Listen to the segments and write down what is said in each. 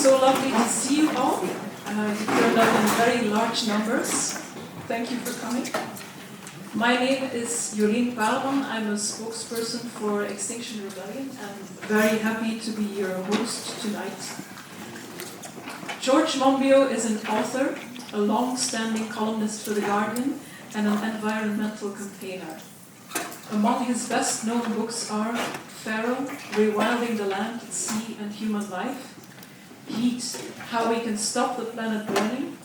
So lovely to see you all. You turned up in very large numbers. Thank you for coming. My name is Jolien Paelman. I'm a spokesperson for Extinction Rebellion and very happy to be your host tonight. George Monbiot is an author, a long-standing columnist for The Guardian, and an environmental campaigner. Among his best-known books are Feral, Rewilding the Land, Sea and Human Life, Heat, How We Can Stop the Planet Burning,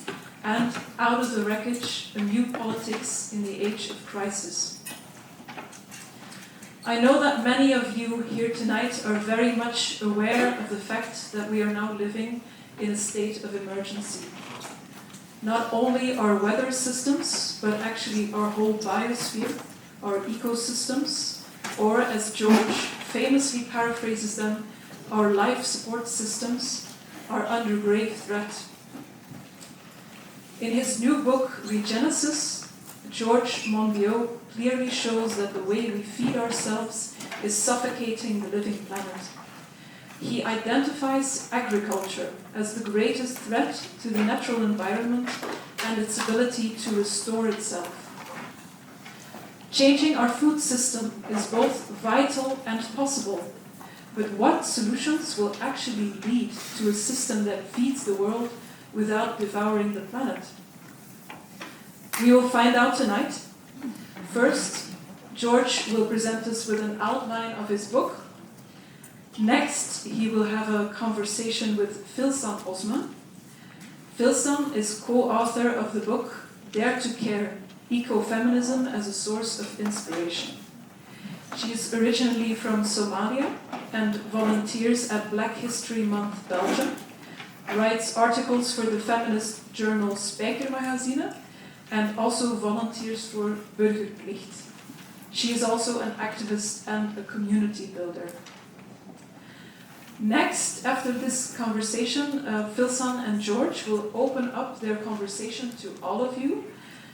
and Out of the Wreckage, A New Politics in the Age of Crisis. I know that many of you here tonight are very much aware of the fact that we are now living in a state of emergency. Not only our weather systems, but actually our whole biosphere, our ecosystems, or as George famously paraphrases them, our life support systems are under grave threat. In his new book, Regenesis, George Monbiot clearly shows that the way we feed ourselves is suffocating the living planet. He identifies agriculture as the greatest threat to the natural environment and its ability to restore itself. Changing our food system is both vital and possible, but what solutions will actually lead to a system that feeds the world without devouring the planet? We will find out tonight. First, George will present us with an outline of his book. Next, he will have a conversation with Filsan Osman. Filsan is co-author of the book Dare to Care, Ecofeminism as a Source of Inspiration. She is originally from Somalia and volunteers at Black History Month Belgium, writes articles for the feminist journal Spijkermagazine, and also volunteers for Burgerplicht. She is also an activist and a community builder. Next, after this conversation, Filsan and George will open up their conversation to all of you,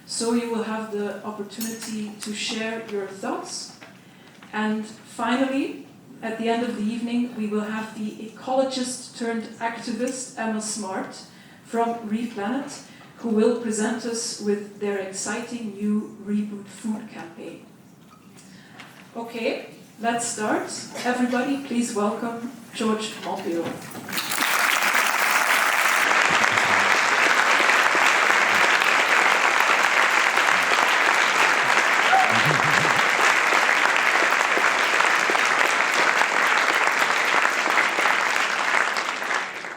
so you will have the opportunity to share your thoughts. And finally, at the end of the evening, we will have the ecologist turned activist Emma Smart from Replanet, who will present us with their exciting new Reboot Food campaign. Okay, let's start. Everybody, please welcome George Monbiot.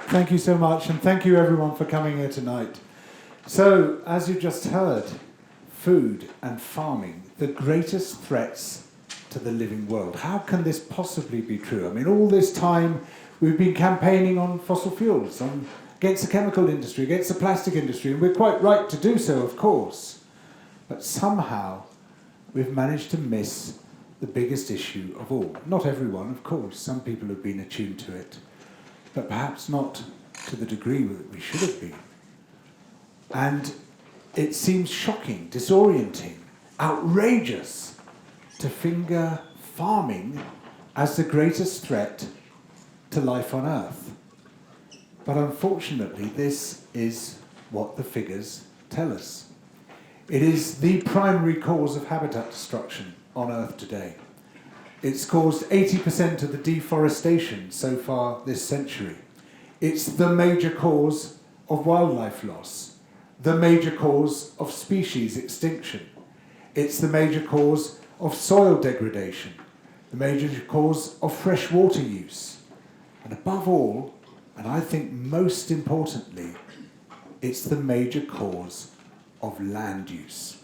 Thank you so much, and thank you everyone for coming here tonight. So, as you just heard, food and farming, the greatest threats to the living world. How can this possibly be true? I mean, all this time we've been campaigning on fossil fuels, against the chemical industry, against the plastic industry, and we're quite right to do so, of course. But somehow we've managed to miss the biggest issue of all. Not everyone, of course. Some people have been attuned to it, but perhaps not to the degree that we should have been. And it seems shocking, disorienting, outrageous to finger farming as the greatest threat to life on Earth. But unfortunately, this is what the figures tell us. It is the primary cause of habitat destruction on Earth today. It's caused 80% of the deforestation so far this century. It's the major cause of wildlife loss, the major cause of species extinction. It's the major cause of soil degradation, the major cause of fresh water use. And above all, and I think most importantly, it's the major cause of land use.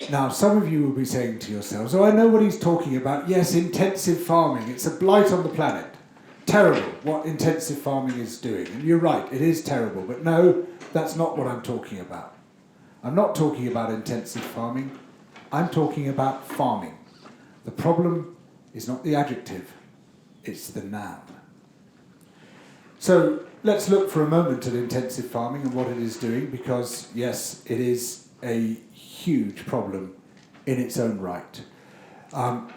Now, some of you will be saying to yourselves, oh, I know what he's talking about. Yes, intensive farming. It's a blight on the planet. Terrible what intensive farming is doing. And you're right, it is terrible. But no, that's not what I'm talking about. I'm not talking about intensive farming. I'm talking about farming. The problem is not the adjective, it's the noun. So let's look for a moment at intensive farming and what it is doing, because yes, it is a huge problem in its own right.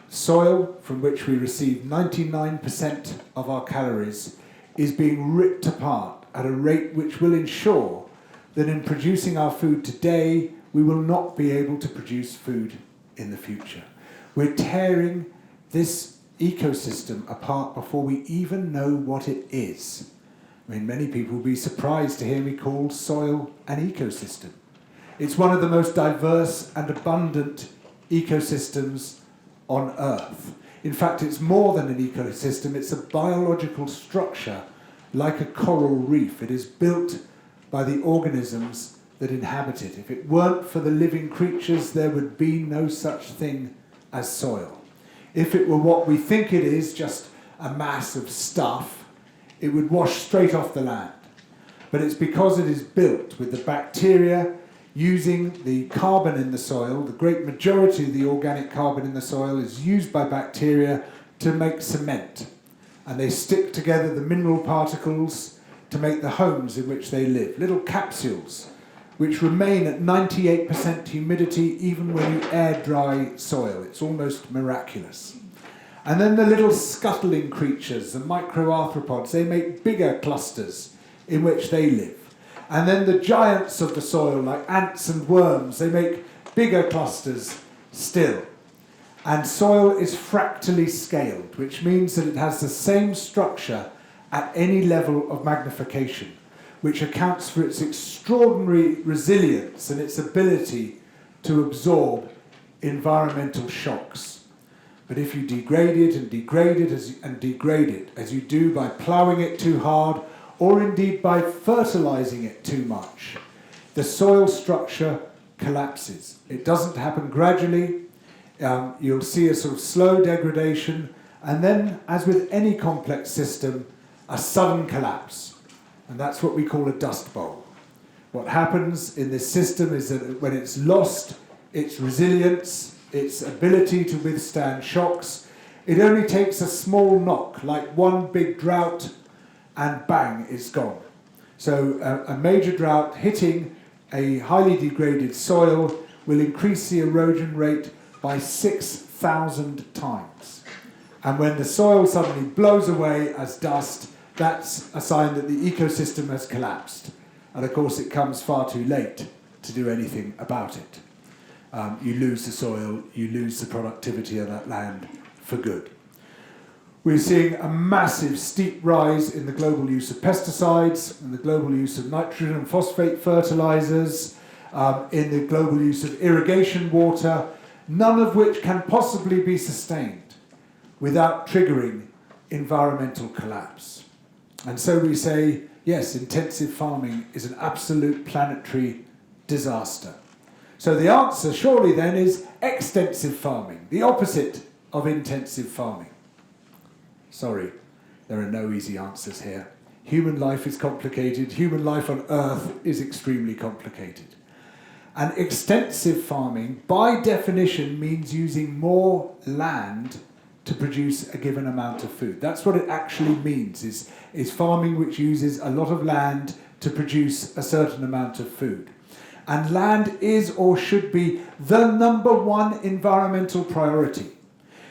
Soil, from which we receive 99% of our calories, is being ripped apart at a rate which will ensure that in producing our food today, we will not be able to produce food in the future. We're tearing this ecosystem apart before we even know what it is. I mean, many people will be surprised to hear me call soil an ecosystem. It's one of the most diverse and abundant ecosystems on Earth. In fact, it's more than an ecosystem, it's a biological structure like a coral reef. It is built by the organisms that inhabit it. If it weren't for the living creatures, there would be no such thing as soil. If it were what we think it is, just a mass of stuff, it would wash straight off the land. But it's because it is built with the bacteria using the carbon in the soil. The great majority of the organic carbon in the soil is used by bacteria to make cement. And they stick together the mineral particles to make the homes in which they live. Little capsules which remain at 98% humidity even when you air dry soil. It's almost miraculous. And then the little scuttling creatures, the microarthropods, they make bigger clusters in which they live. And then the giants of the soil, like ants and worms, they make bigger clusters still. And soil is fractally scaled, which means that it has the same structure at any level of magnification, which accounts for its extraordinary resilience and its ability to absorb environmental shocks. But if you degrade it and degrade it and degrade it, as you do by ploughing it too hard, or indeed by fertilizing it too much, the soil structure collapses. It doesn't happen gradually. You'll see a sort of slow degradation, and then, as with any complex system, a sudden collapse. And that's what we call a dust bowl. What happens in this system is that when it's lost its resilience, its ability to withstand shocks, it only takes a small knock, like one big drought, and bang, it's gone. So a major drought hitting a highly degraded soil will increase the erosion rate by 6,000 times. And when the soil suddenly blows away as dust, that's a sign that the ecosystem has collapsed. And of course it comes far too late to do anything about it. You lose the soil, you lose the productivity of that land for good. We're seeing a massive steep rise in the global use of pesticides, in the global use of nitrogen and phosphate fertilizers, in the global use of irrigation water, none of which can possibly be sustained without triggering environmental collapse. And so we say, yes, intensive farming is an absolute planetary disaster. So the answer surely then is extensive farming, the opposite of intensive farming. Sorry, there are no easy answers here. Human life is complicated. Human life on Earth is extremely complicated. And extensive farming, by definition, means using more land to produce a given amount of food. That's what it actually means, is farming which uses a lot of land to produce a certain amount of food. And land is or should be the number one environmental priority.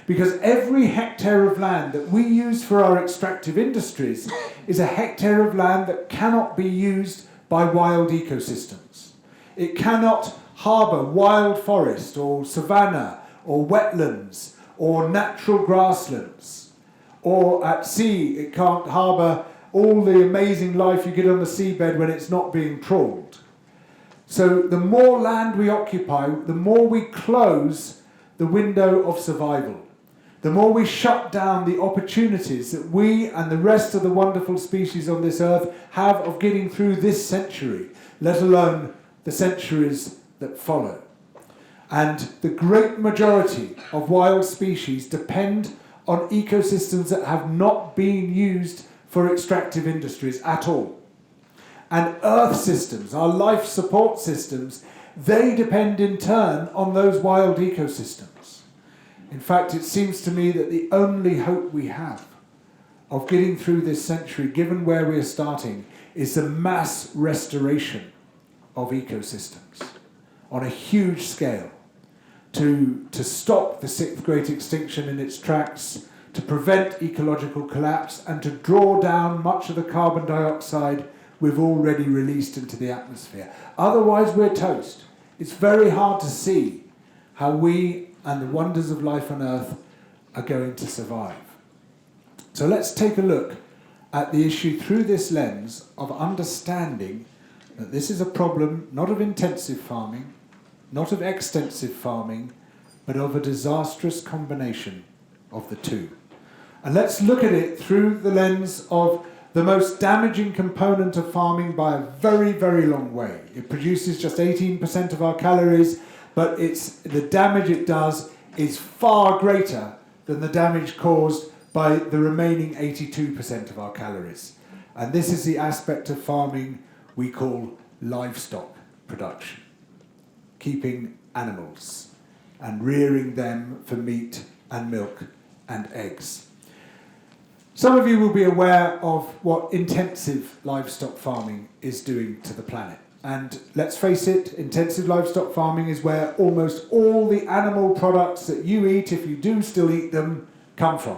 Because every hectare of land that we use for our extractive industries is a hectare of land that cannot be used by wild ecosystems. It cannot harbour wild forest or savanna or wetlands or natural grasslands. Or at sea, it can't harbour all the amazing life you get on the seabed when it's not being trawled. So the more land we occupy, the more we close the window of survival. The more we shut down the opportunities that we and the rest of the wonderful species on this earth have of getting through this century, let alone the centuries that follow. And the great majority of wild species depend on ecosystems that have not been used for extractive industries at all. And earth systems, our life support systems, they depend in turn on those wild ecosystems. In fact, it seems to me that the only hope we have of getting through this century, given where we are starting, is the mass restoration of ecosystems on a huge scale to stop the sixth great extinction in its tracks, to prevent ecological collapse and to draw down much of the carbon dioxide we've already released into the atmosphere. Otherwise, we're toast. It's very hard to see how we and the wonders of life on Earth are going to survive. So let's take a look at the issue through this lens of understanding that this is a problem not of intensive farming, not of extensive farming, but of a disastrous combination of the two. And let's look at it through the lens of the most damaging component of farming by a very, very long way. It produces just 18% of our calories, but the damage it does is far greater than the damage caused by the remaining 82% of our calories. And this is the aspect of farming we call livestock production. Keeping animals and rearing them for meat and milk and eggs. Some of you will be aware of what intensive livestock farming is doing to the planet. And let's face it, intensive livestock farming is where almost all the animal products that you eat, if you do still eat them, come from.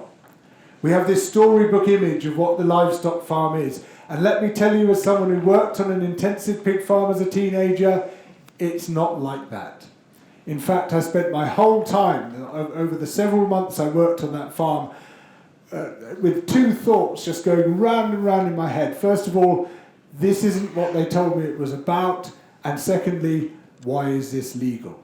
We have this storybook image of what the livestock farm is. And let me tell you, as someone who worked on an intensive pig farm as a teenager, it's not like that. In fact, I spent my whole time, over the several months I worked on that farm, with two thoughts just going round and round in my head. First of all, this isn't what they told me it was about. And secondly, why is this legal?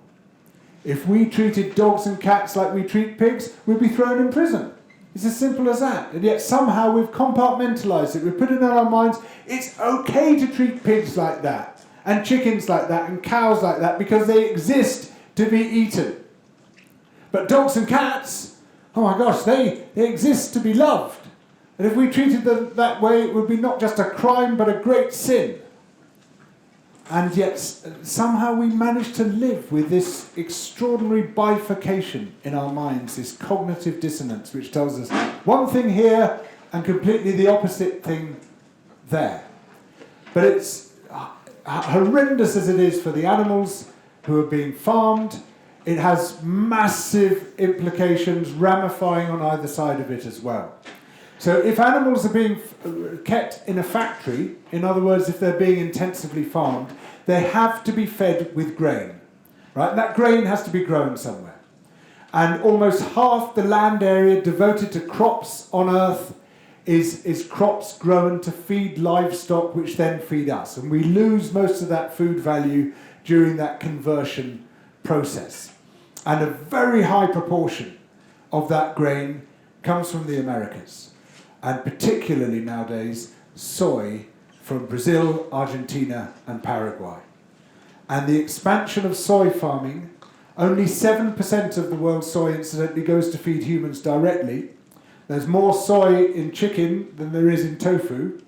If we treated dogs and cats like we treat pigs, we'd be thrown in prison. It's as simple as that. And yet somehow we've compartmentalised it. We've put it in our minds, it's okay to treat pigs like that, and chickens like that, and cows like that, because they exist to be eaten. But dogs and cats, oh my gosh, they exist to be loved. And if we treated them that way, it would be not just a crime, but a great sin. And yet somehow we manage to live with this extraordinary bifurcation in our minds, this cognitive dissonance, which tells us one thing here and completely the opposite thing there. But it's horrendous as it is for the animals who are being farmed. It has massive implications ramifying on either side of it as well. So if animals are being kept in a factory, in other words, if they're being intensively farmed, they have to be fed with grain, right? And that grain has to be grown somewhere. And almost half the land area devoted to crops on Earth is crops grown to feed livestock, which then feed us. And we lose most of that food value during that conversion process. And a very high proportion of that grain comes from the Americas. And particularly nowadays, soy from Brazil, Argentina, and Paraguay. And the expansion of soy farming, only 7% of the world's soy incidentally goes to feed humans directly. There's more soy in chicken than there is in tofu,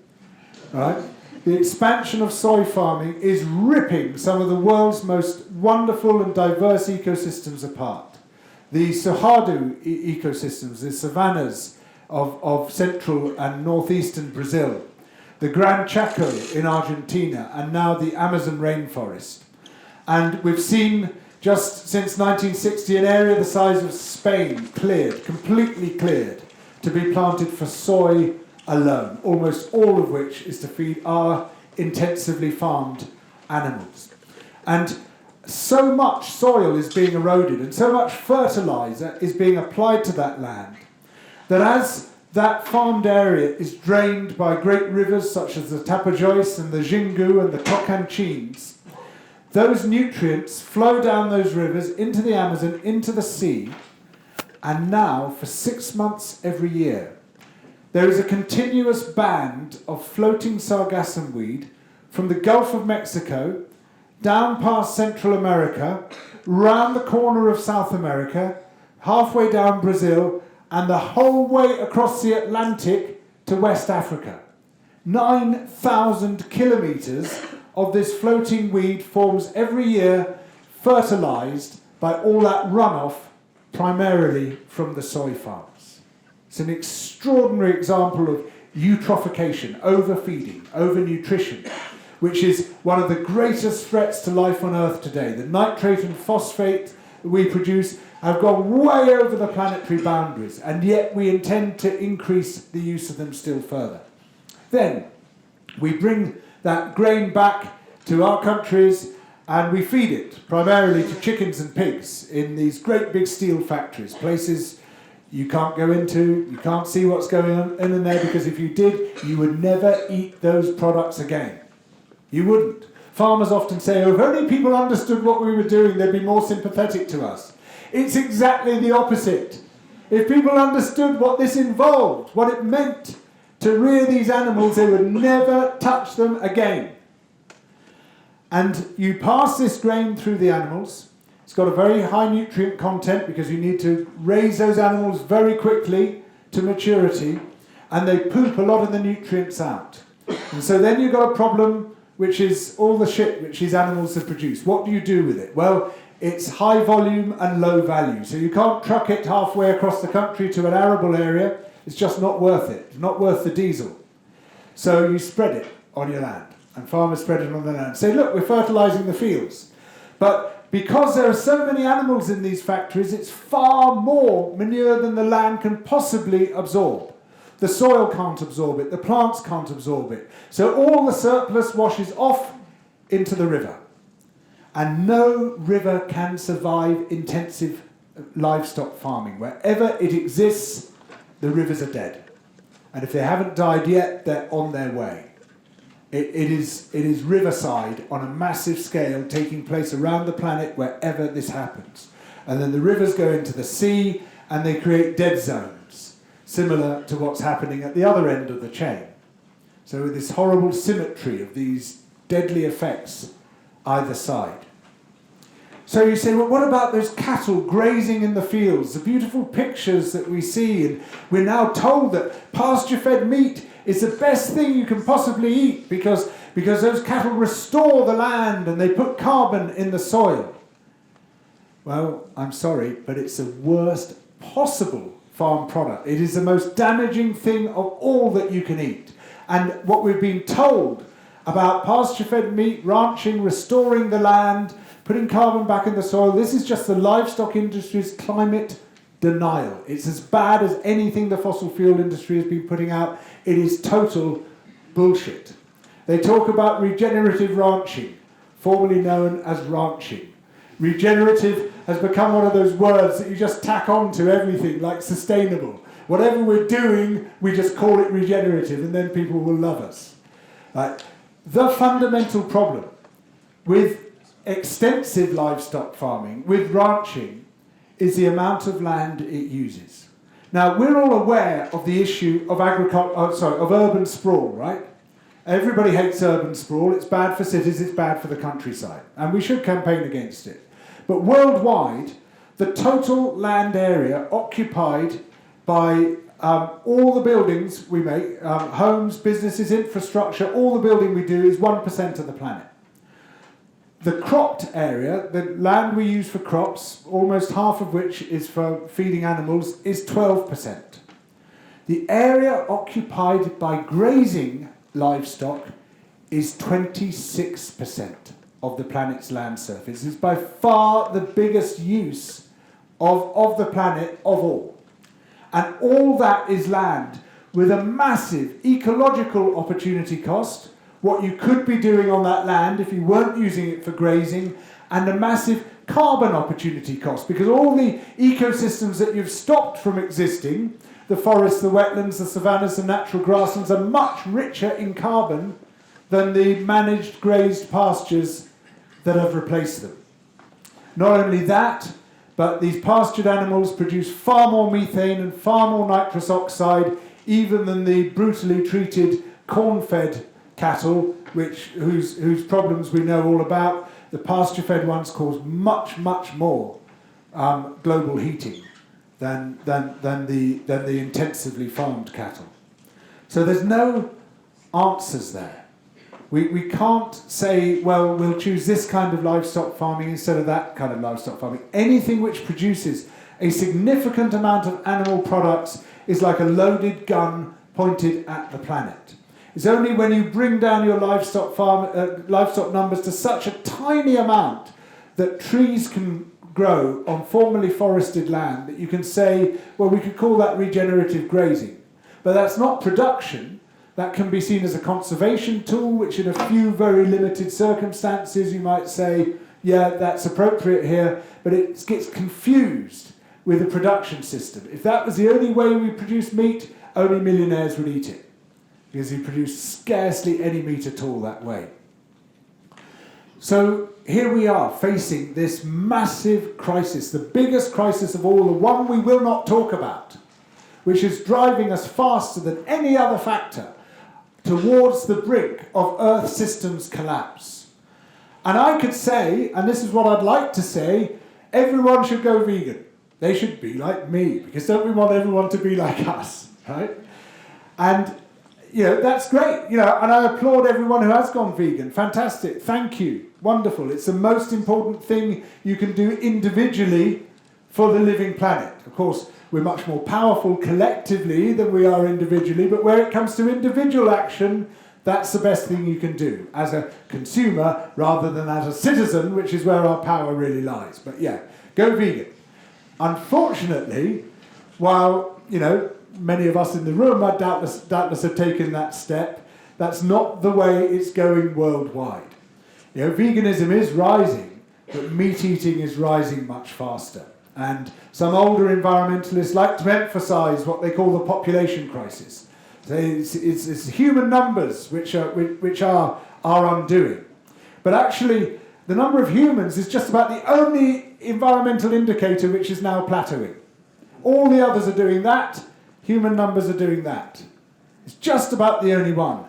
right? The expansion of soy farming is ripping some of the world's most wonderful and diverse ecosystems apart. The Cerrado ecosystems, the savannas of central and northeastern Brazil, the Gran Chaco in Argentina, and now the Amazon rainforest. And we've seen just since 1960 an area the size of Spain cleared, completely cleared, to be planted for soy alone, almost all of which is to feed our intensively farmed animals. And so much soil is being eroded and so much fertilizer is being applied to that land that as that farmed area is drained by great rivers such as the Tapajós and the Xingu and the Tocantins, those nutrients flow down those rivers into the Amazon, into the sea, and now for 6 months every year there is a continuous band of floating sargassum weed from the Gulf of Mexico down past Central America, round the corner of South America, halfway down Brazil, and the whole way across the Atlantic to West Africa. 9,000 kilometres of this floating weed forms every year, fertilised by all that runoff, primarily from the soy farms. It's an extraordinary example of eutrophication, overfeeding, overnutrition, which is one of the greatest threats to life on Earth today. The nitrate and phosphate that we produce have gone way over the planetary boundaries, and yet we intend to increase the use of them still further. Then we bring that grain back to our countries and we feed it primarily to chickens and pigs in these great big steel factories, places you can't go into, you can't see what's going on in and there, because if you did, you would never eat those products again. You wouldn't. Farmers often say, oh, if only people understood what we were doing, they'd be more sympathetic to us. It's exactly the opposite. If people understood what this involved, what it meant to rear these animals, they would never touch them again. And you pass this grain through the animals. It's got a very high nutrient content because you need to raise those animals very quickly to maturity, and they poop a lot of the nutrients out. And so then you've got a problem, which is all the shit which these animals have produced. What do you do with it? Well, it's high volume and low value. So you can't truck it halfway across the country to an arable area. It's just not worth it, not worth the diesel. So you spread it on your land, and farmers spread it on their land. Say, look, we're fertilising the fields. But because there are so many animals in these factories, it's far more manure than the land can possibly absorb. The soil can't absorb it, the plants can't absorb it. So all the surplus washes off into the river. And no river can survive intensive livestock farming. Wherever it exists, the rivers are dead. And if they haven't died yet, they're on their way. It is riverside on a massive scale taking place around the planet wherever this happens. And then the rivers go into the sea and they create dead zones, similar to what's happening at the other end of the chain. So this horrible symmetry of these deadly effects either side. So you say, well, what about those cattle grazing in the fields, the beautiful pictures that we see, and we're now told that pasture-fed meat is the best thing you can possibly eat because those cattle restore the land and they put carbon in the soil. Well, I'm sorry, but it's the worst possible farm product. It is the most damaging thing of all that you can eat. And what we've been told about pasture-fed meat, ranching, restoring the land, putting carbon back in the soil, this is just the livestock industry's climate denial. It's as bad as anything the fossil fuel industry has been putting out. It is total bullshit. They talk about regenerative ranching, formerly known as ranching. Regenerative has become one of those words that you just tack on to everything, like sustainable. Whatever we're doing, we just call it regenerative, and then people will love us. The fundamental problem with extensive livestock farming, with ranching, is the amount of land it uses. Now, we're all aware of the issue of of urban sprawl, right? Everybody hates urban sprawl. It's bad for cities, it's bad for the countryside, and we should campaign against it. But worldwide, the total land area occupied by all the buildings we make, homes, businesses, infrastructure, all the building we do is 1% of the planet. The cropped area, the land we use for crops, almost half of which is for feeding animals, is 12%. The area occupied by grazing livestock is 26% of the planet's land surface. It's by far the biggest use of the planet of all. And all that is land with a massive ecological opportunity cost, what you could be doing on that land if you weren't using it for grazing, and a massive carbon opportunity cost, because all the ecosystems that you've stopped from existing, the forests, the wetlands, the savannas, the natural grasslands, are much richer in carbon than the managed grazed pastures that have replaced them. Not only that, but these pastured animals produce far more methane and far more nitrous oxide even than the brutally treated corn-fed cattle, whose problems we know all about. The pasture-fed ones cause much, much more global heating than the intensively farmed cattle. So there's no answers there. We can't say, well, we'll choose this kind of livestock farming instead of that kind of livestock farming. Anything which produces a significant amount of animal products is like a loaded gun pointed at the planet. It's only when you bring down your livestock numbers to such a tiny amount that trees can grow on formerly forested land that you can say, well, we could call that regenerative grazing. But that's not production. That can be seen as a conservation tool, which in a few very limited circumstances you might say, yeah, that's appropriate here, but it gets confused with a production system. If that was the only way we produce meat, only millionaires would eat it, because you produce scarcely any meat at all that way. So here we are facing this massive crisis, the biggest crisis of all, the one we will not talk about, which is driving us faster than any other factor towards the brink of Earth systems collapse. And I could say, and this is what I'd like to say, everyone should go vegan. They should be like me, because don't we want everyone to be like us, right? And, that's great, and I applaud everyone who has gone vegan. Fantastic, thank you, wonderful. It's the most important thing you can do individually for the living planet. Of course, we're much more powerful collectively than we are individually, but where it comes to individual action, that's the best thing you can do as a consumer rather than as a citizen, which is where our power really lies. But yeah, go vegan. Unfortunately, while, many of us in the room are doubtless have taken that step, that's not the way it's going worldwide. Veganism is rising, but meat eating is rising much faster. And some older environmentalists like to emphasise what they call the population crisis. So it's human numbers which are our undoing. But actually, the number of humans is just about the only environmental indicator which is now plateauing. All the others are doing that, human numbers are doing that. It's just about the only one.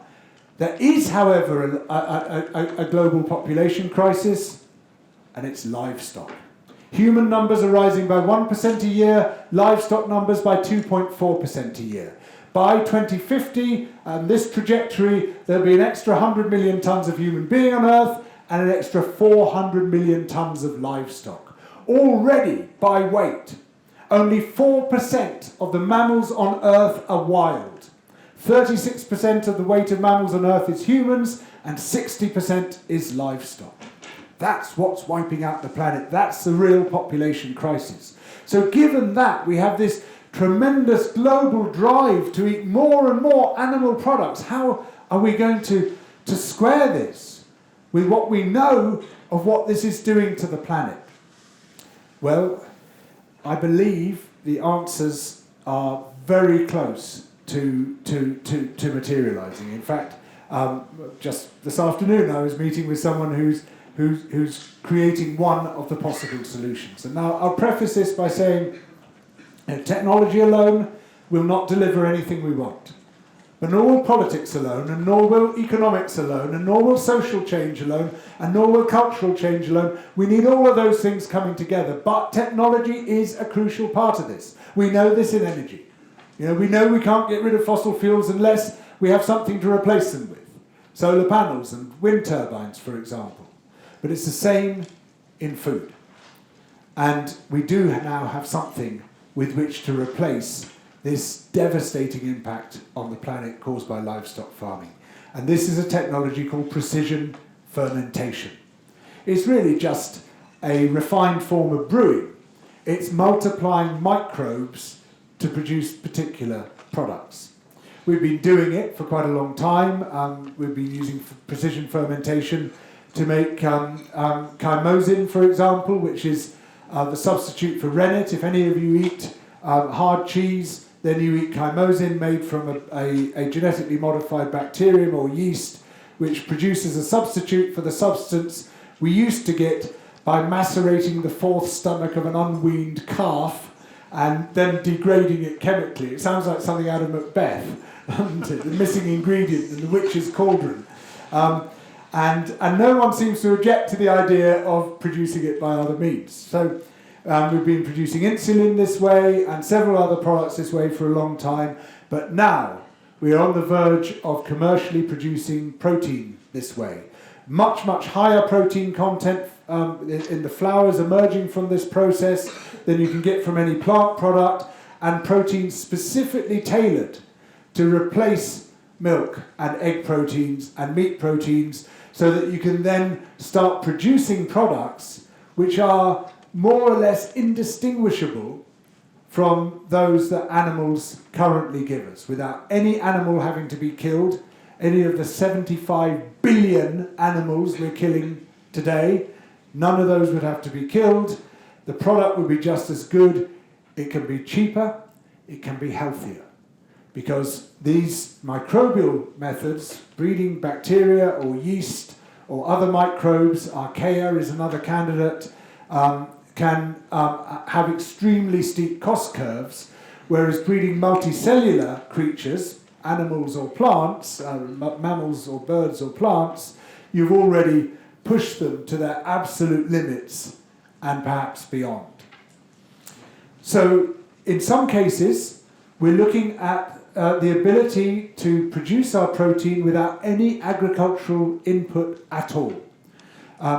There is, however, a global population crisis, and it's livestock. Human numbers are rising by 1% a year, livestock numbers by 2.4% a year. By 2050, and this trajectory, there'll be an extra 100 million tonnes of human being on Earth and an extra 400 million tonnes of livestock. Already, by weight, only 4% of the mammals on Earth are wild. 36% of the weight of mammals on Earth is humans, and 60% is livestock. That's what's wiping out the planet. That's the real population crisis. So given that, we have this tremendous global drive to eat more and more animal products. How are we going to square this with what we know of what this is doing to the planet? Well, I believe the answers are very close to materialising. In fact, just this afternoon I was meeting with someone who's creating one of the possible solutions. And now I'll preface this by saying technology alone will not deliver anything we want. But nor will politics alone, and nor will economics alone, and nor will social change alone, and nor will cultural change alone. We need all of those things coming together. But technology is a crucial part of this. We know this in energy. We know we can't get rid of fossil fuels unless we have something to replace them with. Solar panels and wind turbines, for example. But it's the same in food. And we do now have something with which to replace this devastating impact on the planet caused by livestock farming. And this is a technology called precision fermentation. It's really just a refined form of brewing. It's multiplying microbes to produce particular products. We've been doing it for quite a long time. We've been using precision fermentation to make chymosin, for example, which is the substitute for rennet. If any of you eat hard cheese, then you eat chymosin made from a genetically modified bacterium or yeast, which produces a substitute for the substance we used to get by macerating the fourth stomach of an unweaned calf and then degrading it chemically. It sounds like something out of Macbeth, doesn't it? The missing ingredient in the witch's cauldron. And no one seems to object to the idea of producing it by other means. So we've been producing insulin this way and several other products this way for a long time. But now we are on the verge of commercially producing protein this way. Much, much higher protein content in the flours emerging from this process than you can get from any plant product, and protein specifically tailored to replace milk and egg proteins and meat proteins, so that you can then start producing products which are more or less indistinguishable from those that animals currently give us, without any animal having to be killed. Any of the 75 billion animals we're killing today, none of those would have to be killed. The product would be just as good. It can be cheaper, it can be healthier. Because these microbial methods, breeding bacteria or yeast or other microbes, archaea is another candidate, can have extremely steep cost curves, whereas breeding multicellular creatures, animals or plants, mammals or birds or plants, you've already pushed them to their absolute limits and perhaps beyond. So in some cases, we're looking at the ability to produce our protein without any agricultural input at all.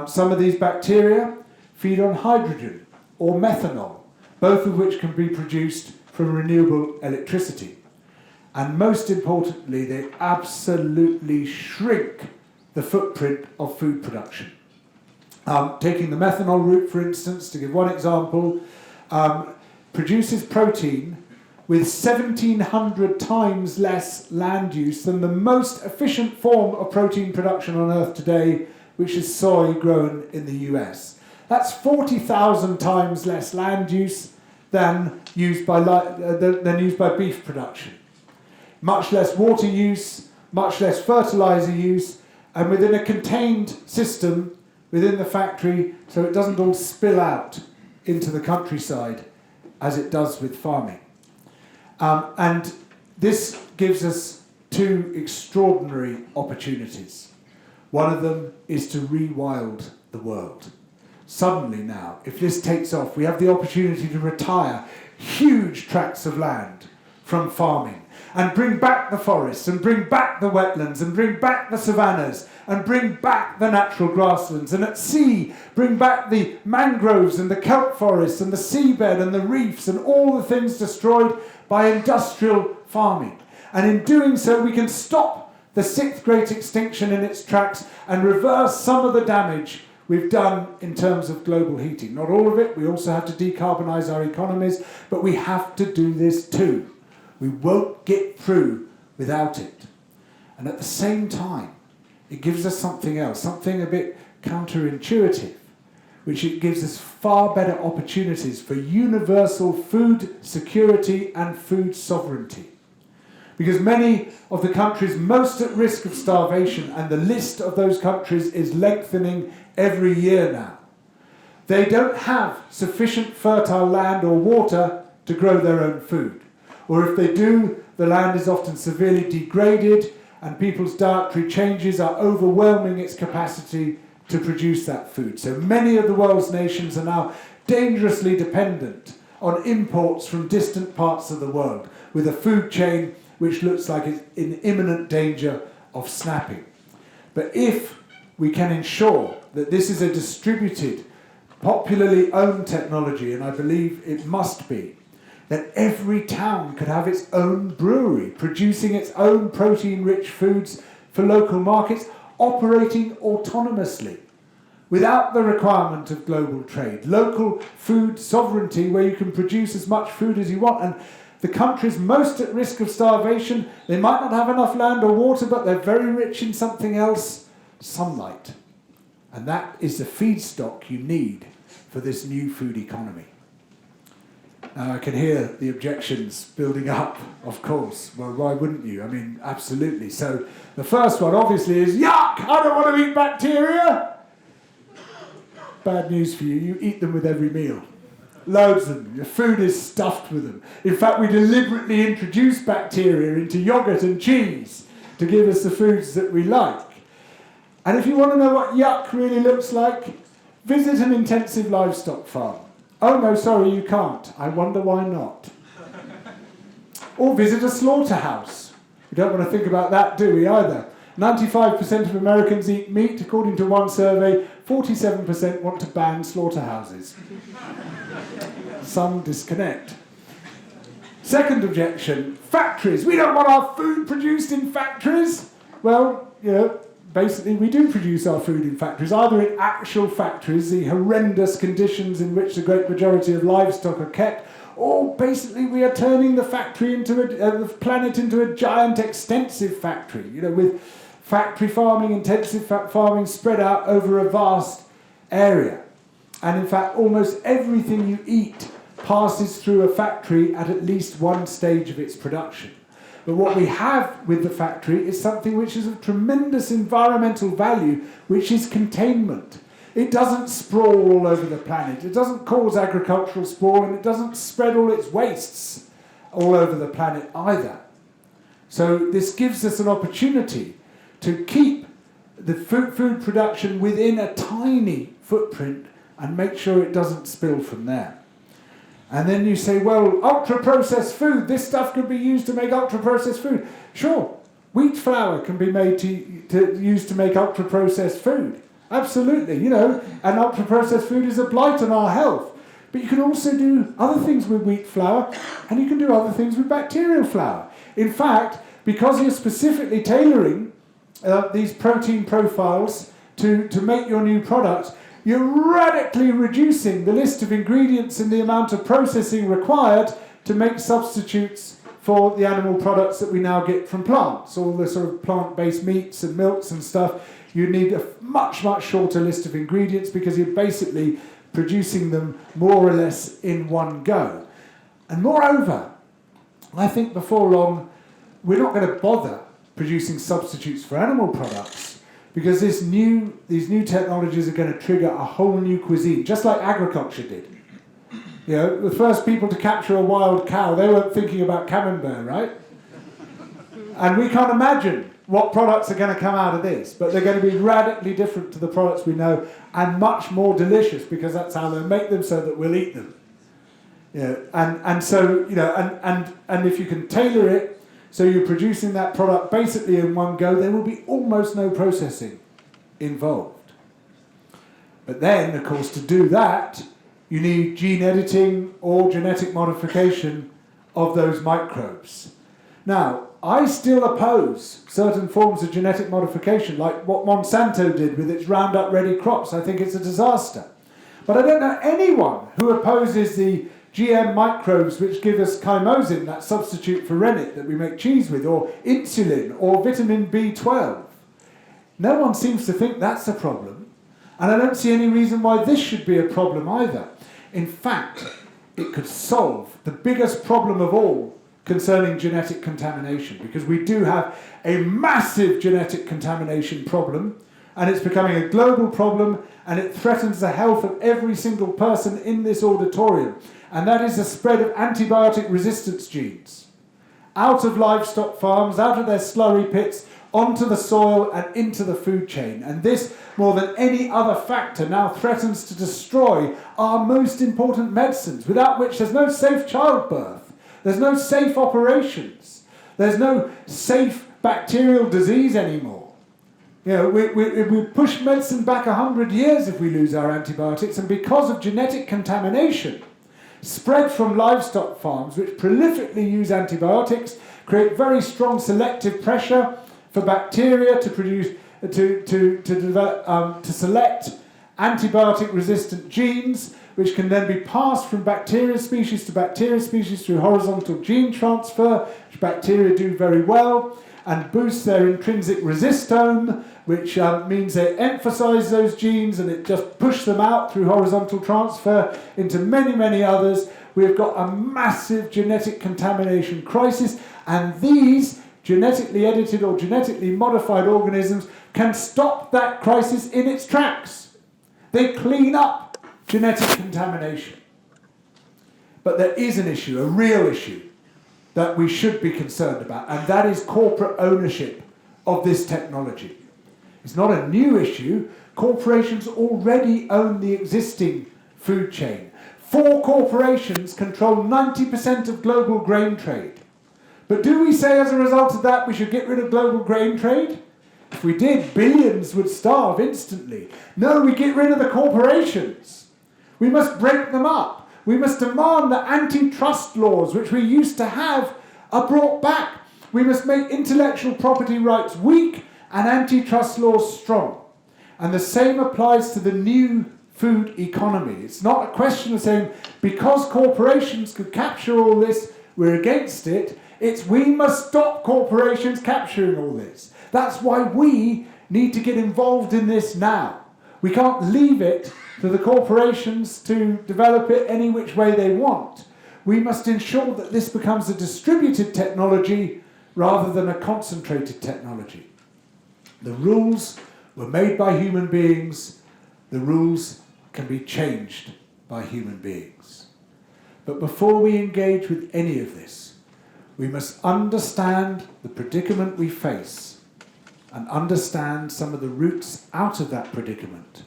Some of these bacteria feed on hydrogen or methanol, both of which can be produced from renewable electricity. And most importantly, they absolutely shrink the footprint of food production. Taking the methanol route, for instance, to give one example, produces protein with 1,700 times less land use than the most efficient form of protein production on Earth today, which is soy grown in the US. That's 40,000 times less land use than used by beef production. Much less water use, much less fertilizer use, and within a contained system within the factory, so it doesn't all spill out into the countryside as it does with farming. And this gives us two extraordinary opportunities. One of them is to rewild the world. Suddenly now, if this takes off, we have the opportunity to retire huge tracts of land from farming and bring back the forests and bring back the wetlands and bring back the savannas and bring back the natural grasslands, and at sea bring back the mangroves and the kelp forests and the seabed and the reefs and all the things destroyed by industrial farming. And in doing so, we can stop the sixth great extinction in its tracks and reverse some of the damage we've done in terms of global heating. Not all of it, we also have to decarbonise our economies, but we have to do this too. We won't get through without it. And at the same time, it gives us something else, something a bit counterintuitive, which it gives us far better opportunities for universal food security and food sovereignty. Because many of the countries most at risk of starvation, and the list of those countries is lengthening every year now, they don't have sufficient fertile land or water to grow their own food. Or if they do, the land is often severely degraded and people's dietary changes are overwhelming its capacity to produce that food. So many of the world's nations are now dangerously dependent on imports from distant parts of the world, with a food chain which looks like it's in imminent danger of snapping. But if we can ensure that this is a distributed, popularly owned technology, and I believe it must be, that every town could have its own brewery, producing its own protein-rich foods for local markets, operating autonomously, without the requirement of global trade. Local food sovereignty, where you can produce as much food as you want. And the countries most at risk of starvation, they might not have enough land or water, but they're very rich in something else, sunlight. And that is the feedstock you need for this new food economy. Now, I can hear the objections building up, of course. Well, why wouldn't you? I mean, absolutely. So the first one, obviously, is, yuck, I don't want to eat bacteria. Bad news for you, you eat them with every meal. Loads of them. Your food is stuffed with them. In fact, we deliberately introduce bacteria into yogurt and cheese to give us the foods that we like. And if you want to know what yuck really looks like, visit an intensive livestock farm. Oh no, sorry, you can't. I wonder why not. Or visit a slaughterhouse. We don't want to think about that, do we, either? 95% of Americans eat meat. According to one survey, 47% want to ban slaughterhouses. Some disconnect. Second objection, factories. We don't want our food produced in factories. Well, basically we do produce our food in factories, either in actual factories, the horrendous conditions in which the great majority of livestock are kept, or basically we are turning the factory into the planet into a giant extensive factory, with factory farming, intensive farming spread out over a vast area. And in fact, almost everything you eat passes through a factory at least one stage of its production. But what we have with the factory is something which is of tremendous environmental value, which is containment. It doesn't sprawl all over the planet. It doesn't cause agricultural sprawl, and it doesn't spread all its wastes all over the planet either. So this gives us an opportunity to keep the food production within a tiny footprint and make sure it doesn't spill from there. And then you say, well, ultra-processed food, this stuff could be used to make ultra-processed food. Sure, wheat flour can be made used to make ultra-processed food. Absolutely, and ultra-processed food is a blight on our health. But you can also do other things with wheat flour, and you can do other things with bacterial flour. In fact, because you're specifically tailoring these protein profiles to make your new products, you're radically reducing the list of ingredients and the amount of processing required to make substitutes for the animal products that we now get from plants. All the sort of plant-based meats and milks and stuff, you need a much, much shorter list of ingredients because you're basically producing them more or less in one go. And moreover, I think before long, we're not going to bother producing substitutes for animal products, because these new technologies are going to trigger a whole new cuisine, just like agriculture did. The first people to capture a wild cow, they weren't thinking about camembert, right? And we can't imagine what products are going to come out of this, but they're going to be radically different to the products we know and much more delicious, because that's how they make them, so that we'll eat them. And if you can tailor it so you're producing that product basically in one go, there will be almost no processing involved. But then, of course, to do that, you need gene editing or genetic modification of those microbes. Now, I still oppose certain forms of genetic modification, like what Monsanto did with its Roundup Ready crops. I think it's a disaster. But I don't know anyone who opposes the GM microbes which give us chymosin, that substitute for rennet that we make cheese with, or insulin, or vitamin B12. No one seems to think that's a problem, and I don't see any reason why this should be a problem either. In fact, it could solve the biggest problem of all concerning genetic contamination, because we do have a massive genetic contamination problem, and it's becoming a global problem, and it threatens the health of every single person in this auditorium. And that is the spread of antibiotic resistance genes out of livestock farms, out of their slurry pits, onto the soil and into the food chain. And this, more than any other factor, now threatens to destroy our most important medicines, without which there's no safe childbirth, there's no safe operations, there's no safe bacterial disease anymore. We push medicine back 100 years if we lose our antibiotics, and because of genetic contamination spread from livestock farms, which prolifically use antibiotics, create very strong selective pressure for bacteria to produce, to select antibiotic-resistant genes, which can then be passed from bacteria species to bacteria species through horizontal gene transfer, which bacteria do very well, and boost their intrinsic resistome, which means they emphasize those genes and it just pushes them out through horizontal transfer into many, many others. We've got a massive genetic contamination crisis, and these genetically edited or genetically modified organisms can stop that crisis in its tracks. They clean up genetic contamination. But there is an issue, a real issue, that we should be concerned about, and that is corporate ownership of this technology. It's not a new issue. Corporations already own the existing food chain. 4 corporations control 90% of global grain trade. But do we say as a result of that we should get rid of global grain trade? If we did, billions would starve instantly. No, we get rid of the corporations. We must break them up. We must demand that antitrust laws, which we used to have, are brought back. We must make intellectual property rights weak and antitrust laws strong. And the same applies to the new food economy. It's not a question of saying, because corporations could capture all this, we're against it. It's we must stop corporations capturing all this. That's why we need to get involved in this now. We can't leave it to the corporations to develop it any which way they want. We must ensure that this becomes a distributed technology rather than a concentrated technology. The rules were made by human beings. The rules can be changed by human beings. But before we engage with any of this, we must understand the predicament we face and understand some of the routes out of that predicament.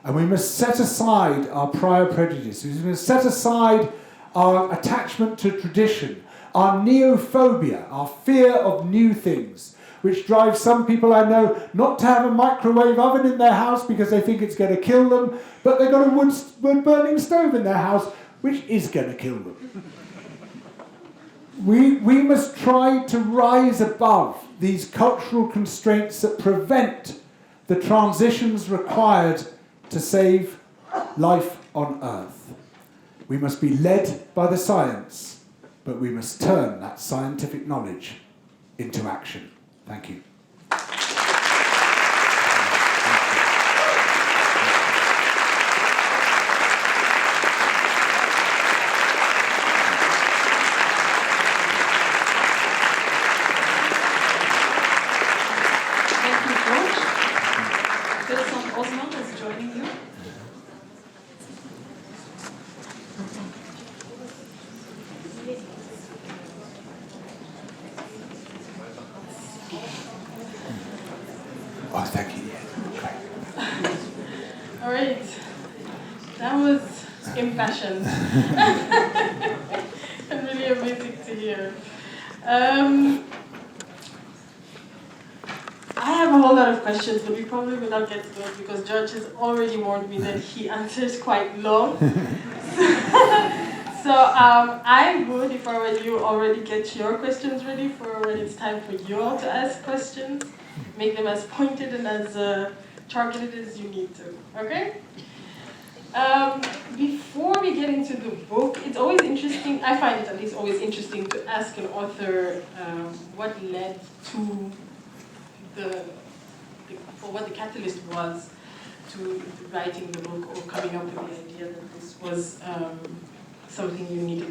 And we must set aside our prior prejudices. We must set aside our attachment to tradition, our neophobia, our fear of new things, which drives some people I know not to have a microwave oven in their house because they think it's going to kill them, but they've got a wood-burning stove in their house, which is going to kill them. We must try to rise above these cultural constraints that prevent the transitions required to save life on Earth. We must be led by the science, but we must turn that scientific knowledge into action. Thank you. Oh, thank you. All right. That was impassioned. And really amazing to hear. I have a whole lot of questions, but we probably will not get to those because George has already warned me that he answers quite long. So I would, if I were you, already get your questions ready for when it's time for you all to ask questions. Make them as pointed and as targeted as you need to, okay? Before we get into the book, it's always interesting, I find it at least always interesting to ask an author what led to what the catalyst was to writing the book or coming up with the idea that this was something you needed.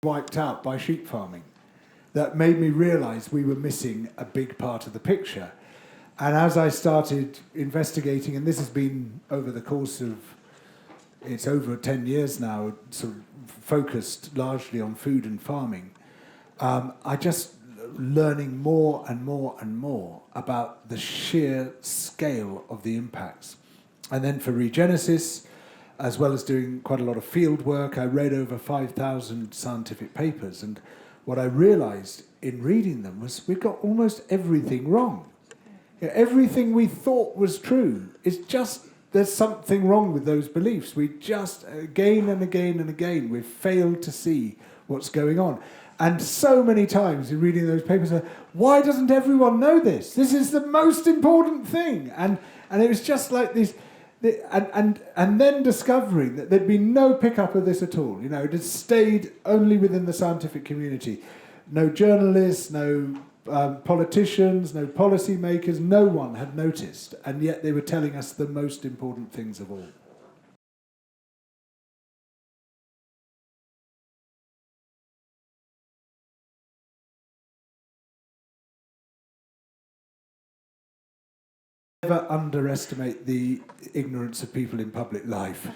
Wiped out by sheep farming that made me realise we were missing a big part of the picture. And as I started investigating, and this has been over the course of, it's over 10 years now, sort of focused largely on food and farming, I just learning more and more and more about the sheer scale of the impacts. And then for Regenesis, as well as doing quite a lot of field work, I read over 5,000 scientific papers, and what I realised in reading them was we've got almost everything wrong. Everything we thought was true is just, there's something wrong with those beliefs. We just, again and again and again, we've failed to see what's going on. And so many times in reading those papers, why doesn't everyone know this? This is the most important thing. And it was just like this. And then discovering that there'd been no pickup of this at all. You know, it had stayed only within the scientific community. No journalists, no politicians, no policymakers, no one had noticed. And yet they were telling us the most important things of all. Never underestimate the ignorance of people in public life.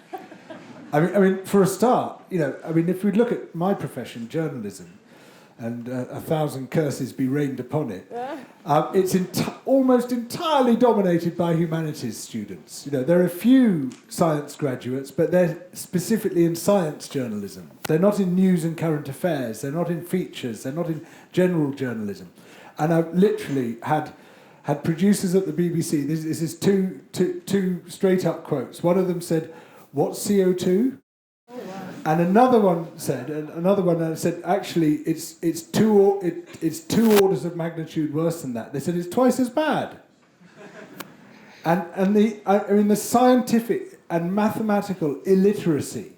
I mean, for a start, you know, I mean, if we look at my profession, journalism, and 1,000 curses be rained upon it. It's almost entirely dominated by humanities students. There are a few science graduates, but they're specifically in science journalism. They're not in news and current affairs. They're not in features. They're not in general journalism. And I've literally had producers at the BBC. This is two straight up quotes. One of them said, "What's CO2?" And another one said, actually, it's two orders of magnitude worse than that. They said it's twice as bad. And the scientific and mathematical illiteracy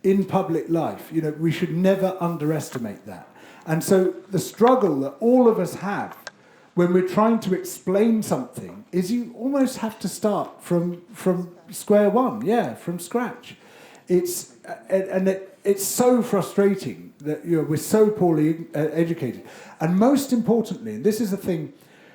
in public life, we should never underestimate that. And so the struggle that all of us have when we're trying to explain something is you almost have to start from square one, from scratch. It's so frustrating that we're so poorly educated. And most importantly, and this is the thing,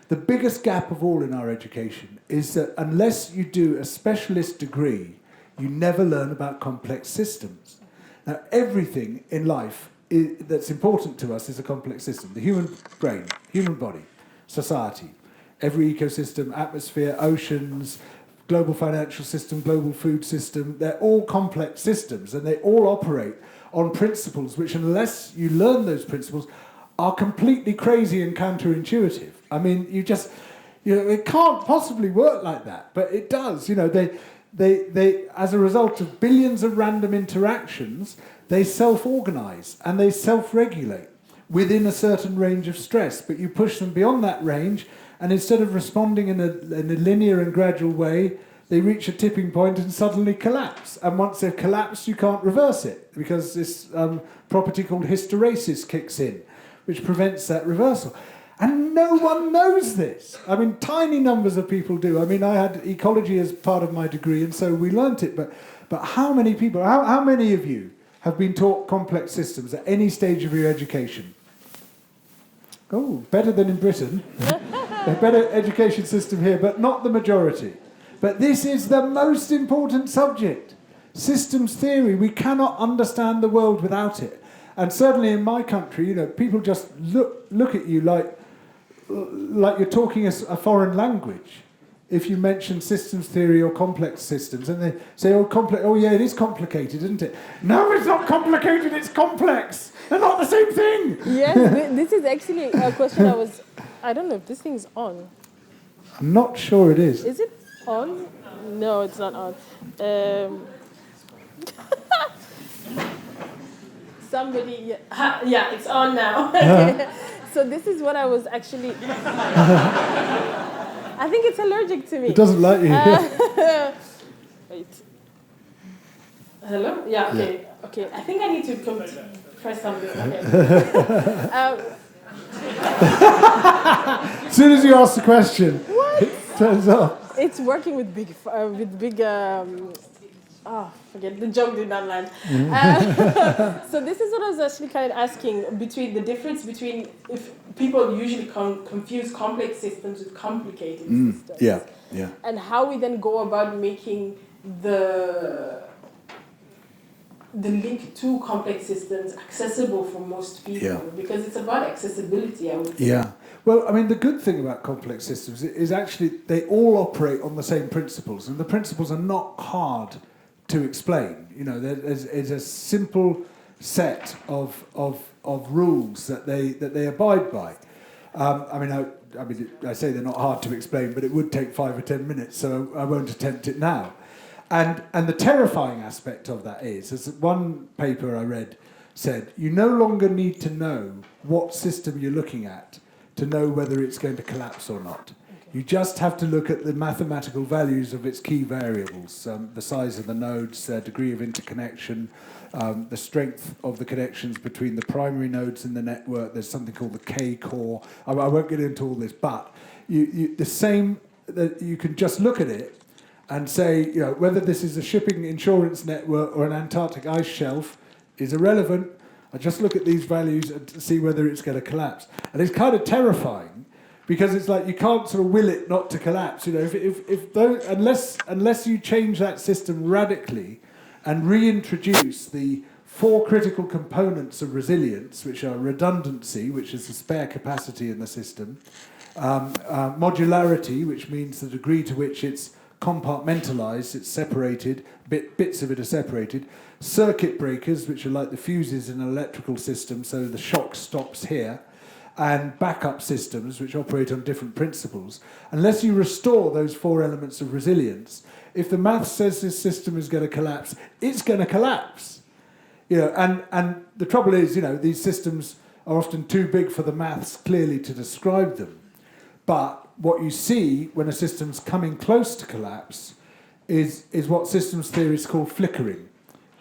the biggest gap of all in our education is that unless you do a specialist degree, you never learn about complex systems. Now, everything in life that's important to us is a complex system. The human brain, human body, society, every ecosystem, atmosphere, oceans, global financial system, global food system, they're all complex systems, and they all operate on principles which, unless you learn those principles, are completely crazy and counterintuitive. I mean, it can't possibly work like that, but it does. They as a result of billions of random interactions, they self-organize and they self-regulate within a certain range of stress. But you push them beyond that range, and instead of responding in a linear and gradual way, they reach a tipping point and suddenly collapse. And once they've collapsed, you can't reverse it, because this property called hysteresis kicks in, which prevents that reversal. And no one knows this. I mean, tiny numbers of people do. I mean, I had ecology as part of my degree, and so we learnt it. But how many people, how many of you have been taught complex systems at any stage of your education? Oh, better than in Britain. A better education system here, but not the majority. But this is the most important subject. Systems theory. We cannot understand the world without it. And certainly in my country, people just look at you like you're talking a foreign language if you mention systems theory or complex systems, and they say, oh yeah, it is complicated, isn't it? No, it's not complicated, it's complex. They're not the same thing. Yes, this is actually a question I don't know if this thing's on. I'm not sure it is. Is it on? No, it's not on. Somebody, yeah, it's on now. Okay. So this is what I was actually... I think it's allergic to me. It doesn't like you. Wait. Hello? Yeah, okay. Yeah. Okay, I think I need to press something. Okay. As soon as you ask the question, it turns off. It's working with big forget, the joke did not land. So this is what I was actually kind of asking, between the difference between, if people usually confuse complex systems with complicated systems. Yeah. And how we then go about making the link to complex systems accessible for most people, because it's about accessibility, I would say. Yeah. Well, I mean, the good thing about complex systems is actually they all operate on the same principles, and the principles are not hard to explain. There's a simple set of rules that they abide by. I say they're not hard to explain, but it would take 5 or 10 minutes, so I won't attempt it now. And the terrifying aspect of that is, as one paper I read said, you no longer need to know what system you're looking at to know whether it's going to collapse or not. You just have to look at the mathematical values of its key variables, the size of the nodes, their degree of interconnection, the strength of the connections between the primary nodes in the network. There's something called the K-core. I won't get into all this, but you can just look at it and say, whether this is a shipping insurance network or an Antarctic ice shelf is irrelevant. I just look at these values and see whether it's going to collapse. And it's kind of terrifying, because it's like you can't sort of will it not to collapse. Unless you change that system radically and reintroduce the 4 critical components of resilience, which are redundancy, which is the spare capacity in the system, modularity, which means the degree to which it's compartmentalized, it's separated, bits of it are separated, circuit breakers, which are like the fuses in an electrical system, so the shock stops here, and backup systems, which operate on different principles. Unless you restore those 4 elements of resilience, if the math says this system is going to collapse, it's going to collapse. And the trouble is, these systems are often too big for the maths clearly to describe them. But what you see when a system's coming close to collapse is what systems theorists call flickering.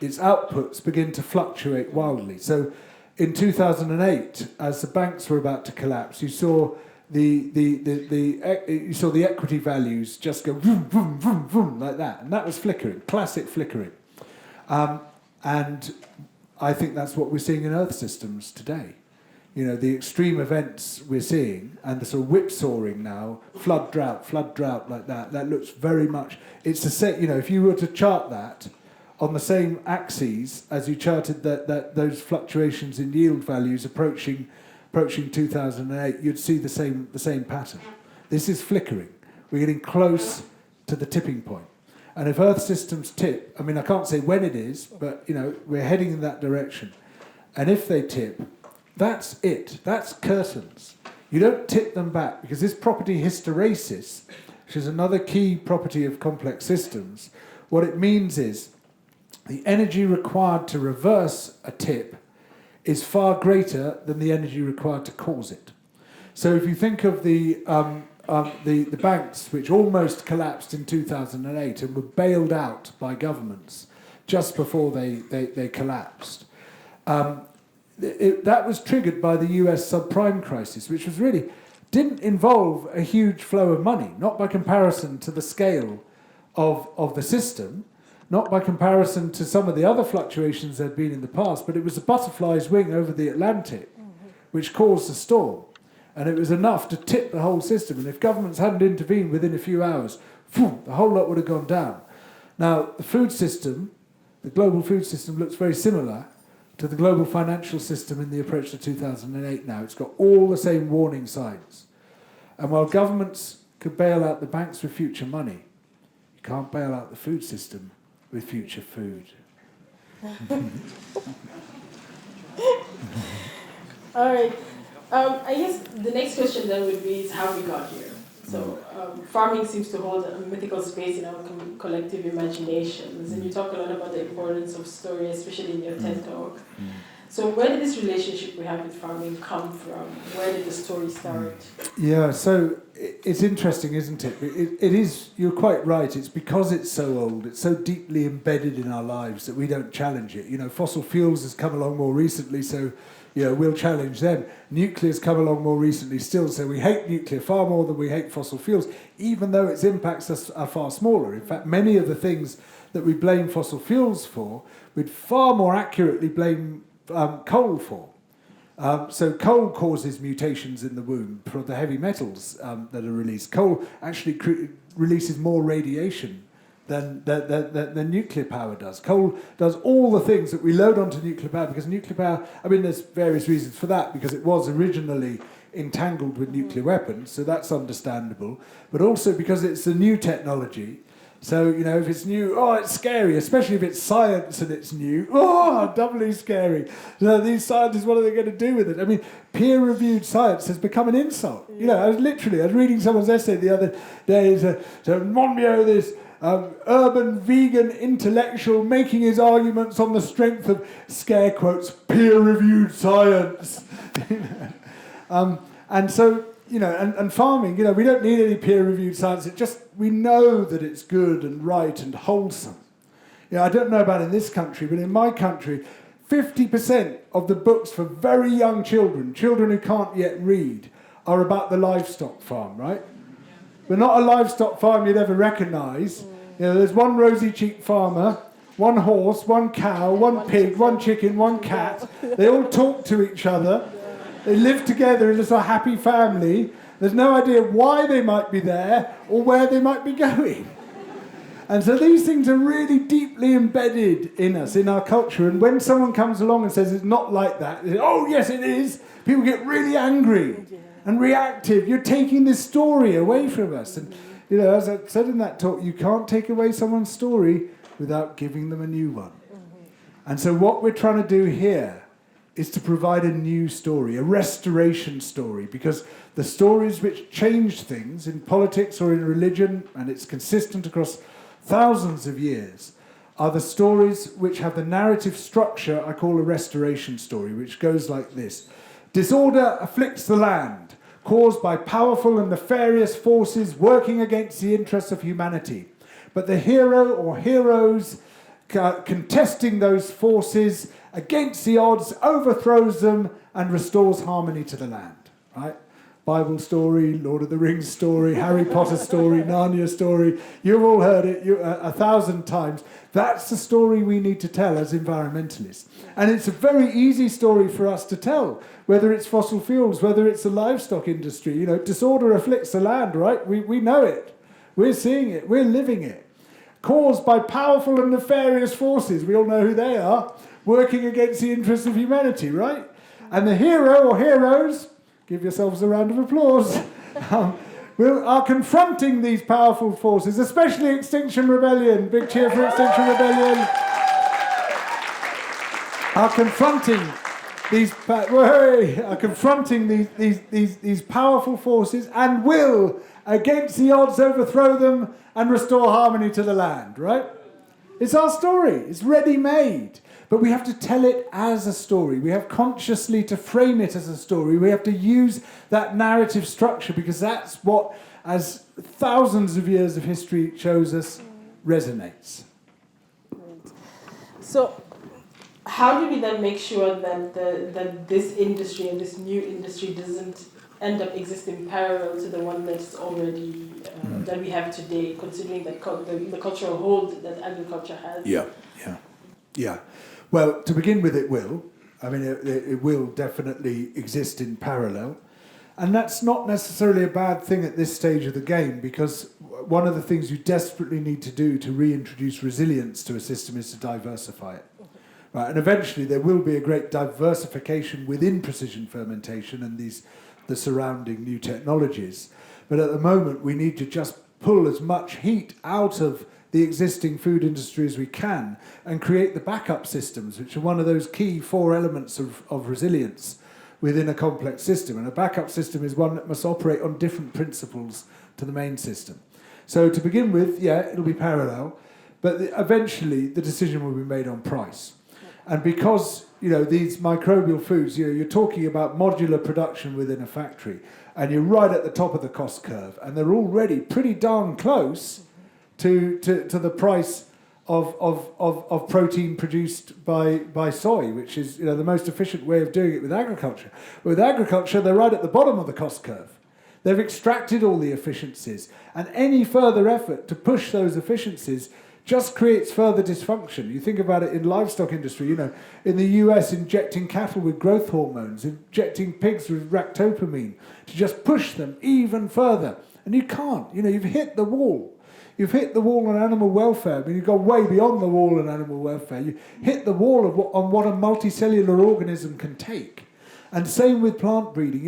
Its outputs begin to fluctuate wildly. So in 2008, as the banks were about to collapse, you saw the equity values just go vroom, vroom, vroom, vroom, like that. And that was flickering, classic flickering. And I think that's what we're seeing in Earth systems today. The extreme events we're seeing and the sort of whipsawing now, flood, drought, like that, that looks very much, it's the same, if you were to chart that on the same axes as you charted those fluctuations in yield values approaching 2008, you'd see the same pattern. This is flickering. We're getting close to the tipping point. And if Earth systems tip, I can't say when it is, but we're heading in that direction. And if they tip, that's it. That's curtains. You don't tip them back, because this property hysteresis, which is another key property of complex systems, what it means is the energy required to reverse a tip is far greater than the energy required to cause it. So if you think of the banks which almost collapsed in 2008 and were bailed out by governments just before they collapsed, that was triggered by the US subprime crisis, which was really didn't involve a huge flow of money, not by comparison to the scale of the system, not by comparison to some of the other fluctuations there had been in the past, but it was the butterfly's wing over the Atlantic which caused the storm. And it was enough to tip the whole system. And if governments hadn't intervened within a few hours, the whole lot would have gone down. Now, the food system, the global food system, looks very similar to the global financial system in the approach to 2008 now. It's got all the same warning signs. And while governments could bail out the banks with future money, you can't bail out the food system with future food. All right. I guess the next question then would be is how we got here. So farming seems to hold a mythical space in our collective imaginations, and you talk a lot about the importance of story, especially in your TED talk. So where did this relationship we have with farming come from? Where did the story start? Yeah, so it's interesting, isn't it? It is, you're quite right, it's because it's so old, it's so deeply embedded in our lives that we don't challenge it. Fossil fuels has come along more recently, so we'll challenge them. Nuclear's come along more recently still, so we hate nuclear far more than we hate fossil fuels, even though its impacts are far smaller. In fact, many of the things that we blame fossil fuels for, we'd far more accurately blame coal for. So coal causes mutations in the womb for the heavy metals that are released. Coal actually releases more radiation than nuclear power does. Coal does all the things that we load onto nuclear power, because nuclear power, there's various reasons for that, because it was originally entangled with nuclear weapons, so that's understandable, but also because it's a new technology. So, if it's new, it's scary, especially if it's science and it's new. Doubly scary. So these scientists, what are they going to do with it? Peer-reviewed science has become an insult. I was reading someone's essay the other day, so Monbiot, this urban vegan intellectual, making his arguments on the strength of, scare quotes, peer-reviewed science. And so, and farming, we don't need any peer-reviewed science. We know that it's good and right and wholesome. I don't know about in this country, but in my country, 50% of the books for very young children who can't yet read, are about the livestock farm, right? But not a livestock farm you'd ever recognise. There's one rosy-cheeked farmer, one horse, one cow, one pig, one chicken, one cat. They all talk to each other. They live together as a happy family. There's no idea why they might be there or where they might be going. And so these things are really deeply embedded in us, in our culture. And when someone comes along and says it's not like that, oh, yes, it is, people get really angry and reactive. You're taking this story away from us. And, you know, as I said in that talk, you can't take away someone's story without giving them a new one. And so what we're trying to do here is to provide a new story, a restoration story, because the stories which change things in politics or in religion, and it's consistent across thousands of years, are the stories which have the narrative structure I call a restoration story, which goes like this. Disorder afflicts the land, caused by powerful and nefarious forces working against the interests of humanity. But the hero or heroes contesting those forces against the odds overthrows them and restores harmony to the land, right? Bible story, Lord of the Rings story, Harry Potter story, Narnia story. You've all heard it 1,000 times. That's the story we need to tell as environmentalists. And it's a very easy story for us to tell, whether it's fossil fuels, whether it's the livestock industry. You know, disorder afflicts the land, right? We know it. We're seeing it. We're living it. Caused by powerful and nefarious forces. We all know who they are, working against the interests of humanity, right? And the hero or heroes, give yourselves a round of applause, are confronting these powerful forces, especially Extinction Rebellion. Big cheer for Extinction Rebellion. Are confronting these powerful forces and will, against the odds, overthrow them and restore harmony to the land, right? It's our story. It's ready-made. But we have to tell it as a story. We have consciously to frame it as a story. We have to use that narrative structure because that's what, as thousands of years of history shows us, resonates. So, how do we then make sure that this industry and this new industry doesn't end up existing parallel to the one that's already that we have today, considering that the cultural hold that agriculture has? Yeah. Well, to begin with, it will. I mean, it will definitely exist in parallel. And that's not necessarily a bad thing at this stage of the game, because one of the things you desperately need to do to reintroduce resilience to a system is to diversify it. Right? And eventually there will be a great diversification within precision fermentation and the surrounding new technologies. But at the moment, we need to just pull as much heat out of the existing food industry as we can and create the backup systems, which are one of those key 4 elements of resilience within a complex system. And a backup system is one that must operate on different principles to the main system. So to begin with, it'll be parallel, but eventually the decision will be made on price. And because, these microbial foods, you're talking about modular production within a factory, and you're right at the top of the cost curve, and they're already pretty darn close to the price of protein produced by soy, which is the most efficient way of doing it with agriculture. But with agriculture, they're right at the bottom of the cost curve. They've extracted all the efficiencies, and any further effort to push those efficiencies just creates further dysfunction. You think about it in livestock industry, in the US, injecting cattle with growth hormones, injecting pigs with ractopamine to just push them even further. And you can't, you've hit the wall. You've hit the wall on animal welfare. I mean, you've gone way beyond the wall on animal welfare. You hit the wall on what a multicellular organism can take. And same with plant breeding.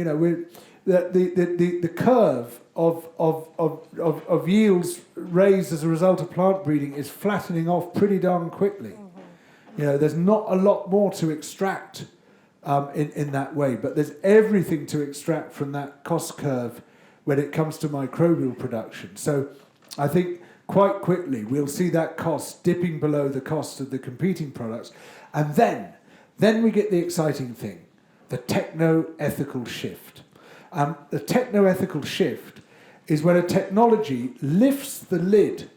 The curve of yields raised as a result of plant breeding is flattening off pretty darn quickly. There's not a lot more to extract in that way, but there's everything to extract from that cost curve when it comes to microbial production. So I think quite quickly we'll see that cost dipping below the cost of the competing products. And then we get the exciting thing, the techno-ethical shift. The techno-ethical shift is when a technology lifts the lid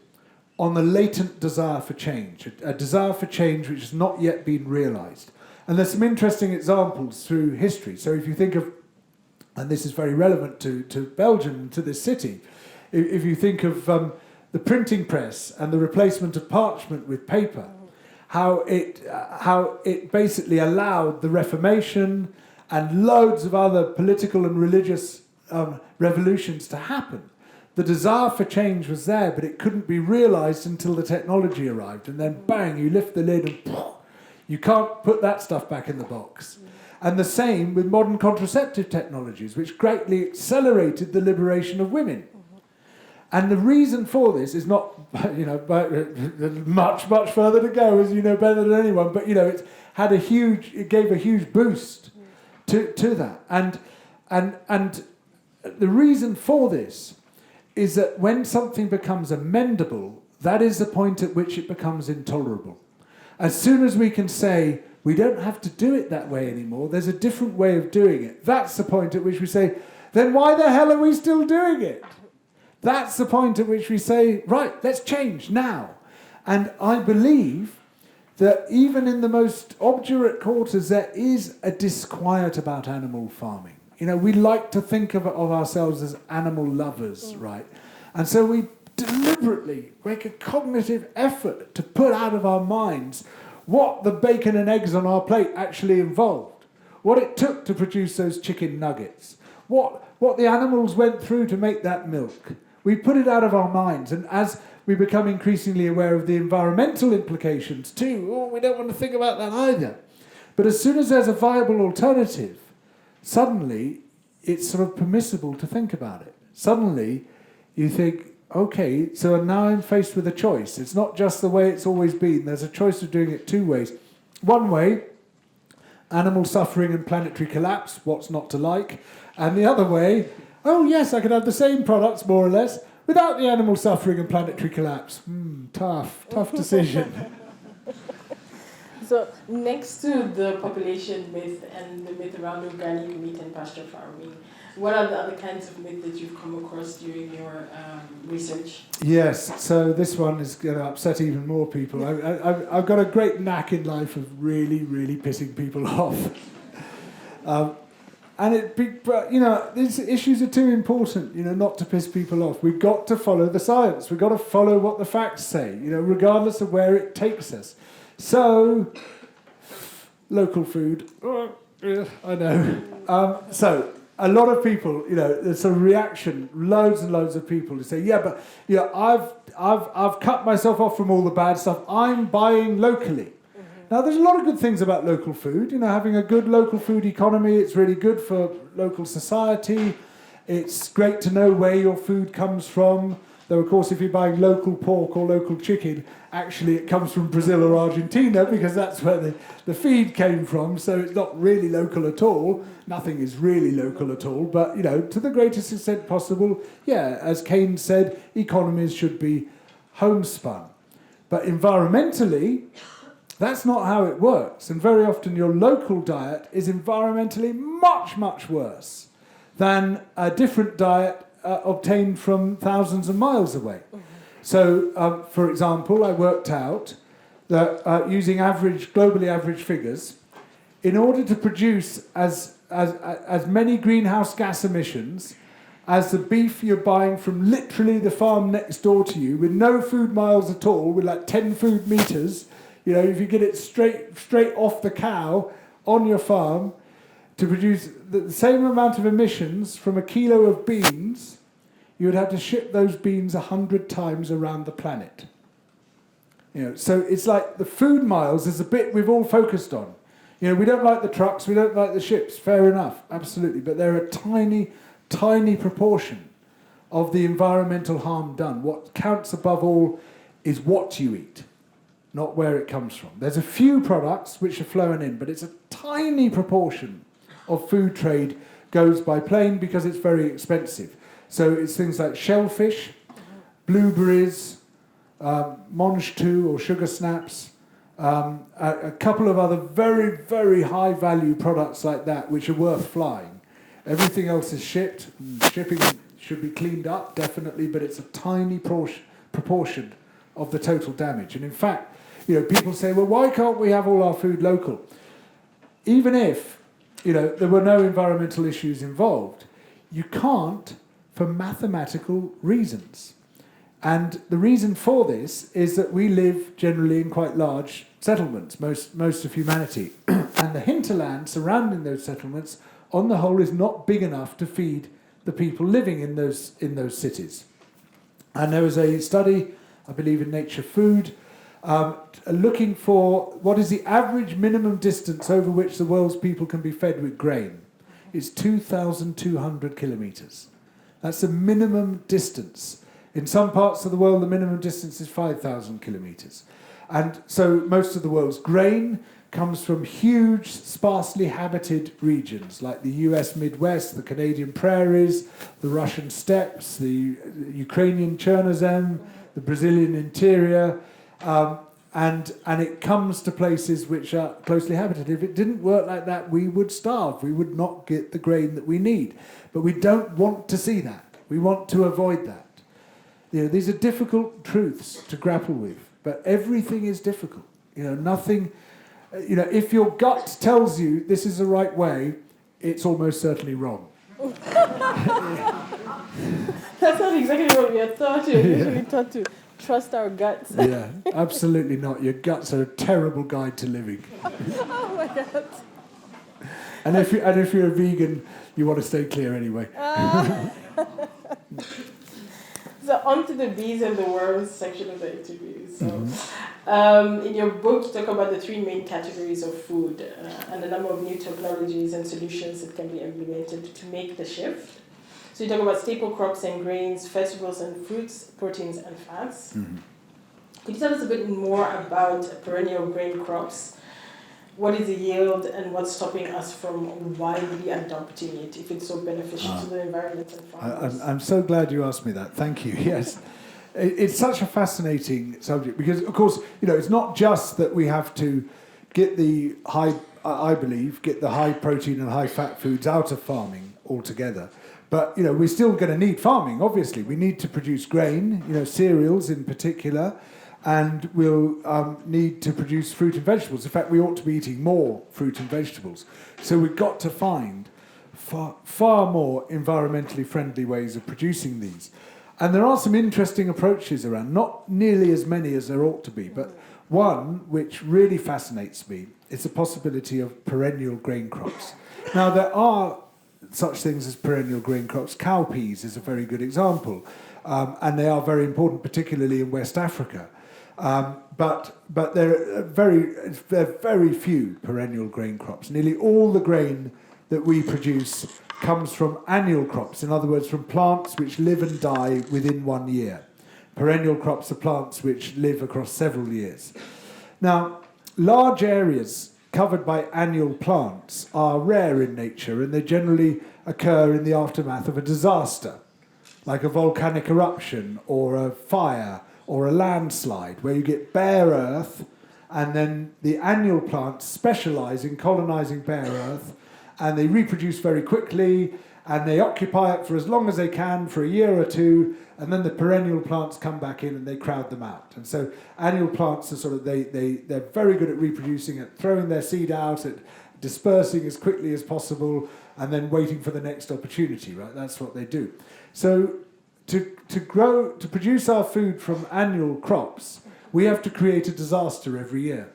on the latent desire for change, a desire for change which has not yet been realized. And there's some interesting examples through history. So if you think of, and this is very relevant to Belgium and to this city, if you think of the printing press and the replacement of parchment with paper, how it basically allowed the Reformation and loads of other political and religious revolutions to happen. The desire for change was there, but it couldn't be realised until the technology arrived. And then bang, you lift the lid and you can't put that stuff back in the box. And the same with modern contraceptive technologies, which greatly accelerated the liberation of women. And the reason for this is not, much, much further to go, as you know better than anyone, but, it gave a huge boost to that. And the reason for this is that when something becomes amendable, that is the point at which it becomes intolerable. As soon as we can say, we don't have to do it that way anymore, there's a different way of doing it, that's the point at which we say, then why the hell are we still doing it? That's the point at which we say, right, let's change now. And I believe that even in the most obdurate quarters, there is a disquiet about animal farming. We like to think of ourselves as animal lovers, right? And so we deliberately make a cognitive effort to put out of our minds what the bacon and eggs on our plate actually involved, what it took to produce those chicken nuggets, what the animals went through to make that milk. We put it out of our minds, and as we become increasingly aware of the environmental implications too, we don't want to think about that either. But as soon as there's a viable alternative, suddenly it's sort of permissible to think about it. Suddenly you think, okay, so now I'm faced with a choice. It's not just the way it's always been. There's a choice of doing it two ways. One way, animal suffering and planetary collapse, what's not to like? And the other way, oh yes, I can have the same products, more or less, without the animal suffering and planetary collapse. Tough decision. So next to the population myth and the myth around organic meat and pasture farming, what are the other kinds of myths that you've come across during your research? Yes, so this one is going to upset even more people. I've got a great knack in life of really, really pissing people off. These issues are too important, not to piss people off. We've got to follow the science. We've got to follow what the facts say, regardless of where it takes us. So, local food. I know. So, a lot of people, there's a reaction. Loads and loads of people who say, I've cut myself off from all the bad stuff. I'm buying locally. Now, there's a lot of good things about local food. Having a good local food economy, it's really good for local society. It's great to know where your food comes from. Though, of course, if you're buying local pork or local chicken, actually it comes from Brazil or Argentina because that's where the feed came from. So it's not really local at all. Nothing is really local at all. But, to the greatest extent possible, as Keynes said, economies should be homespun. But environmentally, that's not how it works. And very often your local diet is environmentally much, much worse than a different diet obtained from thousands of miles away. So, for example, I worked out that using globally average figures, in order to produce as many greenhouse gas emissions as the beef you're buying from literally the farm next door to you, with no food miles at all, with like 10 food meters, if you get it straight off the cow on your farm, to produce the same amount of emissions from a kilo of beans, you would have to ship those beans 100 times around the planet. So it's like the food miles is the bit we've all focused on. We don't like the trucks, we don't like the ships, fair enough, absolutely, but they're a tiny, tiny proportion of the environmental harm done. What counts above all is what you eat, not where it comes from. There's a few products which are flowing in, but it's a tiny proportion of food trade goes by plane because it's very expensive. So it's things like shellfish, blueberries, mange tout or sugar snaps, a couple of other very, very high value products like that which are worth flying. Everything else is shipped. Shipping should be cleaned up, definitely, but it's a tiny proportion of the total damage. And in fact, people say, well, why can't we have all our food local? Even if, there were no environmental issues involved, you can't for mathematical reasons. And the reason for this is that we live generally in quite large settlements, most of humanity. And the hinterland surrounding those settlements, on the whole, is not big enough to feed the people living in those cities. And there was a study, I believe in Nature Food, looking for what is the average minimum distance over which the world's people can be fed with grain. It's 2,200 kilometres. That's the minimum distance. In some parts of the world, the minimum distance is 5,000 kilometres. And so most of the world's grain comes from huge, sparsely habited regions like the US Midwest, the Canadian prairies, the Russian steppes, the Ukrainian Chernozem, the Brazilian interior, and it comes to places which are closely habited. If it didn't work like that, we would starve. We would not get the grain that we need. But we don't want to see that. We want to avoid that. These are difficult truths to grapple with, but everything is difficult. Nothing. If your gut tells you this is the right way, it's almost certainly wrong. That's not exactly what we had thought. We usually taught to trust our guts. Yeah, absolutely not. Your guts are a terrible guide to living. Oh my God. And if you're a vegan, you want to stay clear anyway. So on to the bees and the worms section of the interview. So, in your book, you talk about the three main categories of food and the number of new technologies and solutions that can be implemented to make the shift. So you talk about staple crops and grains, vegetables and fruits, proteins and fats. Mm-hmm. Could you tell us a bit more about perennial grain crops? What is the yield and what's stopping us from widely adopting it if it's so beneficial to the environment and farmers? I'm so glad you asked me that. Thank you. Yes. It's such a fascinating subject because, of course, it's not just that we have to get the high protein and high fat foods out of farming altogether. But, we're still going to need farming, obviously. We need to produce grain, cereals in particular. And we'll need to produce fruit and vegetables. In fact, we ought to be eating more fruit and vegetables. So we've got to find far more environmentally friendly ways of producing these. And there are some interesting approaches around, not nearly as many as there ought to be, but one which really fascinates me is the possibility of perennial grain crops. Now, there are such things as perennial grain crops. Cowpeas is a very good example, and they are very important, particularly in West Africa. But there are very few perennial grain crops. Nearly all the grain that we produce comes from annual crops, in other words, from plants which live and die within 1 year. Perennial crops are plants which live across several years. Now, large areas covered by annual plants are rare in nature, and they generally occur in the aftermath of a disaster, like a volcanic eruption or a fire or a landslide, where you get bare earth, and then the annual plants specialise in colonising bare earth, and they reproduce very quickly, and they occupy it for as long as they can, for a year or two, and then the perennial plants come back in and they crowd them out. And so annual plants are they're very good at reproducing, at throwing their seed out, at dispersing as quickly as possible, and then waiting for the next opportunity, right? That's what they do. So to produce our food from annual crops, we have to create a disaster every year.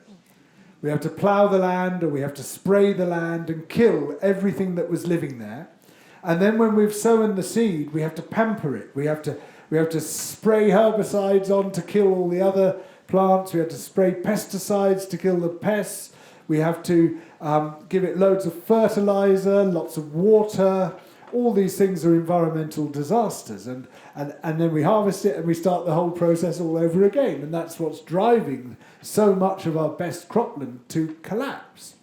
We have to plough the land, or we have to spray the land and kill everything that was living there. And then when we've sown the seed, we have to pamper it. We have to spray herbicides on to kill all the other plants. We have to spray pesticides to kill the pests. We have to give it loads of fertilizer, lots of water. All these things are environmental disasters. And then we harvest it and we start the whole process all over again. And that's what's driving so much of our best cropland to collapse.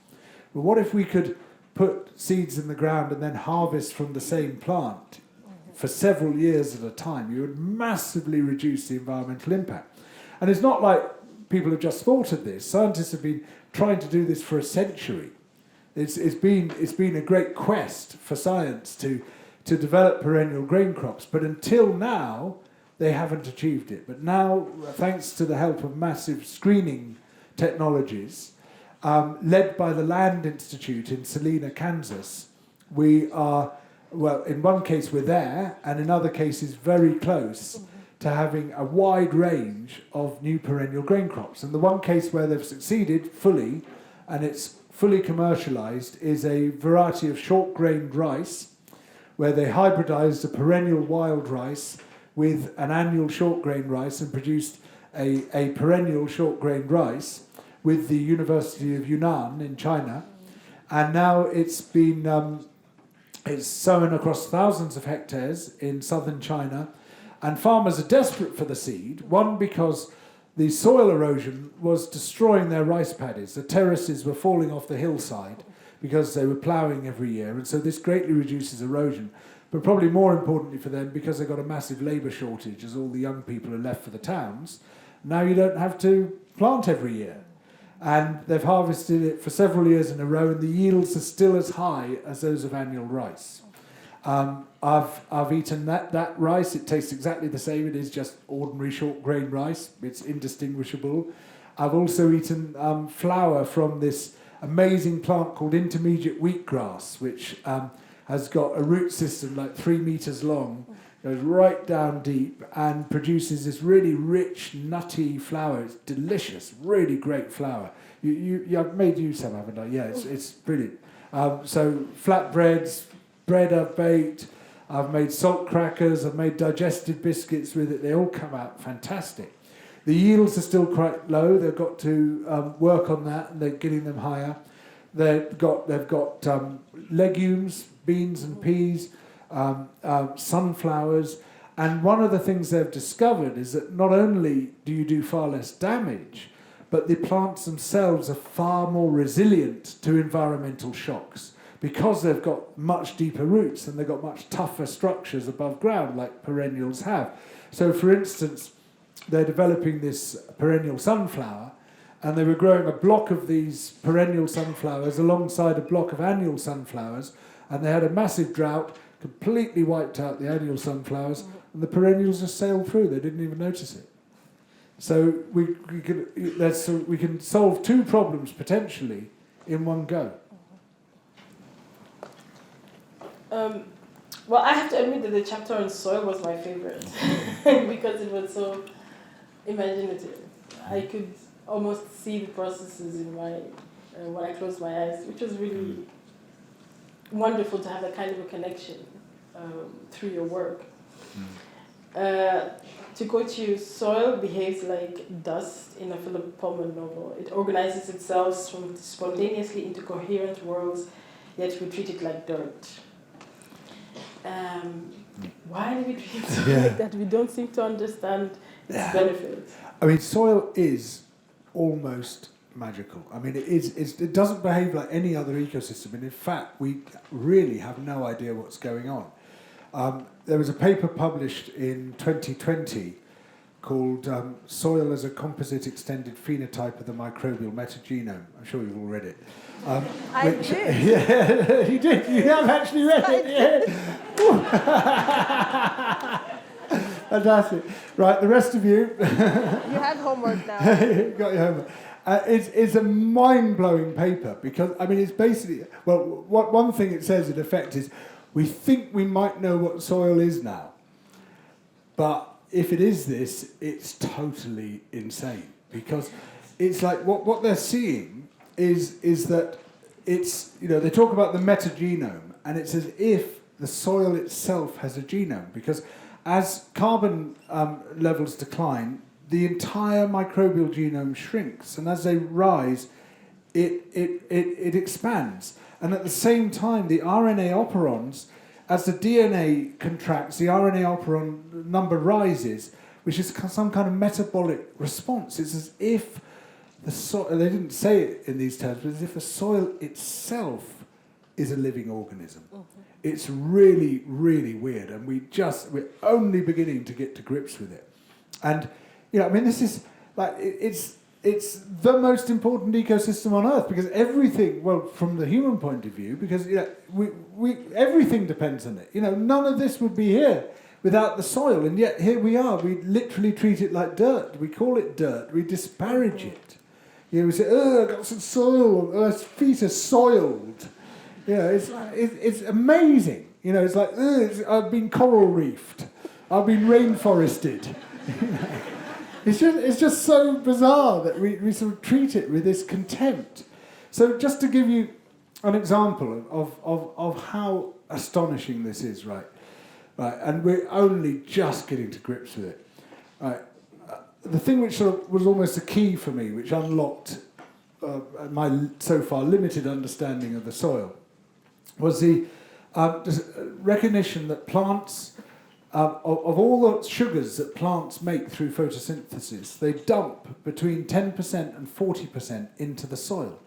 But what if we could put seeds in the ground and then harvest from the same plant for several years at a time? You would massively reduce the environmental impact. And it's not like people have just thought of this. Scientists have been trying to do this for a century. It's been a great quest for science to develop perennial grain crops, but until now they haven't achieved it. But now, thanks to the help of massive screening technologies, led by the Land Institute in Salina, Kansas, we are, well, in one case we're there, and in other cases very close to having a wide range of new perennial grain crops. And the one case where they've succeeded fully, and it's fully commercialized, is a variety of short-grained rice, where they hybridized a perennial wild rice with an annual short grain rice and produced a perennial short grain rice with the University of Yunnan in China. And now it's been it's sown across thousands of hectares in southern China. And farmers are desperate for the seed, one because the soil erosion was destroying their rice paddies. The terraces were falling off the hillside because they were ploughing every year, and so this greatly reduces erosion. But probably more importantly for them, because they've got a massive labour shortage as all the young people are left for the towns, now you don't have to plant every year. And they've harvested it for several years in a row, and the yields are still as high as those of annual rice. I've eaten that rice. It tastes exactly the same. It is just ordinary short grain rice. It's indistinguishable. I've also eaten flour from this amazing plant called intermediate wheatgrass, which has got a root system like 3 meters long, goes right down deep and produces this really rich, nutty flour. It's delicious, really great flour. I've made you some, haven't I? Yeah, it's brilliant. So flatbreads, bread I've baked, I've made salt crackers, I've made digestive biscuits with it. They all come out fantastic. The yields are still quite low. They've got to work on that, and they're getting them higher. They've got legumes, beans and peas, sunflowers, and one of the things they've discovered is that not only do you do far less damage, but the plants themselves are far more resilient to environmental shocks because they've got much deeper roots and they've got much tougher structures above ground like perennials have. So for instance, they're developing this perennial sunflower, and they were growing a block of these perennial sunflowers alongside a block of annual sunflowers, and they had a massive drought, completely wiped out the annual sunflowers, and the perennials just sailed through. They didn't even notice it. So we can solve 2 problems potentially in one go. Well, I have to admit that the chapter on soil was my favorite because it was so imaginative. I could almost see the processes in my when I closed my eyes, which was really wonderful to have that kind of a connection through your work. To quote you, soil behaves like dust in a Philip Pullman novel. It organizes itself spontaneously into coherent worlds, yet we treat it like dirt. Why do we treat it like that? We don't seem to understand its benefits. I mean, soil is almost magical. I mean, it doesn't behave like any other ecosystem, and in fact, we really have no idea what's going on. There was a paper published in 2020 called Soil as a Composite Extended Phenotype of the Microbial Metagenome. I'm sure you've all read it. I did. Yeah, you did. You have actually read it. Yeah. Fantastic. Right, the rest of you. You have homework now. You got your homework. It's a mind-blowing paper because, I mean, it's basically, well, one thing it says in effect is we think we might know what soil is now, but if it is this, it's totally insane because it's like what they're seeing is that it's, they talk about the metagenome, and it's as if the soil itself has a genome, because as carbon levels decline, the entire microbial genome shrinks, and as they rise, it expands. And at the same time, the RNA operons, as the DNA contracts, the RNA operon number rises, which is some kind of metabolic response. It's as if the soil, they didn't say it in these terms, but as if the soil itself is a living organism. It's really, really weird, and we're only beginning to get to grips with it. And I mean, this is like it's the most important ecosystem on Earth, because everything, well, from the human point of view, because we everything depends on it. None of this would be here without the soil, and yet here we are. We literally treat it like dirt. We call it dirt. We disparage it. We say, "Oh, I got some soil. My feet are soiled." It's amazing. It's like, I've been coral reefed. I've been rainforested. It's just so bizarre that we sort of treat it with this contempt. So just to give you an example of how astonishing this is, right? right? And we're only just getting to grips with it, right? The thing which sort of was almost a key for me, which unlocked my so far limited understanding of the soil, was the recognition that plants, of all the sugars that plants make through photosynthesis, they dump between 10% and 40% into the soil.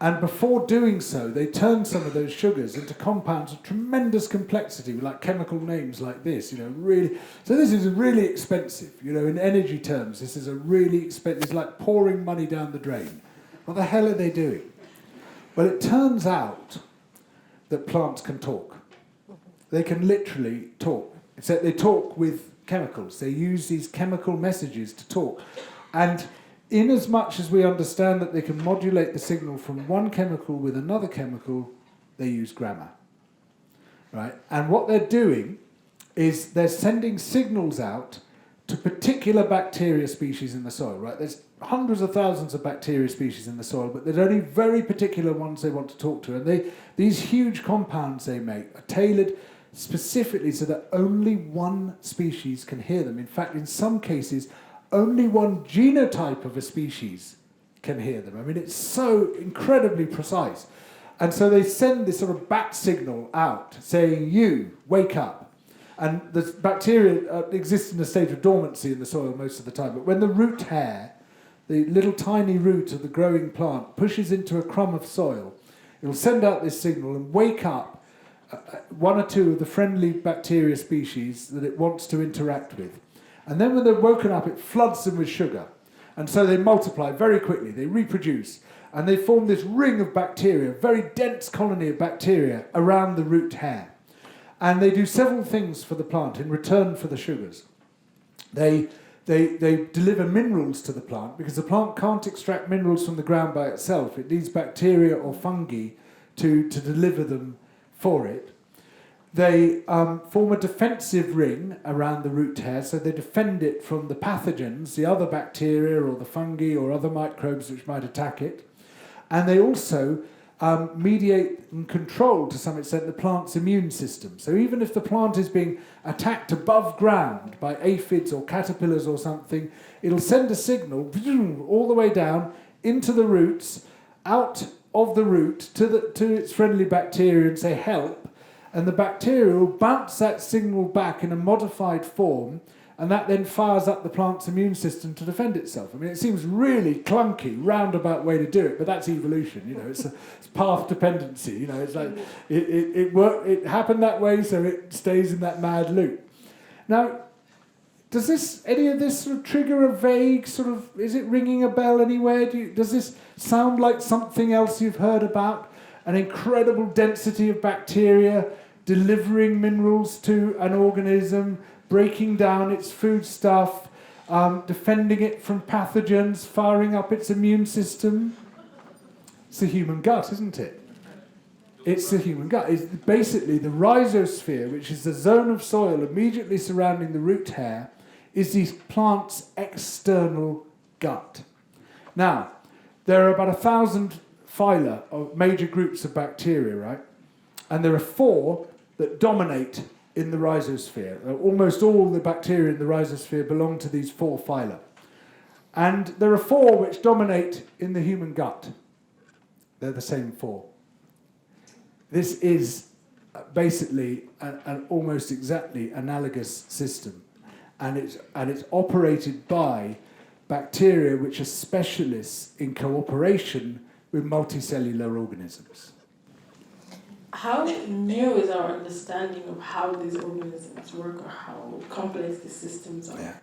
And before doing so, they turn some of those sugars into compounds of tremendous complexity, like chemical names like this, really. So this is really expensive, in energy terms. This is a really expensive, it's like pouring money down the drain. What the hell are they doing? Well, it turns out that plants can talk. They can literally talk. Except they talk with chemicals. They use these chemical messages to talk. And in as much as we understand that they can modulate the signal from one chemical with another chemical, they use grammar. Right? And what they're doing is they're sending signals out to particular bacteria species in the soil. Right? There's hundreds of thousands of bacteria species in the soil, but there's only very particular ones they want to talk to. And these huge compounds they make are tailored specifically so that only one species can hear them. In fact, in some cases, only one genotype of a species can hear them. I mean, it's so incredibly precise. And so they send this sort of bat signal out saying, you, wake up. And the bacteria exist in a state of dormancy in the soil most of the time. But when the root hair, the little tiny root of the growing plant, pushes into a crumb of soil, it will send out this signal and wake up one or two of the friendly bacteria species that it wants to interact with. And then when they're woken up, it floods them with sugar. And so they multiply very quickly, they reproduce, and they form this ring of bacteria, a very dense colony of bacteria around the root hair. And they do several things for the plant in return for the sugars. They deliver minerals to the plant, because the plant can't extract minerals from the ground by itself. It needs bacteria or fungi to deliver them for it. They form a defensive ring around the root hair, so they defend it from the pathogens, the other bacteria or the fungi or other microbes which might attack it. And they also mediate and control, to some extent, the plant's immune system. So even if the plant is being attacked above ground by aphids or caterpillars or something, it'll send a signal all the way down into the roots, out of the root to its friendly bacteria and say, help. And the bacteria will bounce that signal back in a modified form, and that then fires up the plant's immune system to defend itself. I mean, it seems really clunky, roundabout way to do it, but that's evolution. It's path dependency. It's like it happened that way, so it stays in that mad loop. Now, does any of this sort of trigger a vague sort of? Is it ringing a bell anywhere? Does this sound like something else you've heard about? An incredible density of bacteria delivering minerals to an organism, breaking down its foodstuff, defending it from pathogens, firing up its immune system. It's the human gut, isn't it? It's the human gut. It's basically the rhizosphere, which is the zone of soil immediately surrounding the root hair, is the plant's external gut. Now, there are about 1,000 phyla, of major groups of bacteria, right? And there are 4 that dominate in the rhizosphere. Almost all the bacteria in the rhizosphere belong to these 4 phyla. And there are 4 which dominate in the human gut. They're the same 4. This is basically an almost exactly analogous system. And it's operated by bacteria which are specialists in cooperation with multicellular organisms. How new is our understanding of how these organisms work, or how complex the systems are? Yeah.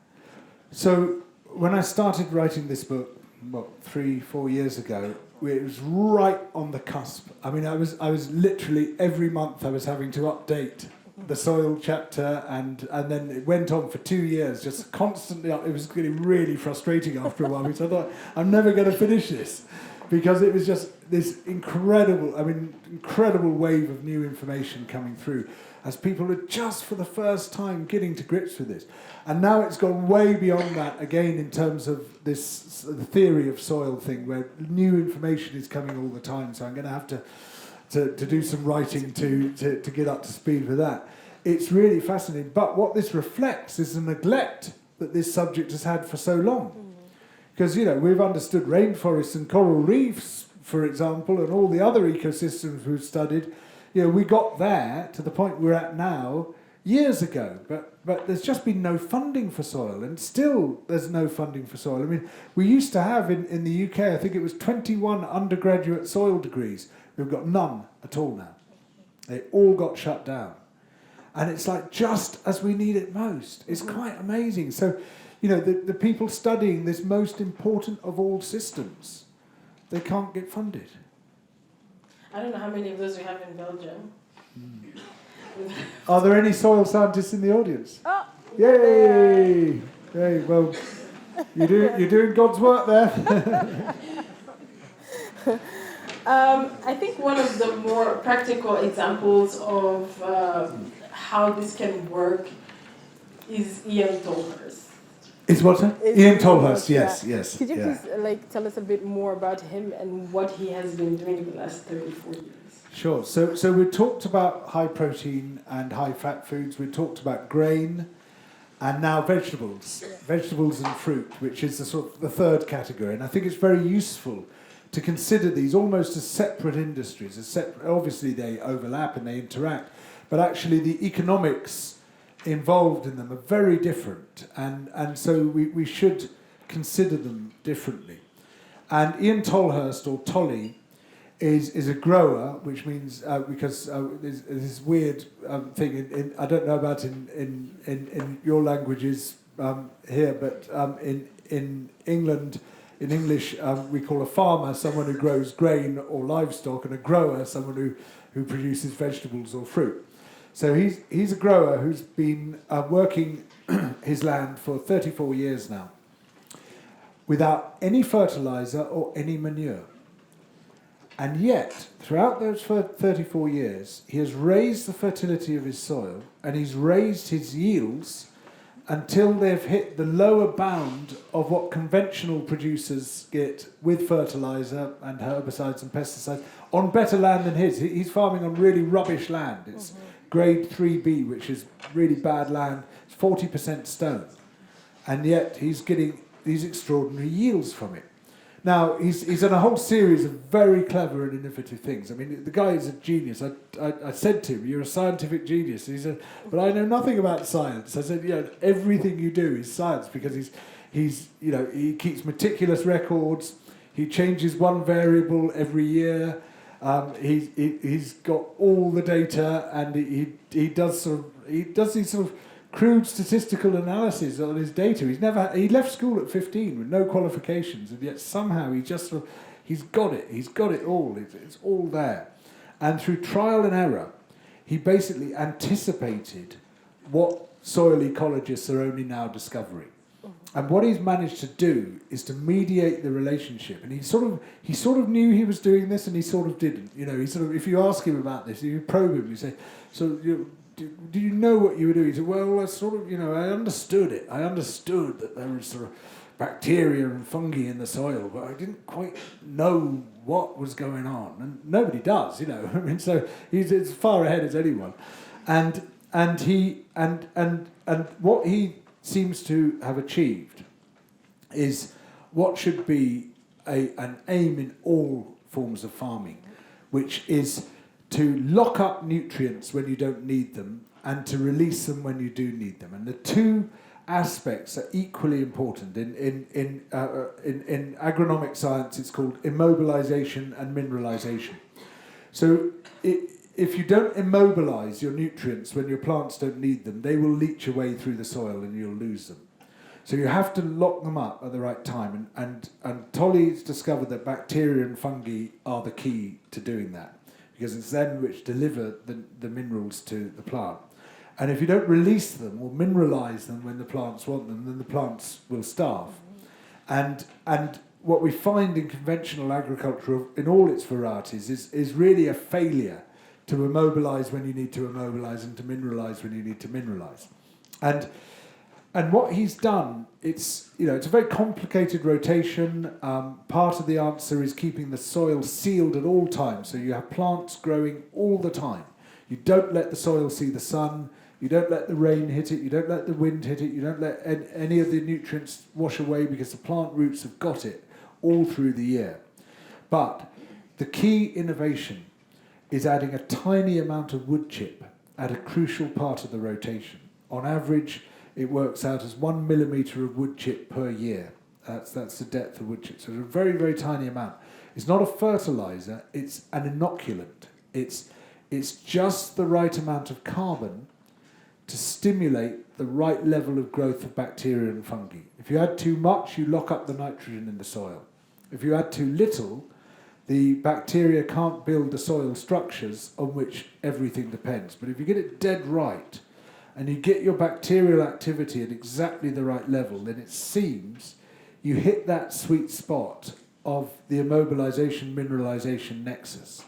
So when I started writing this book, 3-4 years ago, it was right on the cusp. I mean, I was literally every month I was having to update the soil chapter, and then it went on for 2 years, just constantly up. It was getting really frustrating after a while, because I thought, I'm never going to finish this. Because it was just this incredible wave of new information coming through as people are just for the first time getting to grips with this. And now it's gone way beyond that, again, in terms of this the theory of soil thing, where new information is coming all the time. So I'm going to have to do some writing to get up to speed with that. it's really fascinating. But what this reflects is the neglect that this subject has had for so long. Because, we've understood rainforests and coral reefs, for example, and all the other ecosystems we've studied. We got there to the point we're at now years ago, but there's just been no funding for soil, and still there's no funding for soil. I mean, we used to have in the UK, I think it was 21 undergraduate soil degrees. We've got none at all now. They all got shut down. And it's like just as we need it most. It's quite amazing. So, the people studying this most important of all systems, they can't get funded. I don't know how many of those we have in Belgium. Are there any soil scientists in the audience? Oh, Yay! Yay! Well, you're doing God's work there. I think one of the more practical examples of how this can work is Ian Tolhurst. Is what? Ian Tolhurst, yes. Could you please tell us a bit more about him and what he has been doing in the last 34 years? Sure. So we talked about high protein and high fat foods. We talked about grain, and now vegetables, vegetables and fruit, which is the third category. And I think it's very useful to consider these almost as separate industries. Obviously, they overlap and they interact, but actually the economics involved in them are very different, and so we should consider them differently. And Ian Tolhurst, or Tolly, is a grower, which means because there's this weird thing I don't know about in your languages here, but in England, in English, we call a farmer someone who grows grain or livestock, and a grower someone who produces vegetables or fruit. So he's a grower who's been working his land for 34 years now, without any fertilizer or any manure. And yet, throughout those 34 years, he has raised the fertility of his soil, and he's raised his yields until they've hit the lower bound of what conventional producers get with fertilizer and herbicides and pesticides on better land than his. He's farming on really rubbish land. It's grade 3B, which is really bad land. It's 40% stone. And yet he's getting these extraordinary yields from it. Now, he's done a whole series of very clever and innovative things. I mean, the guy is a genius. I said to him, "You're a scientific genius." He said, "But I know nothing about science." I said, everything you do is science, because he keeps meticulous records. He changes one variable every year. He's got all the data, and he does these sort of crude statistical analysis on his data. He left school at 15 with no qualifications, and yet somehow he's got it. He's got it all. It's all there. And through trial and error, he basically anticipated what soil ecologists are only now discovering. And what he's managed to do is to mediate the relationship. And he sort of knew he was doing this, and he sort of didn't. If you ask him about this, you probe him, you say, do you know what you were doing? He said, well, I understood it. I understood that there was sort of bacteria and fungi in the soil, but I didn't quite know what was going on. And nobody does, so he's as far ahead as anyone. And what he seems to have achieved is what should be an aim in all forms of farming, which is to lock up nutrients when you don't need them and to release them when you do need them. And the two aspects are equally important. In agronomic science, it's called immobilization and mineralization. So if you don't immobilize your nutrients when your plants don't need them, they will leach away through the soil and you'll lose them. So you have to lock them up at the right time. And Tolly's discovered that bacteria and fungi are the key to doing that, because it's them which deliver the minerals to the plant. And if you don't release them or mineralize them when the plants want them, then the plants will starve. And what we find in conventional agriculture, in all its varieties, is really a failure to immobilize when you need to immobilize and to mineralize when you need to mineralize. And what he's done, it's a very complicated rotation. Part of the answer is keeping the soil sealed at all times, so you have plants growing all the time. You don't let the soil see the sun, You don't let the rain hit it, you don't let the wind hit it, you don't let any of the nutrients wash away because the plant roots have got it all through the year. But the key innovation is adding a tiny amount of wood chip at a crucial part of the rotation. On average, it works out as 1 millimetre of wood chip per year. That's the depth of wood chip. So it's a very, very tiny amount. It's not a fertiliser, it's an inoculant. It's just the right amount of carbon to stimulate the right level of growth of bacteria and fungi. If you add too much, you lock up the nitrogen in the soil. If you add too little, the bacteria can't build the soil structures on which everything depends. But if you get it dead right, and you get your bacterial activity at exactly the right level, then it seems you hit that sweet spot of the immobilization mineralization nexus.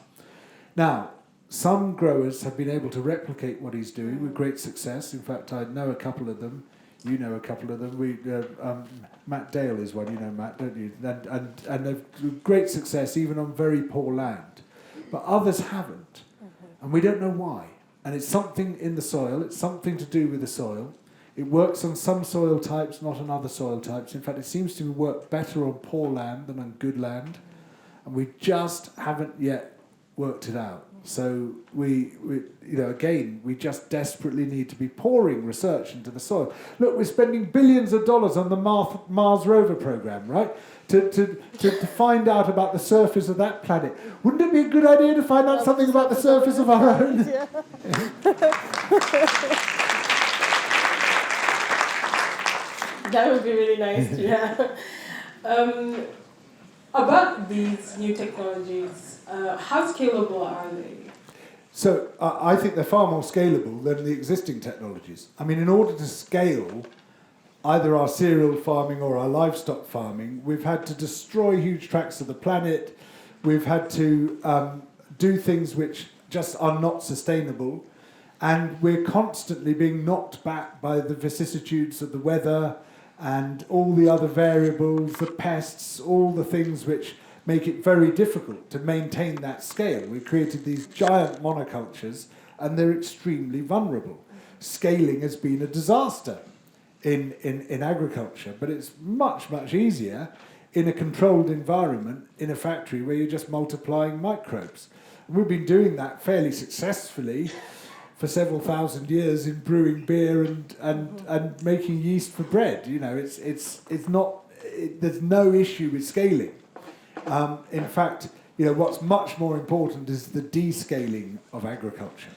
Now, some growers have been able to replicate what he's doing with great success. In fact, I know a couple of them. You know a couple of them. Matt Dale is one. You know Matt, don't you? And they've great success even on very poor land. But others haven't. And we don't know why. And it's something in the soil. It's something to do with the soil. It works on some soil types, not on other soil types. In fact, it seems to work better on poor land than on good land. And we just haven't yet worked it out. So we just desperately need to be pouring research into the soil. Look, we're spending billions of dollars on the Mars rover program, right? To find out about the surface of that planet. Wouldn't it be a good idea to find out something about the surface of our own? Yeah. That would be really nice, yeah. About these new technologies, how scalable are they? So I think they're far more scalable than the existing technologies. I mean, in order to scale either our cereal farming or our livestock farming, we've had to destroy huge tracts of the planet. We've had to do things which just are not sustainable. And we're constantly being knocked back by the vicissitudes of the weather and all the other variables, the pests, all the things which make it very difficult to maintain that scale. We've created these giant monocultures and they're extremely vulnerable. Scaling has been a disaster in agriculture, but it's much, much easier in a controlled environment in a factory where you're just multiplying microbes. And we've been doing that fairly successfully for several thousand years in brewing beer and making yeast for bread. You know, there's no issue with scaling. In fact, you know, what's much more important is the descaling of agriculture.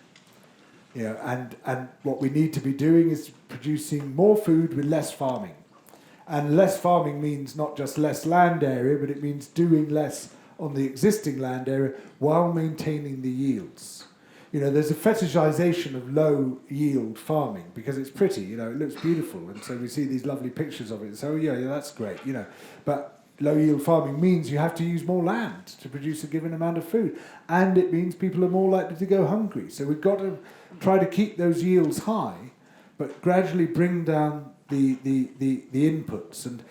You know, and what we need to be doing is producing more food with less farming. And less farming means not just less land area, but it means doing less on the existing land area while maintaining the yields. You know, there's a fetishization of low yield farming because it's pretty, you know, it looks beautiful. And so we see these lovely pictures of it. So, yeah, that's great, you know. But low yield farming means you have to use more land to produce a given amount of food. And it means people are more likely to go hungry. So we've got to try to keep those yields high, but gradually bring down the inputs. And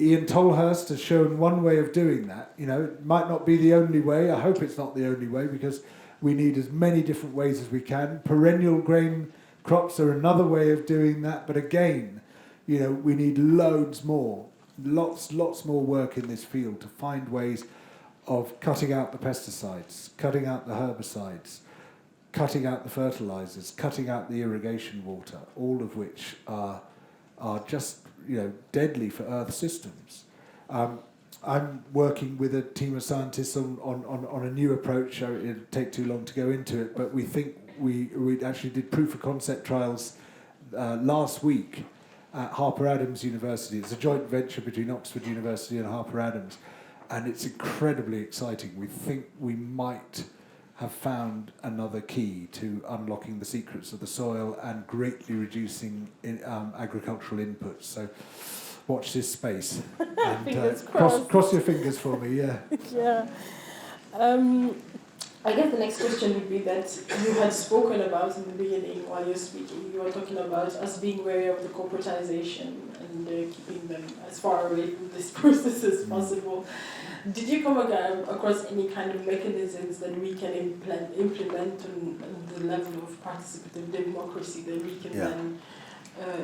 Ian Tolhurst has shown one way of doing that. You know, it might not be the only way. I hope it's not the only way because we need as many different ways as we can. Perennial grain crops are another way of doing that. But again, you know, we need loads more. Lots more work in this field to find ways of cutting out the pesticides, cutting out the herbicides, cutting out the fertilizers, cutting out the irrigation water, all of which are just, you know, deadly for Earth systems. I'm working with a team of scientists on a new approach. It'd take too long to go into it, but we think we actually did proof of concept trials last week at Harper Adams University. It's a joint venture between Oxford University and Harper Adams, and it's incredibly exciting. We think we might have found another key to unlocking the secrets of the soil and greatly reducing agricultural inputs. So watch this space. And Fingers crossed. Cross your fingers for me, yeah. Yeah. I guess the next question would be that you had spoken about in the beginning while you're speaking. You were talking about us being wary of the corporatization and keeping them as far away from this process as possible. Did you come across any kind of mechanisms that we can implement on the level of participative democracy that we can then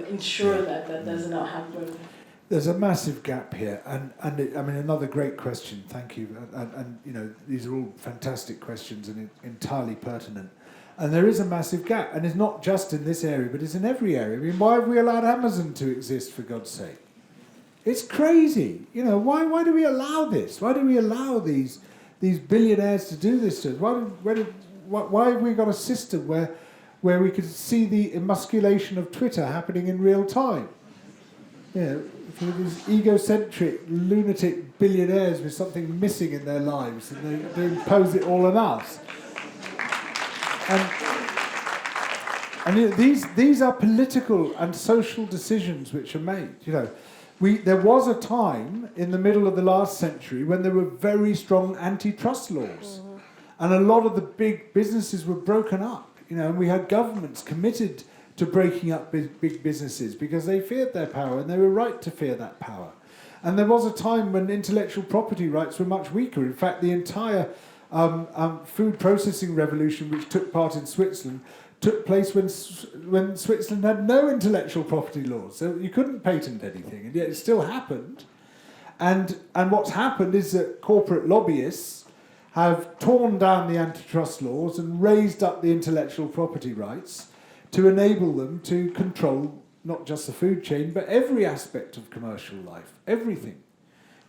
ensure that does not happen? There's a massive gap here, and I mean, another great question. Thank you, and you know, these are all fantastic questions and entirely pertinent. And there is a massive gap, and it's not just in this area, but it's in every area. I mean, why have we allowed Amazon to exist, for God's sake? It's crazy. You know, why do we allow this? Why do we allow these billionaires to do this to us? Why have we got a system where we could see the emasculation of Twitter happening in real time? You know, for these egocentric, lunatic billionaires with something missing in their lives, and they impose it all on us. And you know, these are political and social decisions which are made. You know, there was a time in the middle of the last century when there were very strong antitrust laws, and a lot of the big businesses were broken up. You know, and we had governments committed to breaking up big businesses because they feared their power, and they were right to fear that power. And there was a time when intellectual property rights were much weaker. In fact, the entire food processing revolution, which took part in Switzerland, took place when Switzerland had no intellectual property laws. So you couldn't patent anything, and yet it still happened. And what's happened is that corporate lobbyists have torn down the antitrust laws and raised up the intellectual property rights to enable them to control not just the food chain, but every aspect of commercial life, everything.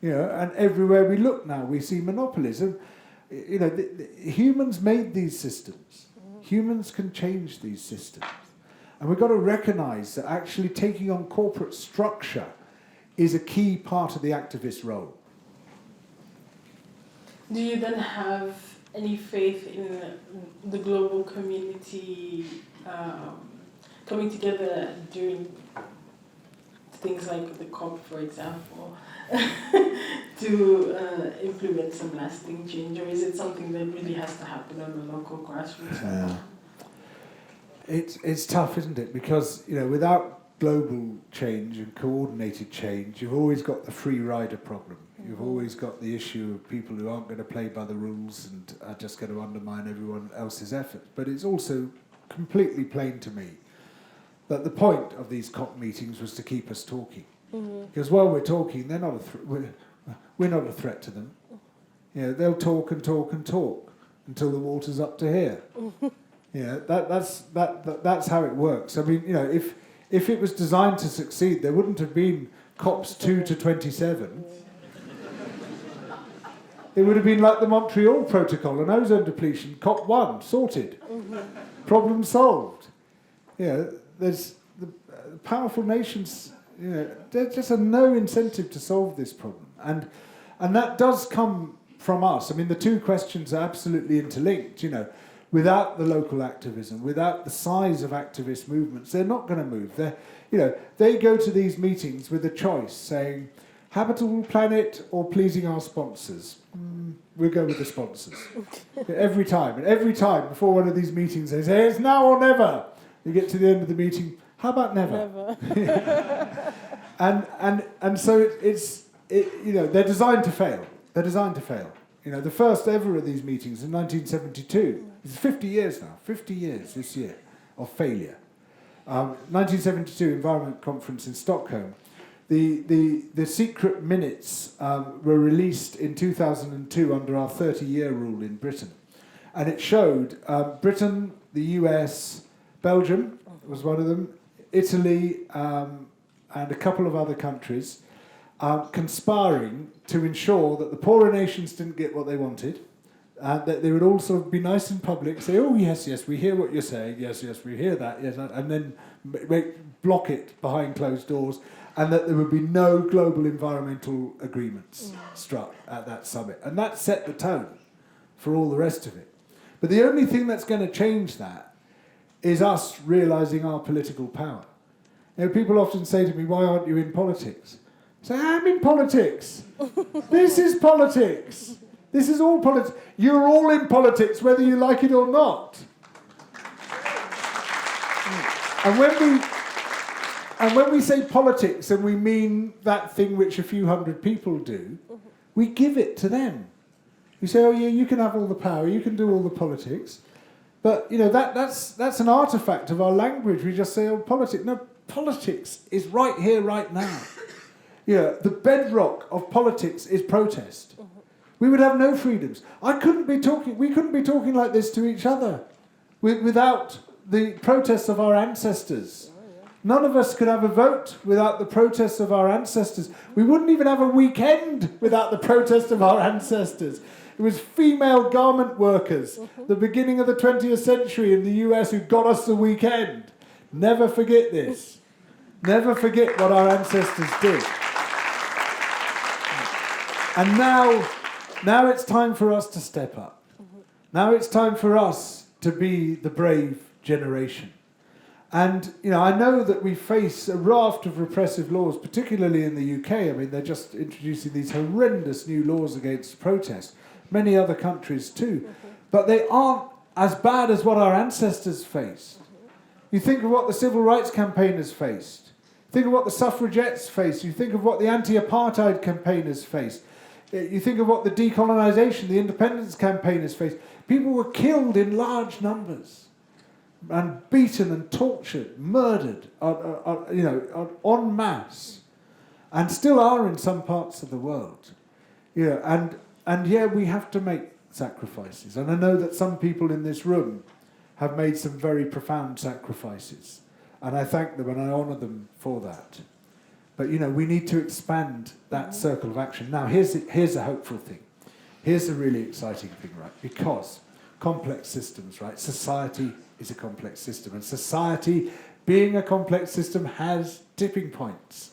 You know, and everywhere we look now, we see monopolism. You know, humans made these systems. Humans can change these systems. And we've got to recognise that actually taking on corporate structure is a key part of the activist role. Do you then have any faith in the global community coming together doing things like the COP, for example, to implement some lasting change, or is it something that really has to happen on a local grassroots level? It's tough, isn't it? Because, you know, without global change and coordinated change, you've always got the free rider problem. You've always got the issue of people who aren't going to play by the rules and are just going to undermine everyone else's effort. But it's also completely plain to me that the point of these COP meetings was to keep us talking. Because while we're talking, they're not we're not a threat to them. You know, they'll talk and talk and talk until the water's up to here. Yeah, that's how it works. I mean, you know, if it was designed to succeed, there wouldn't have been COPs 2 to 27. It would have been like the Montreal Protocol and ozone depletion. COP 1 sorted, problem solved. You know, there's the powerful nations. You know, there just are no incentive to solve this problem, and that does come from us. I mean, the two questions are absolutely interlinked. You know, without the local activism, without the size of activist movements, they're not going to move. They go to these meetings with a choice, saying, habitable planet or pleasing our sponsors. We'll go with the sponsors. Every time. And every time before one of these meetings they say, it's now or never. You get to the end of the meeting, how about never? And so you know, they're designed to fail. They're designed to fail. You know, the first ever of these meetings in 1972, it's 50 years now, 50 years this year of failure. 1972 Environment Conference in Stockholm. The secret minutes were released in 2002 under our 30-year rule in Britain. And it showed Britain, the US, Belgium was one of them, Italy, and a couple of other countries conspiring to ensure that the poorer nations didn't get what they wanted, that they would all sort of be nice in public, say, oh, yes, we hear what you're saying, yes, we hear that, yes, and then block it behind closed doors, and that there would be no global environmental agreements struck at that summit. And that set the tone for all the rest of it. But the only thing that's going to change that is us realising our political power. You know, people often say to me, why aren't you in politics? I say, I'm in politics. This is politics. This is all politics. You're all in politics, whether you like it or not. And when we say politics and we mean that thing which a few hundred people do, we give it to them. We say, oh yeah, you can have all the power, you can do all the politics. But that's an artifact of our language. We just say, oh, politics. No, politics is right here, right now. The bedrock of politics is protest. We would have no freedoms. We couldn't be talking like this to each other without the protests of our ancestors. None of us could have a vote without the protests of our ancestors. We wouldn't even have a weekend without the protest of our ancestors. It was female garment workers, the beginning of the 20th century in the US, who got us the weekend. Never forget this. Never forget what our ancestors did. And now it's time for us to step up. Now it's time for us to be the brave generation. And, I know that we face a raft of repressive laws, particularly in the UK. I mean, they're just introducing these horrendous new laws against protest. Many other countries too. But they aren't as bad as what our ancestors faced. You think of what the civil rights campaigners faced. Think of what the suffragettes faced. You think of what the anti-apartheid campaigners faced. You think of what the decolonisation, the independence campaigners faced. People were killed in large numbers. And beaten and tortured, murdered, en masse, and still are in some parts of the world. And we have to make sacrifices. And I know that some people in this room have made some very profound sacrifices, and I thank them and I honour them for that. But we need to expand that circle of action. Now, here's a hopeful thing. Here's a really exciting thing, right? Because complex systems, right? Society is a complex system, and society, being a complex system, has tipping points.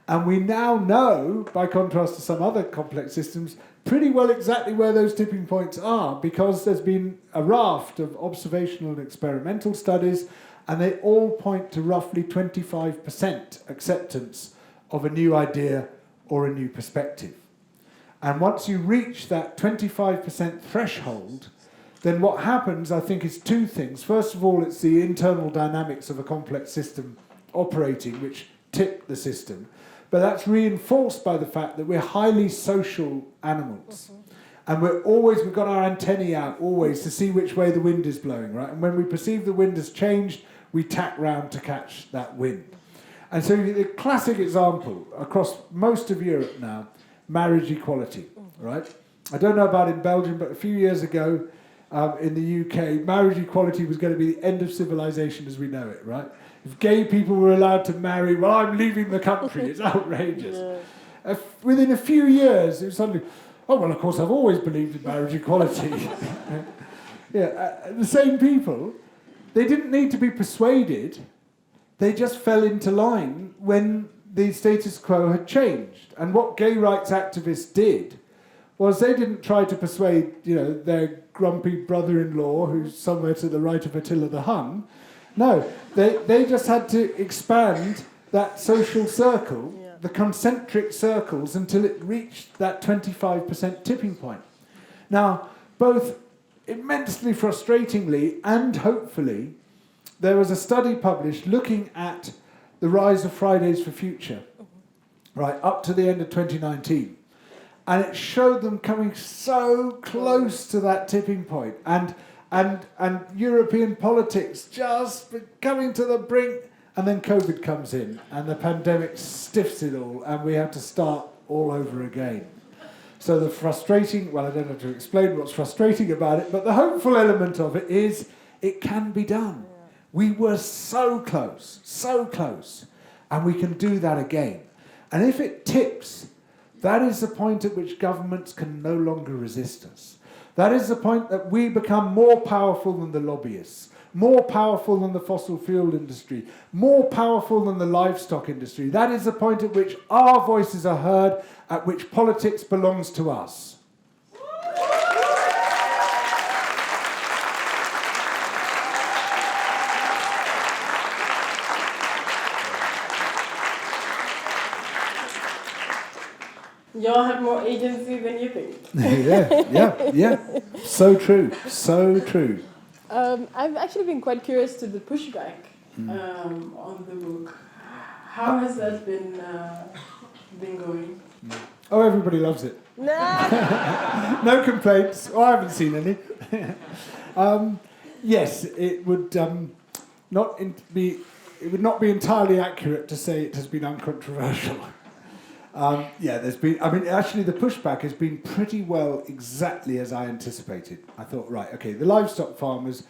And we now know, by contrast to some other complex systems, pretty well exactly where those tipping points are, because there's been a raft of observational and experimental studies, and they all point to roughly 25% acceptance of a new idea or a new perspective. And once you reach that 25% threshold, then what happens, I think, is two things. First of all, it's the internal dynamics of a complex system operating, which tip the system. But that's reinforced by the fact that we're highly social animals. And we've got our antennae out always to see which way the wind is blowing, right? And when we perceive the wind has changed, we tack round to catch that wind. And so the classic example across most of Europe now, marriage equality, right? I don't know about in Belgium, but a few years ago, in the UK, marriage equality was going to be the end of civilization as we know it, right? If gay people were allowed to marry, well, I'm leaving the country. It's outrageous. Yeah. Within a few years, it was suddenly, oh, well, of course, I've always believed in marriage equality. The same people, they didn't need to be persuaded. They just fell into line when the status quo had changed. And what gay rights activists did was they didn't try to persuade, their grumpy brother-in-law who's somewhere to the right of Attila the Hun. No, they just had to expand that social circle, the concentric circles, until it reached that 25% tipping point. Now, both immensely frustratingly and hopefully, there was a study published looking at the rise of Fridays for Future, right, up to the end of 2019. And it showed them coming so close to that tipping point, and European politics just coming to the brink, and then COVID comes in, and the pandemic stiffs it all, and we have to start all over again. So the frustrating, well, I don't have to explain what's frustrating about it, but the hopeful element of it is it can be done. We were so close, and we can do that again. And if it tips, that is the point at which governments can no longer resist us. That is the point that we become more powerful than the lobbyists, more powerful than the fossil fuel industry, more powerful than the livestock industry. That is the point at which our voices are heard, at which politics belongs to us. Y'all have more agency than you think. yeah. So true, so true. I've actually been quite curious to the pushback on the book. How has that been going? Oh, everybody loves it. No complaints. Oh, I haven't seen any. Yes, it would it would not be entirely accurate to say it has been uncontroversial. There's been. I mean, actually, the pushback has been pretty well exactly as I anticipated. I thought, right, okay, the livestock farmers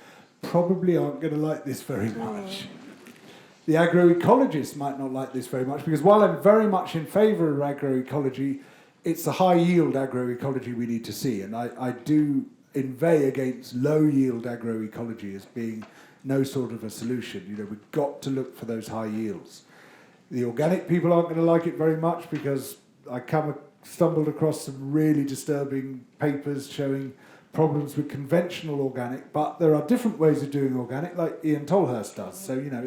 probably aren't going to like this very much. The agroecologists might not like this very much, because while I'm very much in favour of agroecology, it's the high-yield agroecology we need to see, and I do inveigh against low-yield agroecology as being no sort of a solution. You know, we've got to look for those high yields. The organic people aren't going to like it very much, because I stumbled across some really disturbing papers showing problems with conventional organic, but there are different ways of doing organic, like Ian Tolhurst does. So, you know,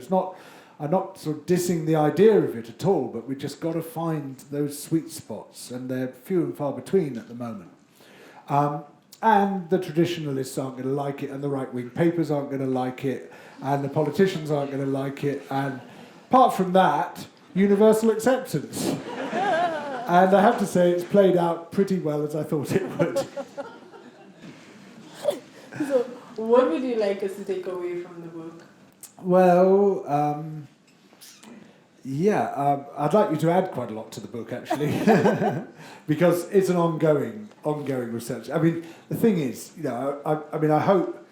I'm not sort of dissing the idea of it at all, but we've just got to find those sweet spots, and they're few and far between at the moment. And the traditionalists aren't going to like it, and the right-wing papers aren't going to like it, and the politicians aren't going to like it, and apart from that, universal acceptance. And I have to say, it's played out pretty well as I thought it would. So, what would you like us to take away from the book? Well, I'd like you to add quite a lot to the book, actually, because it's an ongoing research. I mean, the thing is, you know, I hope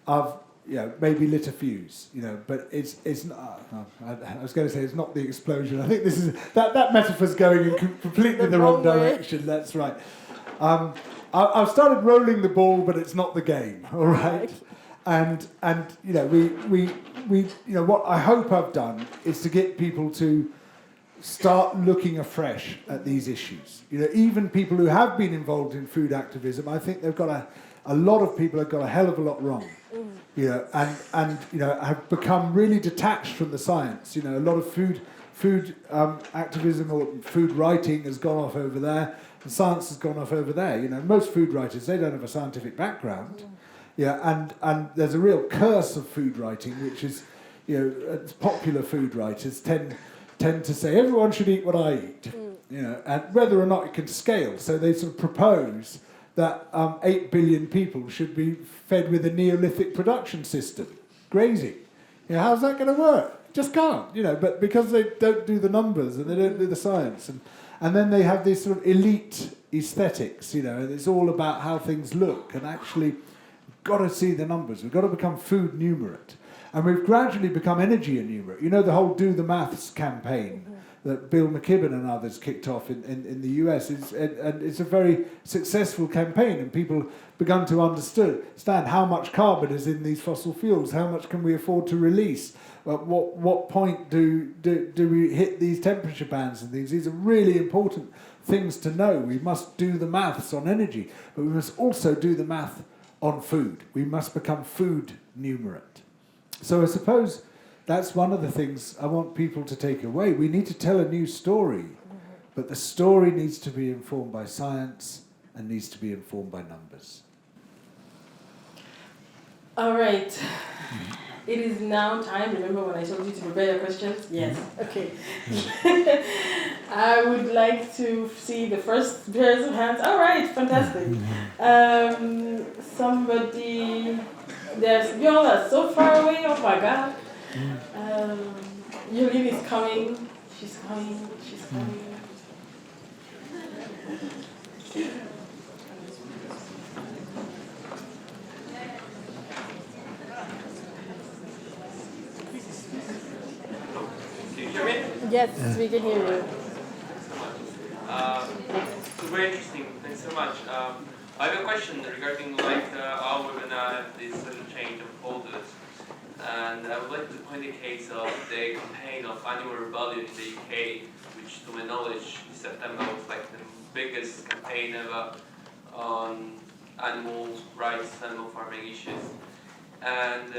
I've, you know, maybe lit a fuse, you know, but it's not. I was going to say it's not the explosion. I think this is that metaphor's going in completely the wrong direction. That's right. I've started rolling the ball, but it's not the game. All right. And you know, we you know, what I hope I've done is to get people to start looking afresh at these issues. You know, even people who have been involved in food activism, I think they've got a lot of people have got a hell of a lot wrong. You know, and you know, have become really detached from the science. You know, a lot of food activism or food writing has gone off over there, and science has gone off over there. You know, most food writers, they don't have a scientific background. Yeah, and there's a real curse of food writing, which is, you know, popular food writers tend to say everyone should eat what I eat, you know, and whether or not it can scale. So they sort of propose that 8 billion people should be fed with a Neolithic production system, grazing. You know, how's that going to work? Just can't, you know. But because they don't do the numbers and they don't do the science, and then they have these sort of elite aesthetics, you know, and it's all about how things look, and actually. Got to see the numbers. We've got to become food numerate. And we've gradually become energy enumerate. You know, the whole Do the Maths campaign that Bill McKibben and others kicked off in the US, and it's a very successful campaign, and people begun to understand how much carbon is in these fossil fuels, how much can we afford to release, what point do we hit these temperature bands and things. These are really important things to know. We must do the maths on energy, but we must also do the math on food. We must become food numerate. So I suppose that's one of the things I want people to take away. We need to tell a new story, but the story needs to be informed by science and needs to be informed by numbers. All right. It is now time. Remember when I told you to prepare your questions? Yes. Okay. I would like to see the first pairs of hands. All right, fantastic. Somebody, y'all are so far away. Oh my God. Yulin is coming. She's coming. She's coming. Yes, we can hear you. It's very interesting. Thanks so much. I have a question regarding how we're gonna have this social change unfolded, and I would like to point the case of the campaign of Animal Rebellion in the UK, which, to my knowledge, in September was like the biggest campaign ever on animal rights, animal farming issues. And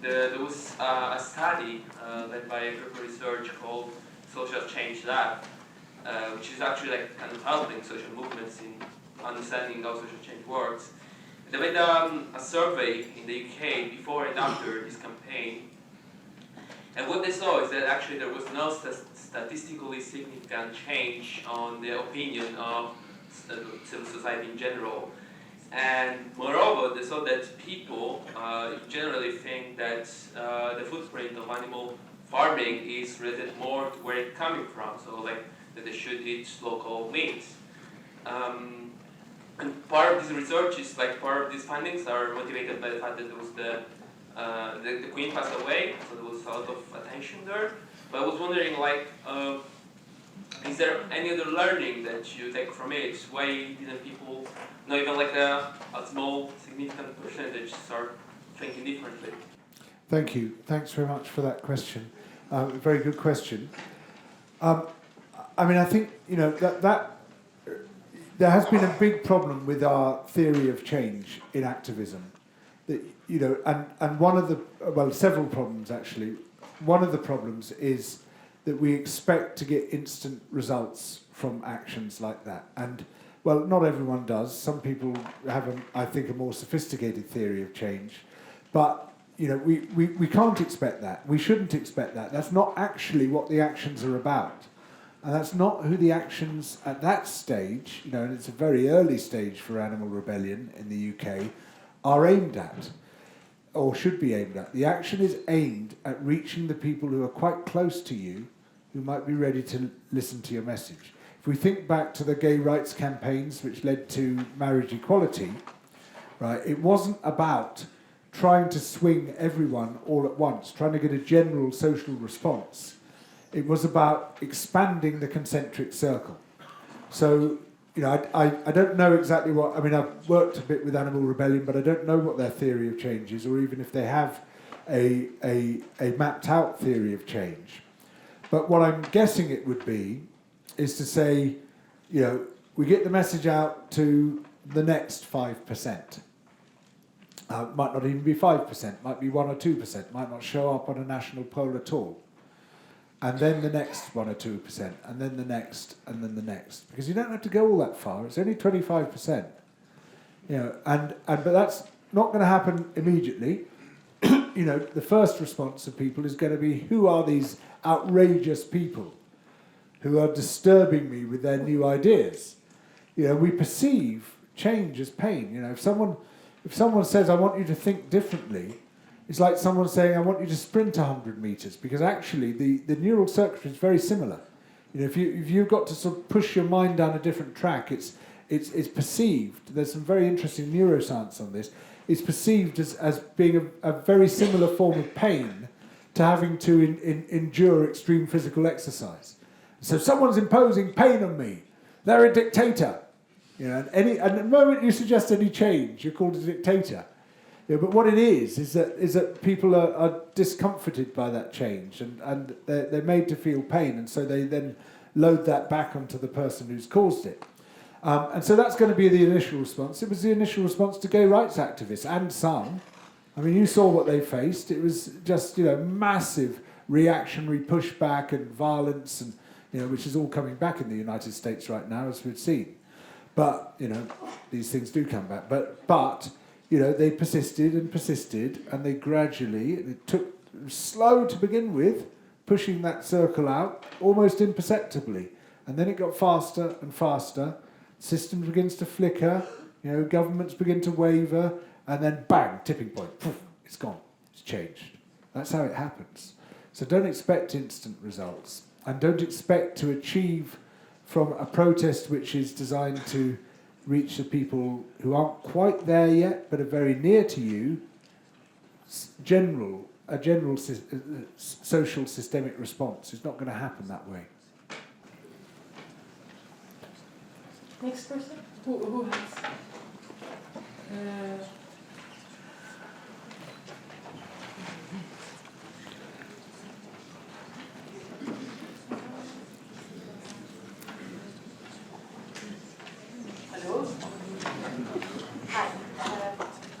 there was a study led by a group of research called Social Change Lab, which is actually like kind of helping social movements in understanding how social change works. They made a survey in the UK before and after this campaign, and what they saw is that actually there was no statistically significant change on the opinion of civil society in general. And moreover, they saw that people generally think that the footprint of animal farming is related more to where it's coming from, so like that they should eat local meat. And part of this research is like part of these findings are motivated by the fact that there was the queen passed away, so there was a lot of attention there. But I was wondering, like, is there any other learning that you take from it? Why didn't people, not even like a small significant percentage, start thinking differently? Thank you. Thanks very much for that question. Very good question. I mean, I think, you know, that there has been a big problem with our theory of change in activism. That, you know, and one of the, well, several problems actually. One of the problems is that we expect to get instant results from actions like that. And, well, not everyone does. Some people have, I think, a more sophisticated theory of change. But, you know, we can't expect that. We shouldn't expect that. That's not actually what the actions are about. And that's not who the actions at that stage, you know, and it's a very early stage for animal rebellion in the UK, are aimed at, or should be aimed at. The action is aimed at reaching the people who are quite close to you, who might be ready to listen to your message. If we think back to the gay rights campaigns which led to marriage equality, right, it wasn't about trying to swing everyone all at once, trying to get a general social response. It was about expanding the concentric circle. So, you know, I don't know exactly what, I mean, I've worked a bit with Animal Rebellion, but I don't know what their theory of change is, or even if they have a mapped out theory of change. But what I'm guessing it would be is to say, you know, we get the message out to the next 5%. It might not even be 5%, might be 1 or 2%, might not show up on a national poll at all. And then the next 1 or 2%, and then the next, and then the next. Because you don't have to go all that far, it's only 25%. You know, but that's not going to happen immediately. You know, the first response of people is going to be, who are these outrageous people who are disturbing me with their new ideas? You know, we perceive change as pain. You know, if someone says, I want you to think differently, it's like someone saying, I want you to sprint 100 meters, because actually the neural circuitry is very similar. You know, if you've got to sort of push your mind down a different track, it's perceived, there's some very interesting neuroscience on this, it's perceived as being a very similar form of pain to having to endure extreme physical exercise. So someone's imposing pain on me, they're a dictator. You know, and the moment you suggest any change, you're called a dictator. Yeah, but what it is that people are discomforted by that change, and they're made to feel pain, and so they then load that back onto the person who's caused it. And so that's going to be the initial response. It was the initial response to gay rights activists, and some. I mean, you saw what they faced. It was just, you know, massive reactionary pushback and violence, and, you know, which is all coming back in the United States right now, as we've seen. But, you know, these things do come back. But you know, they persisted, and they gradually, it took slow to begin with, pushing that circle out, almost imperceptibly. And then it got faster and faster. System begins to flicker, you know, governments begin to waver, and then bang, tipping point, poof, it's gone, it's changed. That's how it happens. So don't expect instant results, and don't expect to achieve from a protest which is designed to reach the people who aren't quite there yet, but are very near to you, a general social systemic response. It's not going to happen that way. Next person? Who has? Hello. Hi.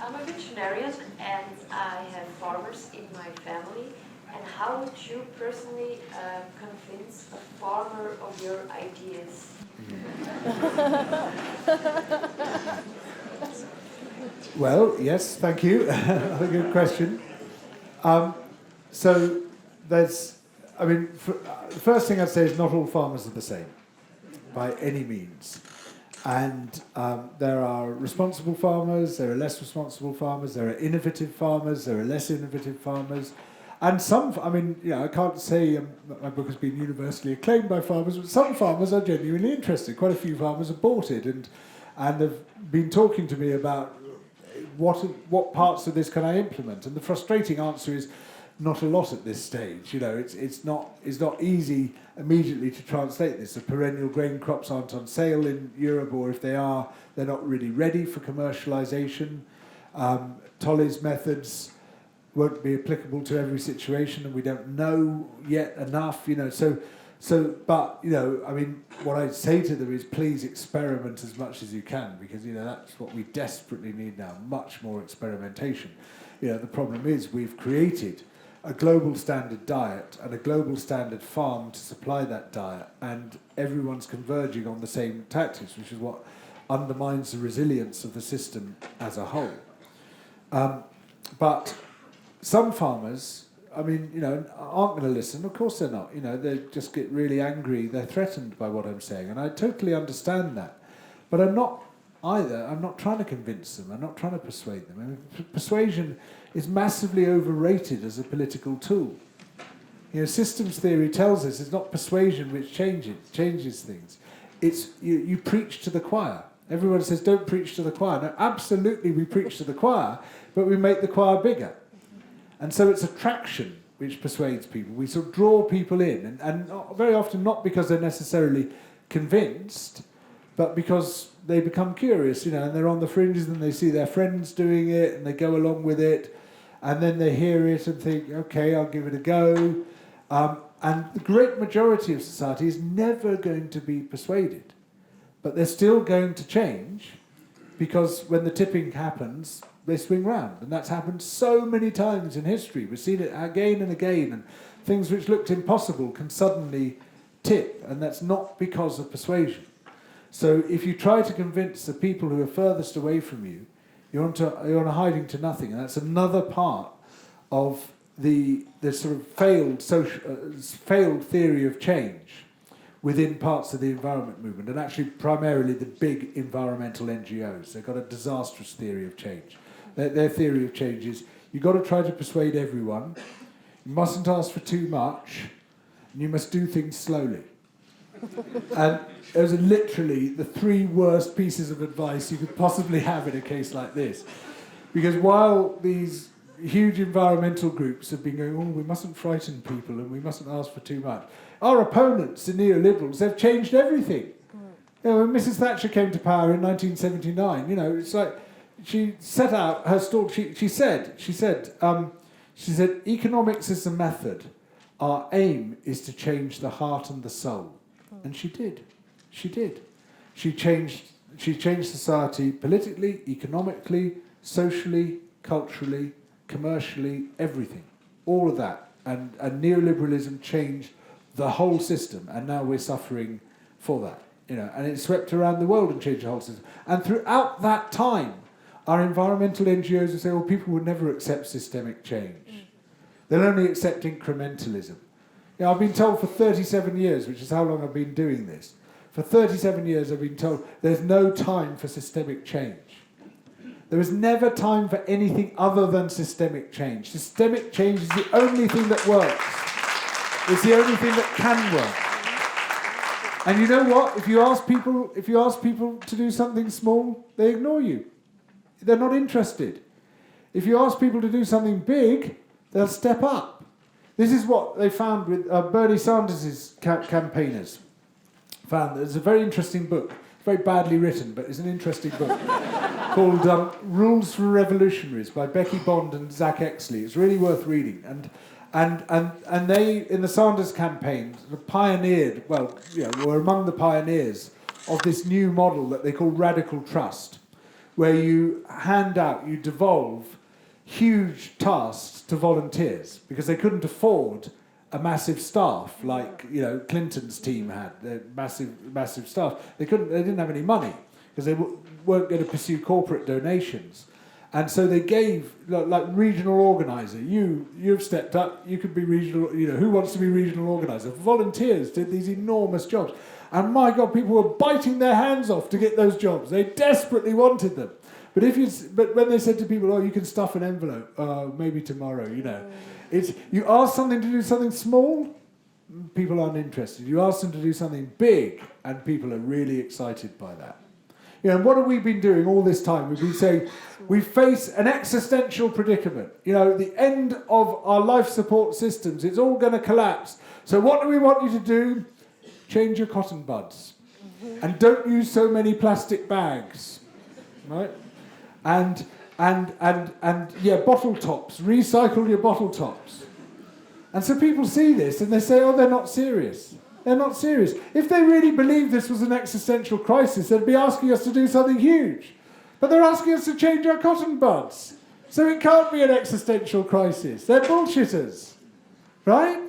I'm a veterinarian, and I have farmers in my family. And how would you personally convince a farmer of your ideas? Well, yes, thank you. Another good question. So there's, the first thing I'd say is not all farmers are the same, by any means. And there are responsible farmers, there are less responsible farmers, there are innovative farmers, there are less innovative farmers. And some, I can't say that my book has been universally acclaimed by farmers, but some farmers are genuinely interested. Quite a few farmers have bought it and have been talking to me about what parts of this can I implement. And the frustrating answer is not a lot at this stage. It's not easy immediately to translate this. The perennial grain crops aren't on sale in Europe, or if they are, they're not really ready for commercialization. Tolley's methods won't be applicable to every situation, and we don't know yet enough. But what I say to them is, please experiment as much as you can, because that's what we desperately need now. Much more experimentation. The problem is we've created a global standard diet and a global standard farm to supply that diet, and everyone's converging on the same tactics, which is what undermines the resilience of the system as a whole. But some farmers, aren't going to listen. Of course they're not. They just get really angry. They're threatened by what I'm saying, and I totally understand that. But I'm not either. I'm not trying to convince them. I'm not trying to persuade them. Persuasion is massively overrated as a political tool. Systems theory tells us it's not persuasion which changes things. It's you preach to the choir. Everyone says, don't preach to the choir. No, absolutely we preach to the choir, but we make the choir bigger. And so it's attraction which persuades people. We sort of draw people in, and very often not because they're necessarily convinced, but because they become curious, and they're on the fringes and they see their friends doing it and they go along with it, and then they hear it and think, okay, I'll give it a go. And the great majority of society is never going to be persuaded, but they're still going to change, because when the tipping happens, they swing round. And that's happened so many times in history. We've seen it again and again, and things which looked impossible can suddenly tip, and that's not because of persuasion. So if you try to convince the people who are furthest away from you, you're on a hiding to nothing, and that's another part of the sort of failed theory of change within parts of the environment movement, and actually primarily the big environmental NGOs. They've got a disastrous theory of change. Their theory of change is you've got to try to persuade everyone, you mustn't ask for too much, and you must do things slowly. And those are literally the three worst pieces of advice you could possibly have in a case like this. Because while these huge environmental groups have been going, we mustn't frighten people and we mustn't ask for too much, our opponents, the neoliberals, they've changed everything. When Mrs. Thatcher came to power in 1979, it's like she set out her stall. She said, economics is the method. Our aim is to change the heart and the soul. And she did. She changed society politically, economically, socially, culturally, commercially, everything. All of that. And neoliberalism changed the whole system, and now we're suffering for that. And it swept around the world and changed the whole system. And throughout that time, our environmental NGOs would say, people would never accept systemic change. They'll only accept incrementalism. I've been told for 37 years, which is how long I've been doing this, for 37 years I've been told there's no time for systemic change. There is never time for anything other than systemic change. Systemic change is the only thing that works. It's the only thing that can work. And you know what? If you ask people to do something small, they ignore you. They're not interested. If you ask people to do something big, they'll step up. This is what they found with Bernie Sanders' campaigners. There's a very interesting book. It's very badly written, but it's an interesting book called Rules for Revolutionaries by Becky Bond and Zach Exley. It's really worth reading. And they, in the Sanders campaign, pioneered, were among the pioneers of this new model that they call radical trust, where you devolve huge tasks to volunteers because they couldn't afford a massive staff like Clinton's team had. Their massive staff. They didn't have any money because they weren't going to pursue corporate donations, and so they gave like regional organizer. You've stepped up. You could be regional. Who wants to be regional organizer? Volunteers did these enormous jobs, and my God, people were biting their hands off to get those jobs. They desperately wanted them. But when they said to people, "Oh, you can stuff an envelope, maybe tomorrow," it's you ask something to do something small, people aren't interested. You ask them to do something big, and people are really excited by that. And what have we been doing all this time? We've been saying we face an existential predicament. The end of our life support systems. It's all going to collapse. So what do we want you to do? Change your cotton buds, and don't use so many plastic bags, right? And bottle tops. Recycle your bottle tops. And so people see this and they say, "Oh, they're not serious. They're not serious." If they really believed this was an existential crisis, they'd be asking us to do something huge. But they're asking us to change our cotton buds. So it can't be an existential crisis. They're bullshitters, right?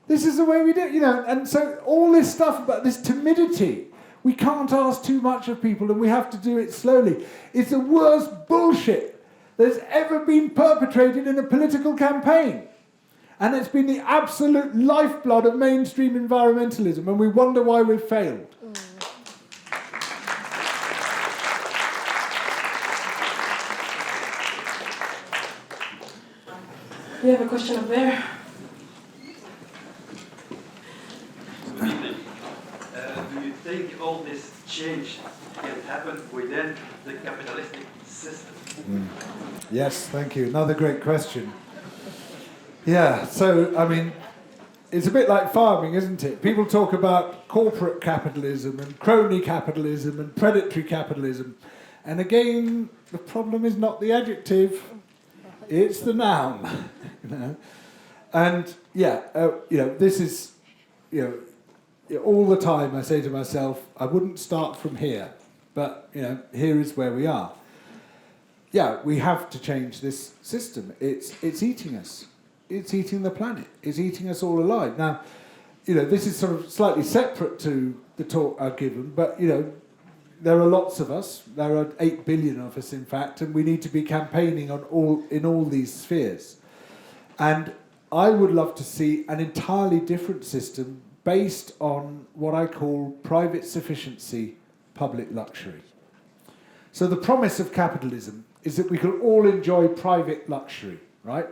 This is the way we do it, And so all this stuff about this timidity. We can't ask too much of people and we have to do it slowly. It's the worst bullshit that's ever been perpetrated in a political campaign. And it's been the absolute lifeblood of mainstream environmentalism, and we wonder why we've failed. We have a question up there. Do you think all this change can happen within the capitalistic system? Yes, thank you. Another great question. Yeah, so, it's a bit like farming, isn't it? People talk about corporate capitalism and crony capitalism and predatory capitalism. And again, the problem is not the adjective, it's the noun. And, this is, all the time I say to myself, I wouldn't start from here, but, here is where we are. Yeah, we have to change this system. It's eating us. It's eating the planet. It's eating us all alive. Now, this is sort of slightly separate to the talk I've given, but, there are lots of us. There are 8 billion of us, in fact, and we need to be campaigning in all these spheres. And I would love to see an entirely different system based on what I call private sufficiency, public luxury. So the promise of capitalism is that we can all enjoy private luxury, right?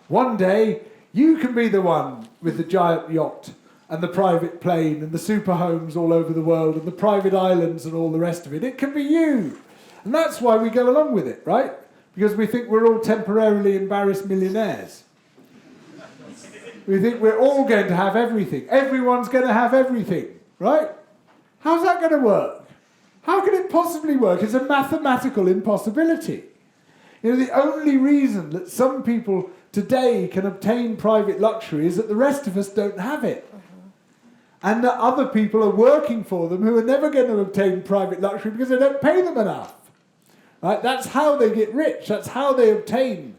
One day, you can be the one with the giant yacht and the private plane and the super homes all over the world and the private islands and all the rest of it. It can be you. And that's why we go along with it, right? Because we think we're all temporarily embarrassed millionaires. We think we're all going to have everything. Everyone's going to have everything, right? How's that going to work? How can it possibly work? It's a mathematical impossibility. The only reason that some people today can obtain private luxury is that the rest of us don't have it. And that other people are working for them who are never going to obtain private luxury because they don't pay them enough. Right? That's how they get rich. That's how they obtain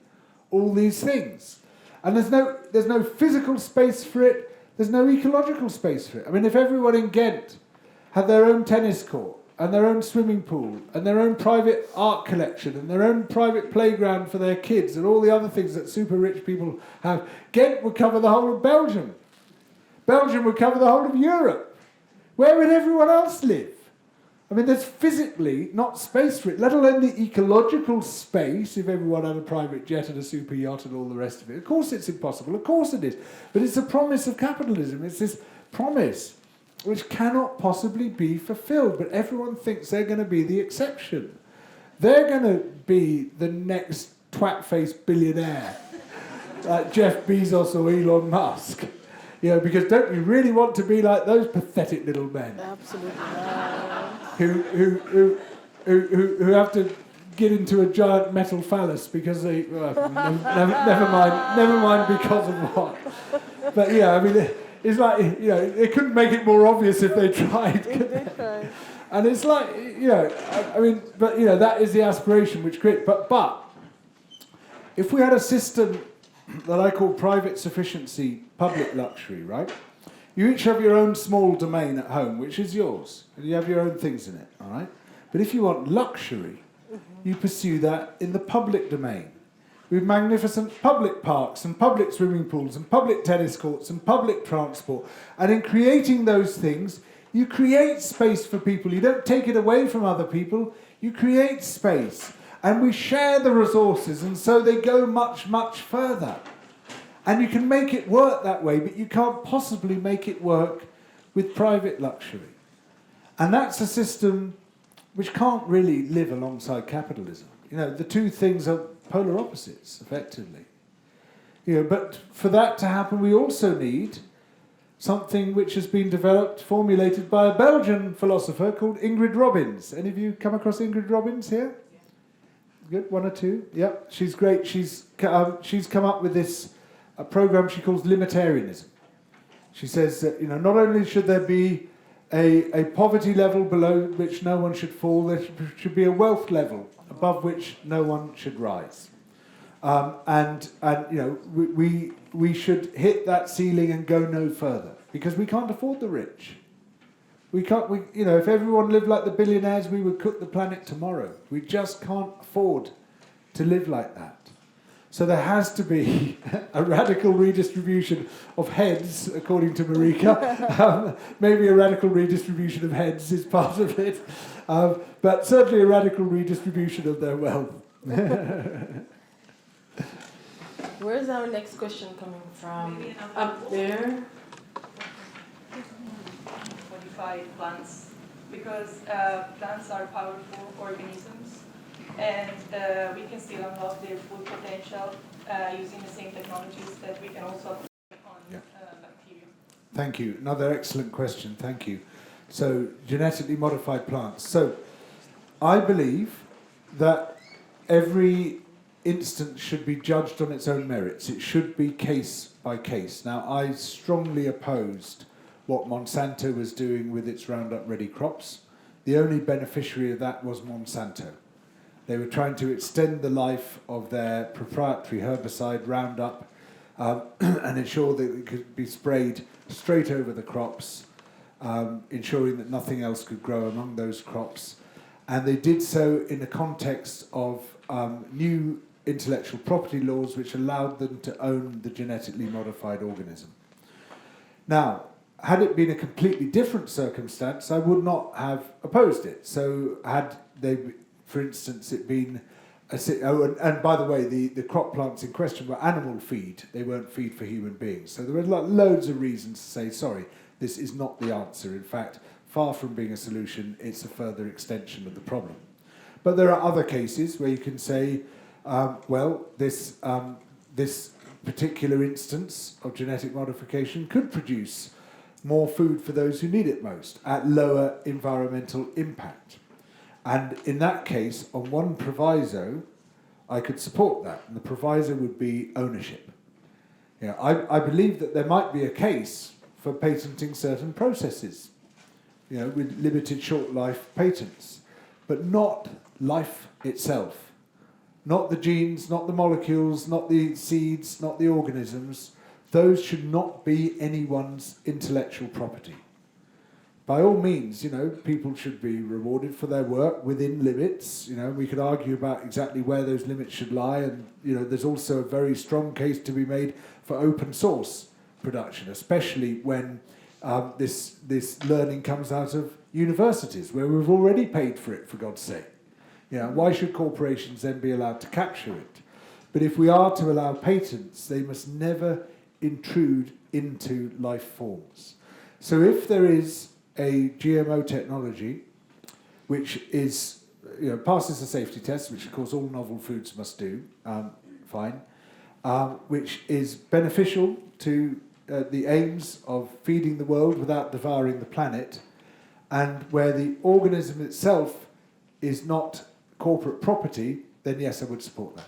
all these things. And there's no physical space for it. There's no ecological space for it. If everyone in Ghent had their own tennis court and their own swimming pool and their own private art collection and their own private playground for their kids and all the other things that super rich people have, Ghent would cover the whole of Belgium. Belgium would cover the whole of Europe. Where would everyone else live? There's physically not space for it, let alone the ecological space if everyone had a private jet and a super yacht and all the rest of it. Of course it's impossible, of course it is. But it's the promise of capitalism. It's this promise which cannot possibly be fulfilled, but everyone thinks they're going to be the exception. They're going to be the next twat-faced billionaire, like Jeff Bezos or Elon Musk. Because don't you really want to be like those pathetic little men? Absolutely. Who have to get into a giant metal phallus because they never mind because of what. But it's like they couldn't make it more obvious if they tried. And it's like that is the aspiration which creates. But if we had a system that I call private sufficiency, public luxury, right? You each have your own small domain at home, which is yours, and you have your own things in it, all right? But if you want luxury, you pursue that in the public domain, with magnificent public parks and public swimming pools and public tennis courts and public transport. And in creating those things, you create space for people. You don't take it away from other people, you create space. And we share the resources, and so they go much, much further. And you can make it work that way, but you can't possibly make it work with private luxury. And that's a system which can't really live alongside capitalism. You know, the two things are polar opposites, effectively. You know, but for that to happen, we also need something which has been developed, formulated by a Belgian philosopher called Ingrid Robbins. Any of you come across Ingrid Robbins here? Good, one or two. Yep, she's great. She's come up with this program she calls limitarianism. She says that, you know, not only should there be a poverty level below which no one should fall, there should be a wealth level above which no one should rise. And you know, we should hit that ceiling and go no further, because we can't afford the rich. You know, if everyone lived like the billionaires, we would cook the planet tomorrow. We just can't afford to live like that. So there has to be a radical redistribution of heads, according to Marika. Maybe a radical redistribution of heads is part of it, but certainly a radical redistribution of their wealth. Where's our next question coming from? Up there. Modify plants, because plants are powerful organisms, and we can still unlock their full potential using the same technologies that we can also apply on bacteria. Thank you. Another excellent question. Thank you. So, genetically modified plants. So, I believe that every instance should be judged on its own merits. It should be case by case. Now, I strongly opposed what Monsanto was doing with its Roundup Ready crops. The only beneficiary of that was Monsanto. They were trying to extend the life of their proprietary herbicide Roundup and ensure that it could be sprayed straight over the crops, ensuring that nothing else could grow among those crops. And they did so in the context of new intellectual property laws which allowed them to own the genetically modified organism. Now, had it been a completely different circumstance, I would not have opposed it. So had they, for instance, it been and by the way, the crop plants in question were animal feed. They weren't feed for human beings. So there were loads of reasons to say, sorry, this is not the answer. In fact, far from being a solution, it's a further extension of the problem. But there are other cases where you can say, well, this particular instance of genetic modification could produce more food for those who need it most at lower environmental impact. And in that case, on one proviso, I could support that. And the proviso would be ownership. You know, I believe that there might be a case for patenting certain processes, you know, with limited short life patents, but not life itself. Not the genes, not the molecules, not the seeds, not the organisms. Those should not be anyone's intellectual property. By all means, you know, people should be rewarded for their work within limits. You know, we could argue about exactly where those limits should lie, and you know, there's also a very strong case to be made for open source production, especially when this learning comes out of universities, where we've already paid for it, for God's sake. You know, why should corporations then be allowed to capture it? But if we are to allow patents, they must never intrude into life forms. So if there is a GMO technology which is, you know, passes the safety test, which of course all novel foods must do, fine, which is beneficial to the aims of feeding the world without devouring the planet, and where the organism itself is not corporate property, then yes, I would support that.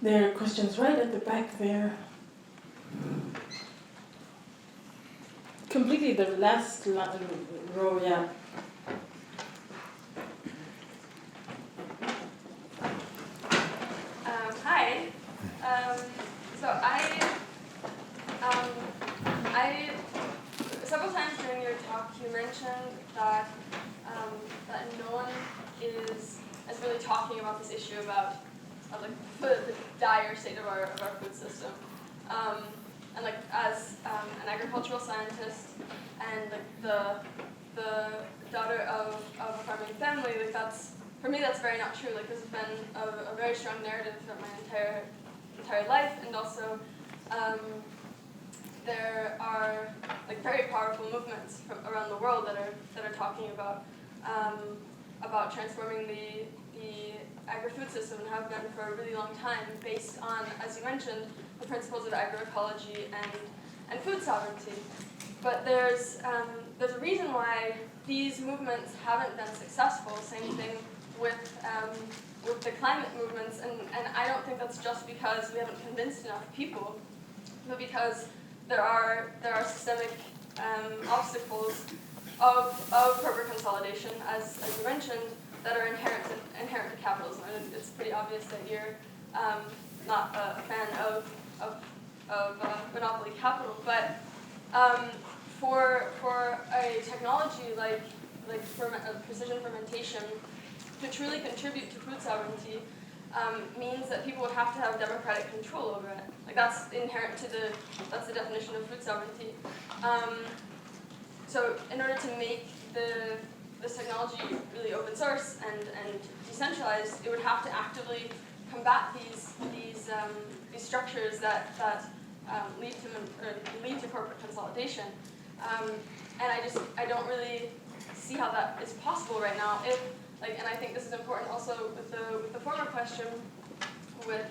There are questions right at the back there. Completely the last row, yeah. really talking about this issue about like the dire state of our food system. And like as an agricultural scientist and like the daughter of a farming family, like that's, for me, that's very not true. Like this has been a very strong narrative throughout my entire life, and also there are like very powerful movements from around the world that are talking about transforming the agri-food system, and have been for a really long time, based on, as you mentioned, the principles of agroecology and food sovereignty. But there's a reason why these movements haven't been successful. Same thing with the climate movements, and I don't think that's just because we haven't convinced enough people, but because there are systemic obstacles of corporate consolidation, as you mentioned, that are inherent to capitalism. And it's pretty obvious that you're not a fan of monopoly capital, but for a technology like precision fermentation to truly contribute to food sovereignty means that people would have to have democratic control over it. Like that's inherent to that's the definition of food sovereignty. So in order to make this technology really open source and decentralized, it would have to actively combat these structures that lead to corporate consolidation. And I don't really see how that is possible right now. And I think this is important also with the former question with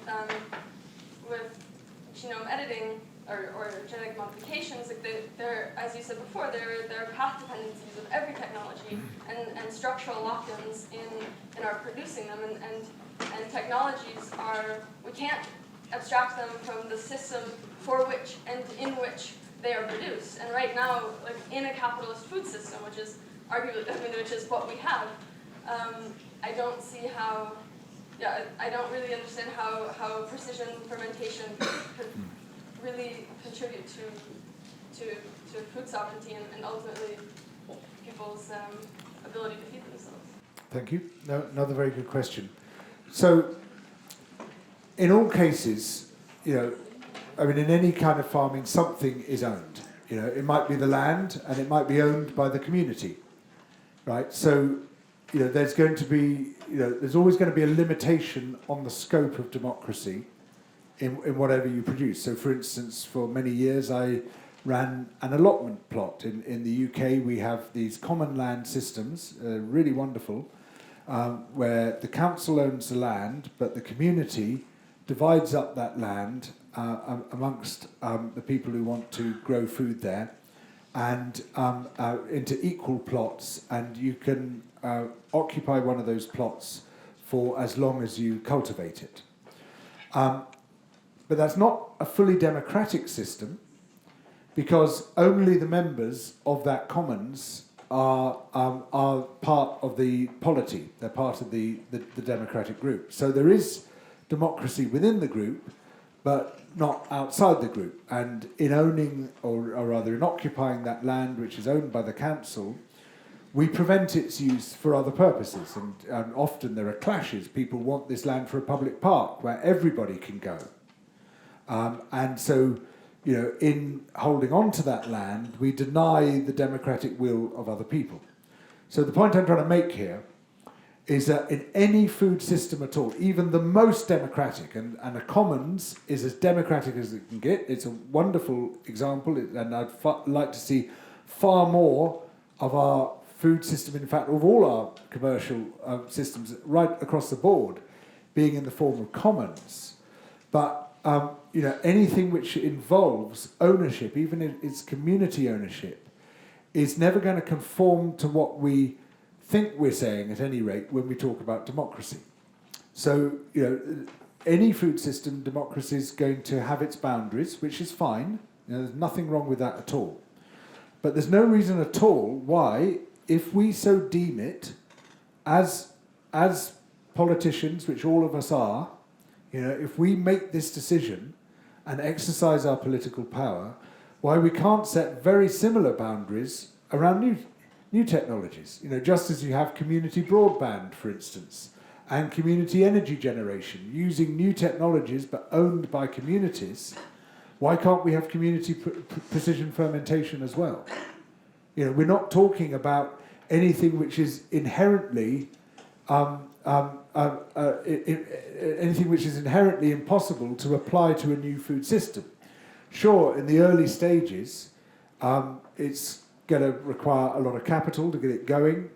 genome editing or genetic modifications. Like there, as you said before, there are path dependencies of every technology and structural lock-ins in our producing them, and technologies we can't abstract them from the system for which and in which they are produced. And right now, like in a capitalist food system, which is arguably, which is what we have, I don't see how. Yeah, I don't really understand how precision fermentation could really contribute to food sovereignty and ultimately people's ability to feed themselves. Thank you. No, another very good question. So, in all cases, in any kind of farming, something is owned. It might be the land, and it might be owned by the community, right? So, there's going to be, there's always going to be a limitation on the scope of democracy in whatever you produce. So, for instance, for many years, I ran an allotment plot. In the UK, we have these common land systems, really wonderful, where the council owns the land, but the community divides up that land amongst the people who want to grow food there, and into equal plots, and you can occupy one of those plots for as long as you cultivate it. But that's not a fully democratic system, because only the members of that commons are part of the polity. They're part of the democratic group. So there is democracy within the group, but not outside the group. And in owning, or rather in occupying that land which is owned by the council, we prevent its use for other purposes. And often there are clashes. People want this land for a public park where everybody can go. And so, in holding on to that land, we deny the democratic will of other people. So the point I'm trying to make here is that in any food system at all, even the most democratic, and a commons is as democratic as it can get, it's a wonderful example, and I'd like to see far more of our food system, in fact, of all our commercial systems, right across the board, being in the form of commons. But anything which involves ownership, even if it's community ownership, is never going to conform to what we think we're saying, at any rate, when we talk about democracy. So, any food system, democracy is going to have its boundaries, which is fine. There's nothing wrong with that at all. But there's no reason at all why, if we so deem it, as politicians, which all of us are, if we make this decision and exercise our political power, why we can't set very similar boundaries around new technologies. Just as you have community broadband, for instance, and community energy generation, using new technologies but owned by communities. Why can't we have community precision fermentation as well? You know, we're not talking about anything which is inherently impossible to apply to a new food system. Sure, in the early stages, it's going to require a lot of capital to get it going.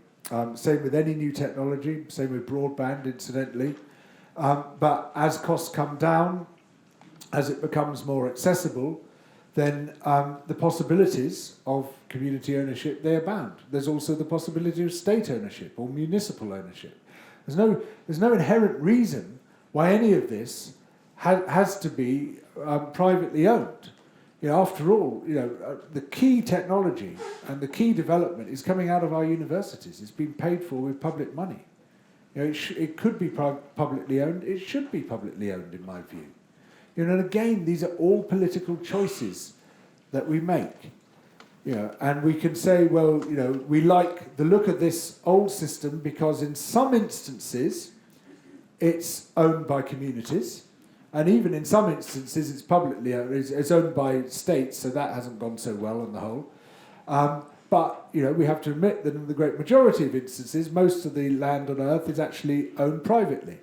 Same with any new technology, same with broadband, incidentally. But as costs come down, as it becomes more accessible, then the possibilities of community ownership, they abound. There's also the possibility of state ownership or municipal ownership. There's no inherent reason why any of this has to be privately owned. You know, after all, you know, the key technology and the key development is coming out of our universities. It's been paid for with public money. You know, it could be publicly owned. It should be publicly owned, in my view. You know, and again, these are all political choices that we make. You know, and we can say, well, you know, we like the look of this old system because in some instances it's owned by communities, and even in some instances it's publicly owned, it's owned by states, so that hasn't gone so well on the whole. But, you know, we have to admit that in the great majority of instances, most of the land on Earth is actually owned privately.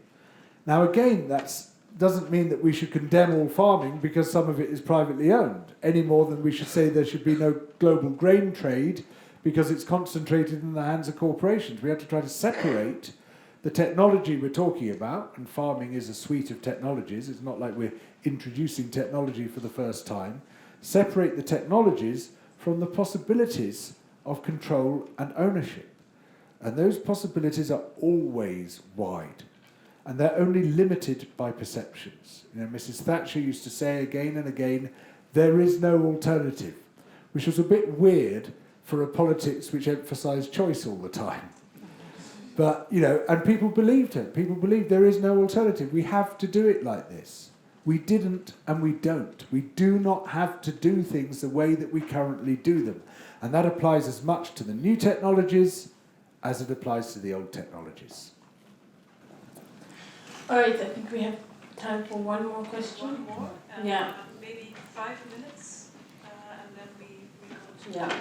Now, again, that doesn't mean that we should condemn all farming because some of it is privately owned, any more than we should say there should be no global grain trade because it's concentrated in the hands of corporations. We have to try to separate the technology we're talking about, and farming is a suite of technologies. It's not like we're introducing technology for the first time. Separate the technologies from the possibilities of control and ownership. And those possibilities are always wide. And they're only limited by perceptions. You know, Mrs. Thatcher used to say again and again, there is no alternative, which was a bit weird for a politics which emphasised choice all the time. But, you know, and people believed her. People believed there is no alternative. We have to do it like this. We didn't and we don't. We do not have to do things the way that we currently do them. And that applies as much to the new technologies as it applies to the old technologies. All right, I think we have time for one more question. One more? Yeah. Maybe 5 minutes, and then we go to... Yeah.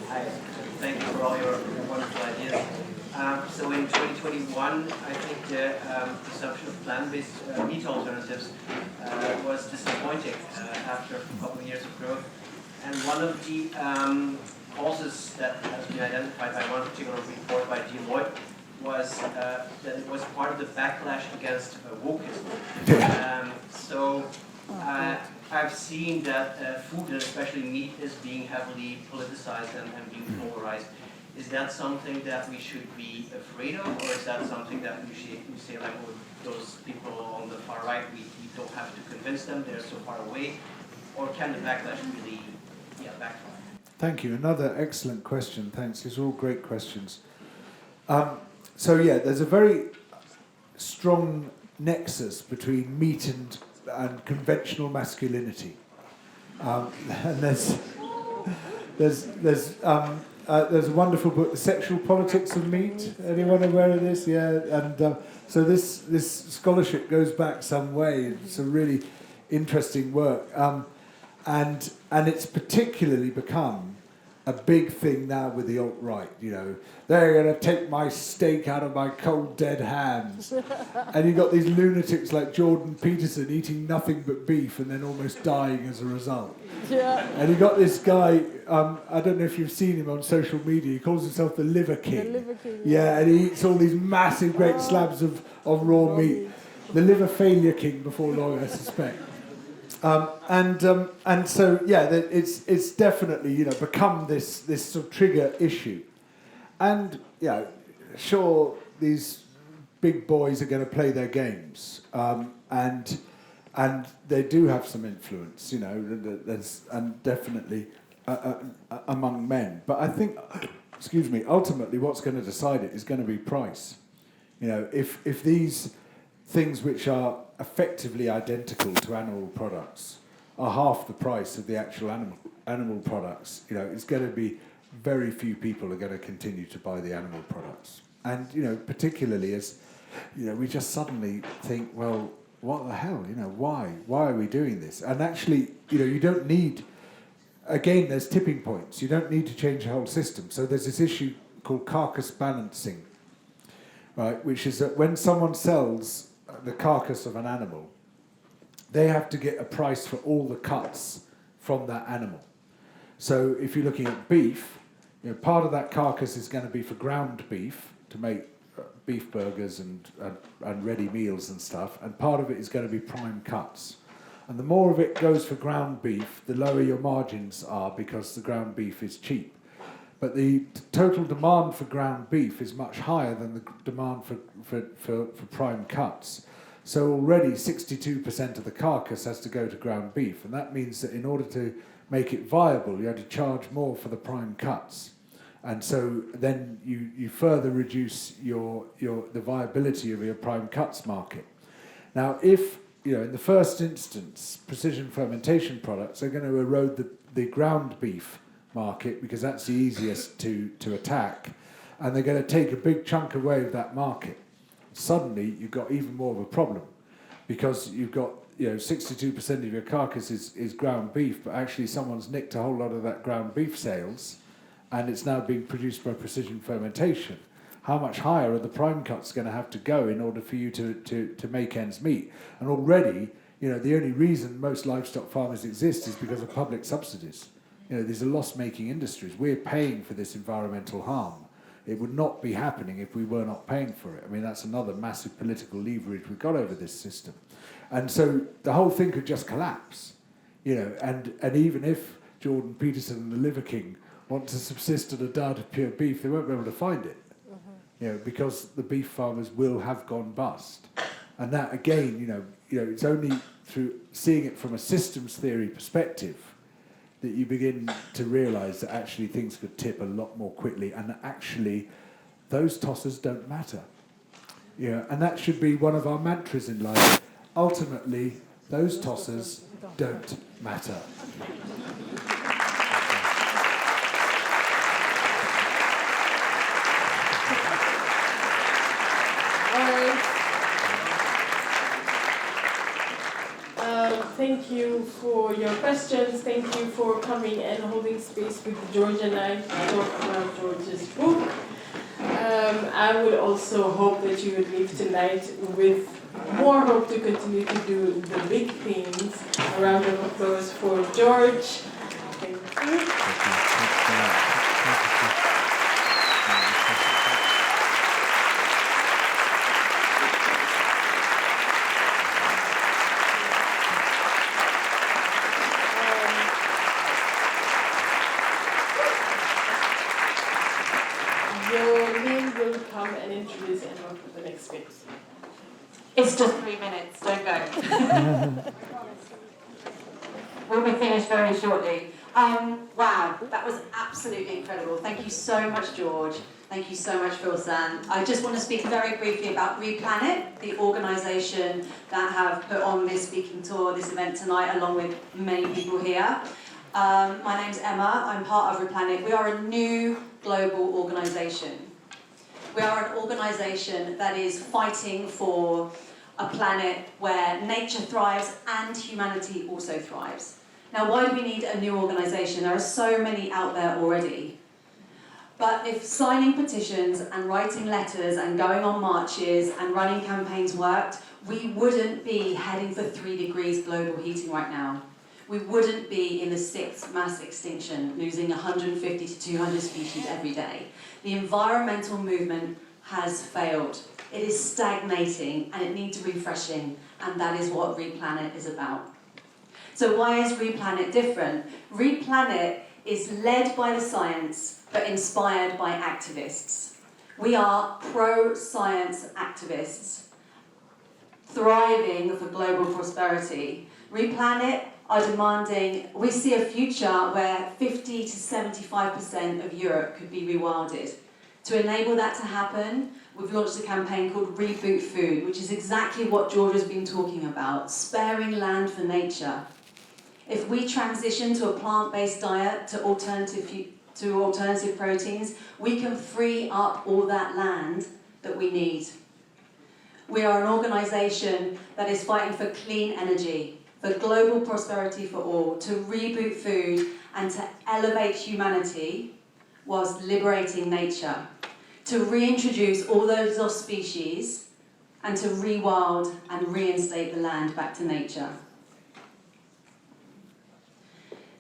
Hi, thank you for all your wonderful ideas. So in 2021, I think the consumption of plant-based meat alternatives was disappointing after a couple of years of growth. And one of the causes that has been identified by one particular report by Deloitte was that it was part of the backlash against wokeism. So I've seen that food, and especially meat, is being heavily politicized and being polarized. Is that something that we should be afraid of, or is that something that we say like, oh, those people on the far right, we don't have to convince them, they're so far away? Or can the backlash really backfire? Thank you. Another excellent question. Thanks. These are all great questions. So yeah, there's a very strong nexus between meat and conventional masculinity. And there's a wonderful book, The Sexual Politics of Meat. Anyone aware of this? Yeah. And so this scholarship goes back some way. It's a really interesting work. And it's particularly become a big thing now with the alt-right, you know. They're going to take my steak out of my cold, dead hands. And you've got these lunatics like Jordan Peterson eating nothing but beef and then almost dying as a result. Yeah. And you've got this guy, I don't know if you've seen him on social media, he calls himself the Liver King. The Liver King, yeah. And he eats all these massive, great slabs of raw meat. The Liver Failure King before long, I suspect. And so yeah, it's definitely, you know, become this sort of trigger issue, and yeah, sure, these big boys are going to play their games, and they do have some influence, you know, and definitely among men. But I think, ultimately, what's going to decide it is going to be price. You know, if these things which are effectively identical to animal products are half the price of the actual animal products, it's going to be very few people are going to continue to buy the animal products. And, particularly as, we just suddenly think, well, what the hell, why? Why are we doing this? And actually, you don't need, again, there's tipping points. You don't need to change the whole system. So there's this issue called carcass balancing, right, which is that when someone sells the carcass of an animal, they have to get a price for all the cuts from that animal. So if you're looking at beef, part of that carcass is going to be for ground beef to make beef burgers and ready meals and stuff, and part of it is going to be prime cuts. And the more of it goes for ground beef, the lower your margins are because the ground beef is cheap. But the total demand for ground beef is much higher than the demand for prime cuts. So already 62% of the carcass has to go to ground beef, and that means that in order to make it viable, you have to charge more for the prime cuts. And so then you further reduce the viability of your prime cuts market. Now, if, in the first instance, precision fermentation products are going to erode the ground beef market because that's the easiest to attack, and they're going to take a big chunk away of that market. Suddenly, you've got even more of a problem because you've got 62% of your carcass is ground beef, but actually someone's nicked a whole lot of that ground beef sales, and it's now being produced by precision fermentation. How much higher are the prime cuts going to have to go in order for you to make ends meet? And already, the only reason most livestock farmers exist is because of public subsidies. These are loss-making industries. We're paying for this environmental harm. It would not be happening if we were not paying for it. I mean, that's another massive political leverage we've got over this system. And so the whole thing could just collapse. And even if Jordan Peterson and the Liver King want to subsist on a diet of pure beef, they won't be able to find it. Because the beef farmers will have gone bust. And that, again, it's only through seeing it from a systems theory perspective that you begin to realise that actually things could tip a lot more quickly, and that actually those tossers don't matter. And that should be one of our mantras in life. Ultimately, those tossers don't matter. Thank you for your questions. Thank you for coming and holding space with George and I to talk about George's book. I would also hope that you would leave tonight with more hope to continue to do the big things. A round of applause for George. Thank you. It's just 3 minutes, don't go. We'll be finished very shortly. Wow, that was absolutely incredible. Thank you so much, George. Thank you so much, Phil-San. I just want to speak very briefly about WePlanet, the organisation that have put on this speaking tour, this event tonight, along with many people here. My name's Emma, I'm part of Replanet. We are a new global organisation. We are an organisation that is fighting for a planet where nature thrives and humanity also thrives. Now, why do we need a new organisation? There are so many out there already. But if signing petitions and writing letters and going on marches and running campaigns worked, we wouldn't be heading for 3 degrees global heating right now. We wouldn't be in the 6th mass extinction, losing 150 to 200 species every day. The environmental movement has failed. It is stagnating and it needs refreshing, and that is what Replanet is about. So why is Replanet different? Replanet is led by the science, but inspired by activists. We are pro-science activists, thriving for global prosperity. Replanet are demanding, we see a future where 50 to 75% of Europe could be rewilded. To enable that to happen, we've launched a campaign called Reboot Food, which is exactly what George has been talking about, sparing land for nature. If we transition to a plant-based diet, to alternative proteins, we can free up all that land that we need. We are an organisation that is fighting for clean energy, for global prosperity for all, to reboot food and to elevate humanity whilst liberating nature, to reintroduce all those lost species and to rewild and reinstate the land back to nature.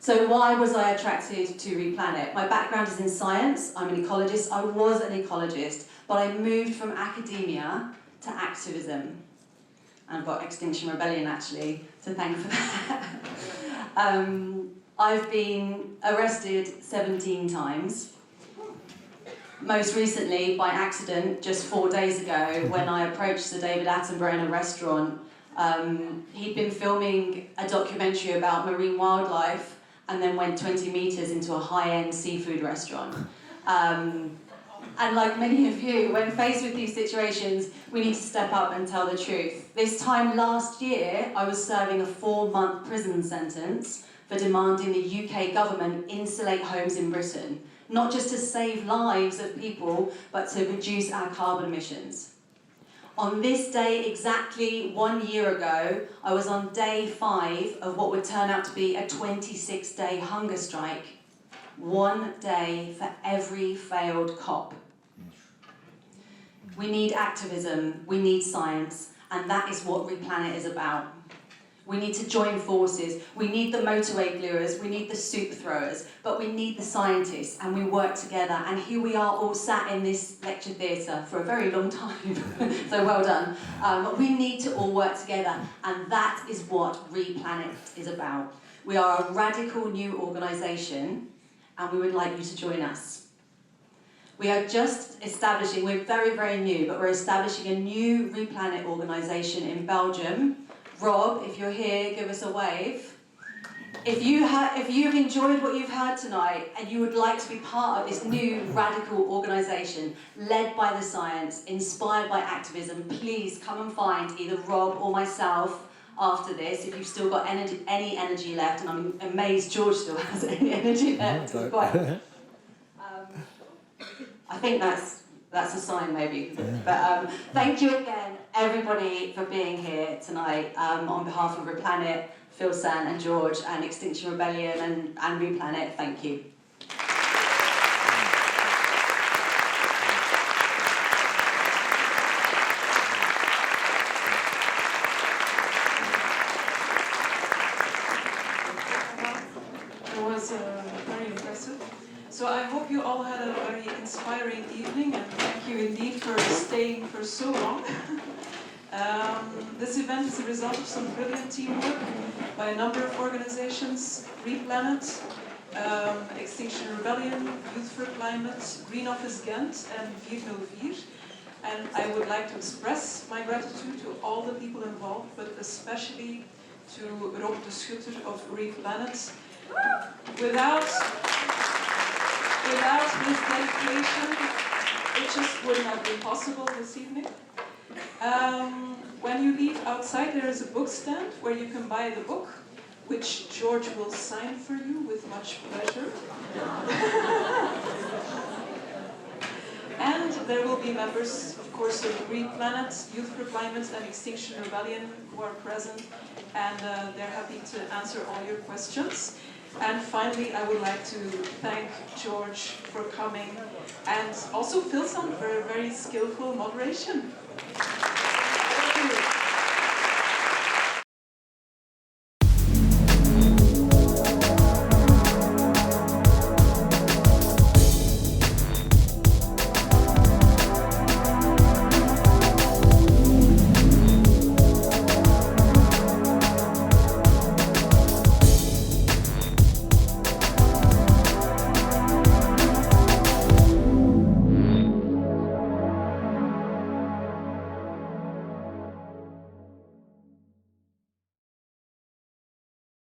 So why was I attracted to Replanet? My background is in science. I'm an ecologist. I was an ecologist, but I moved from academia to activism. I've got Extinction Rebellion actually to thank for that. I've been arrested 17 times. Most recently, by accident, just 4 days ago, when I approached Sir David Attenborough in a restaurant. He'd been filming a documentary about marine wildlife and then went 20 metres into a high-end seafood restaurant. And like many of you, when faced with these situations, we need to step up and tell the truth. This time last year, I was serving a 4-month prison sentence for demanding the UK government insulate homes in Britain, not just to save lives of people, but to reduce our carbon emissions. On this day, exactly 1 year ago, I was on day 5 of what would turn out to be a 26-day hunger strike. 1 day for every failed COP. We need activism, we need science, and that is what Replanet is about. We need to join forces, we need the motorway gluers, we need the soup throwers, but we need the scientists, and we work together. And here we are all sat in this lecture theatre for a very long time, so well done. We need to all work together, and that is what Replanet is about. We are a radical new organisation, and we would like you to join us. We are just establishing, we're very, very new, but we're establishing a new Replanet organisation in Belgium. Rob, if you're here, give us a wave. If you've enjoyed what you've heard tonight and you would like to be part of this new radical organisation, led by the science, inspired by activism, please come and find either Rob or myself after this, if you've still got any energy left, and I'm amazed George still has any energy left. I think that's a sign maybe. But thank you again, everybody, for being here tonight. On behalf of Replanet, Phil San and George and Extinction Rebellion and Replanet, thank you. So I hope you all had a very inspiring evening, and thank you indeed for staying for so long. This event is a result of some brilliant teamwork by a number of organizations: Replanet, Extinction Rebellion, Youth for Climate, Green Office Ghent, and 404. And I would like to express my gratitude to all the people involved, but especially to Rob de Schutter of Replanet. Without his dedication, it just would not be possible this evening. When you leave outside, there is a book stand where you can buy the book, which George will sign for you with much pleasure. And there will be members, of course, of Replanet, Youth for Climate, and Extinction Rebellion who are present, and they're happy to answer all your questions. And finally, I would like to thank George for coming, and also Phil San for a very skillful moderation.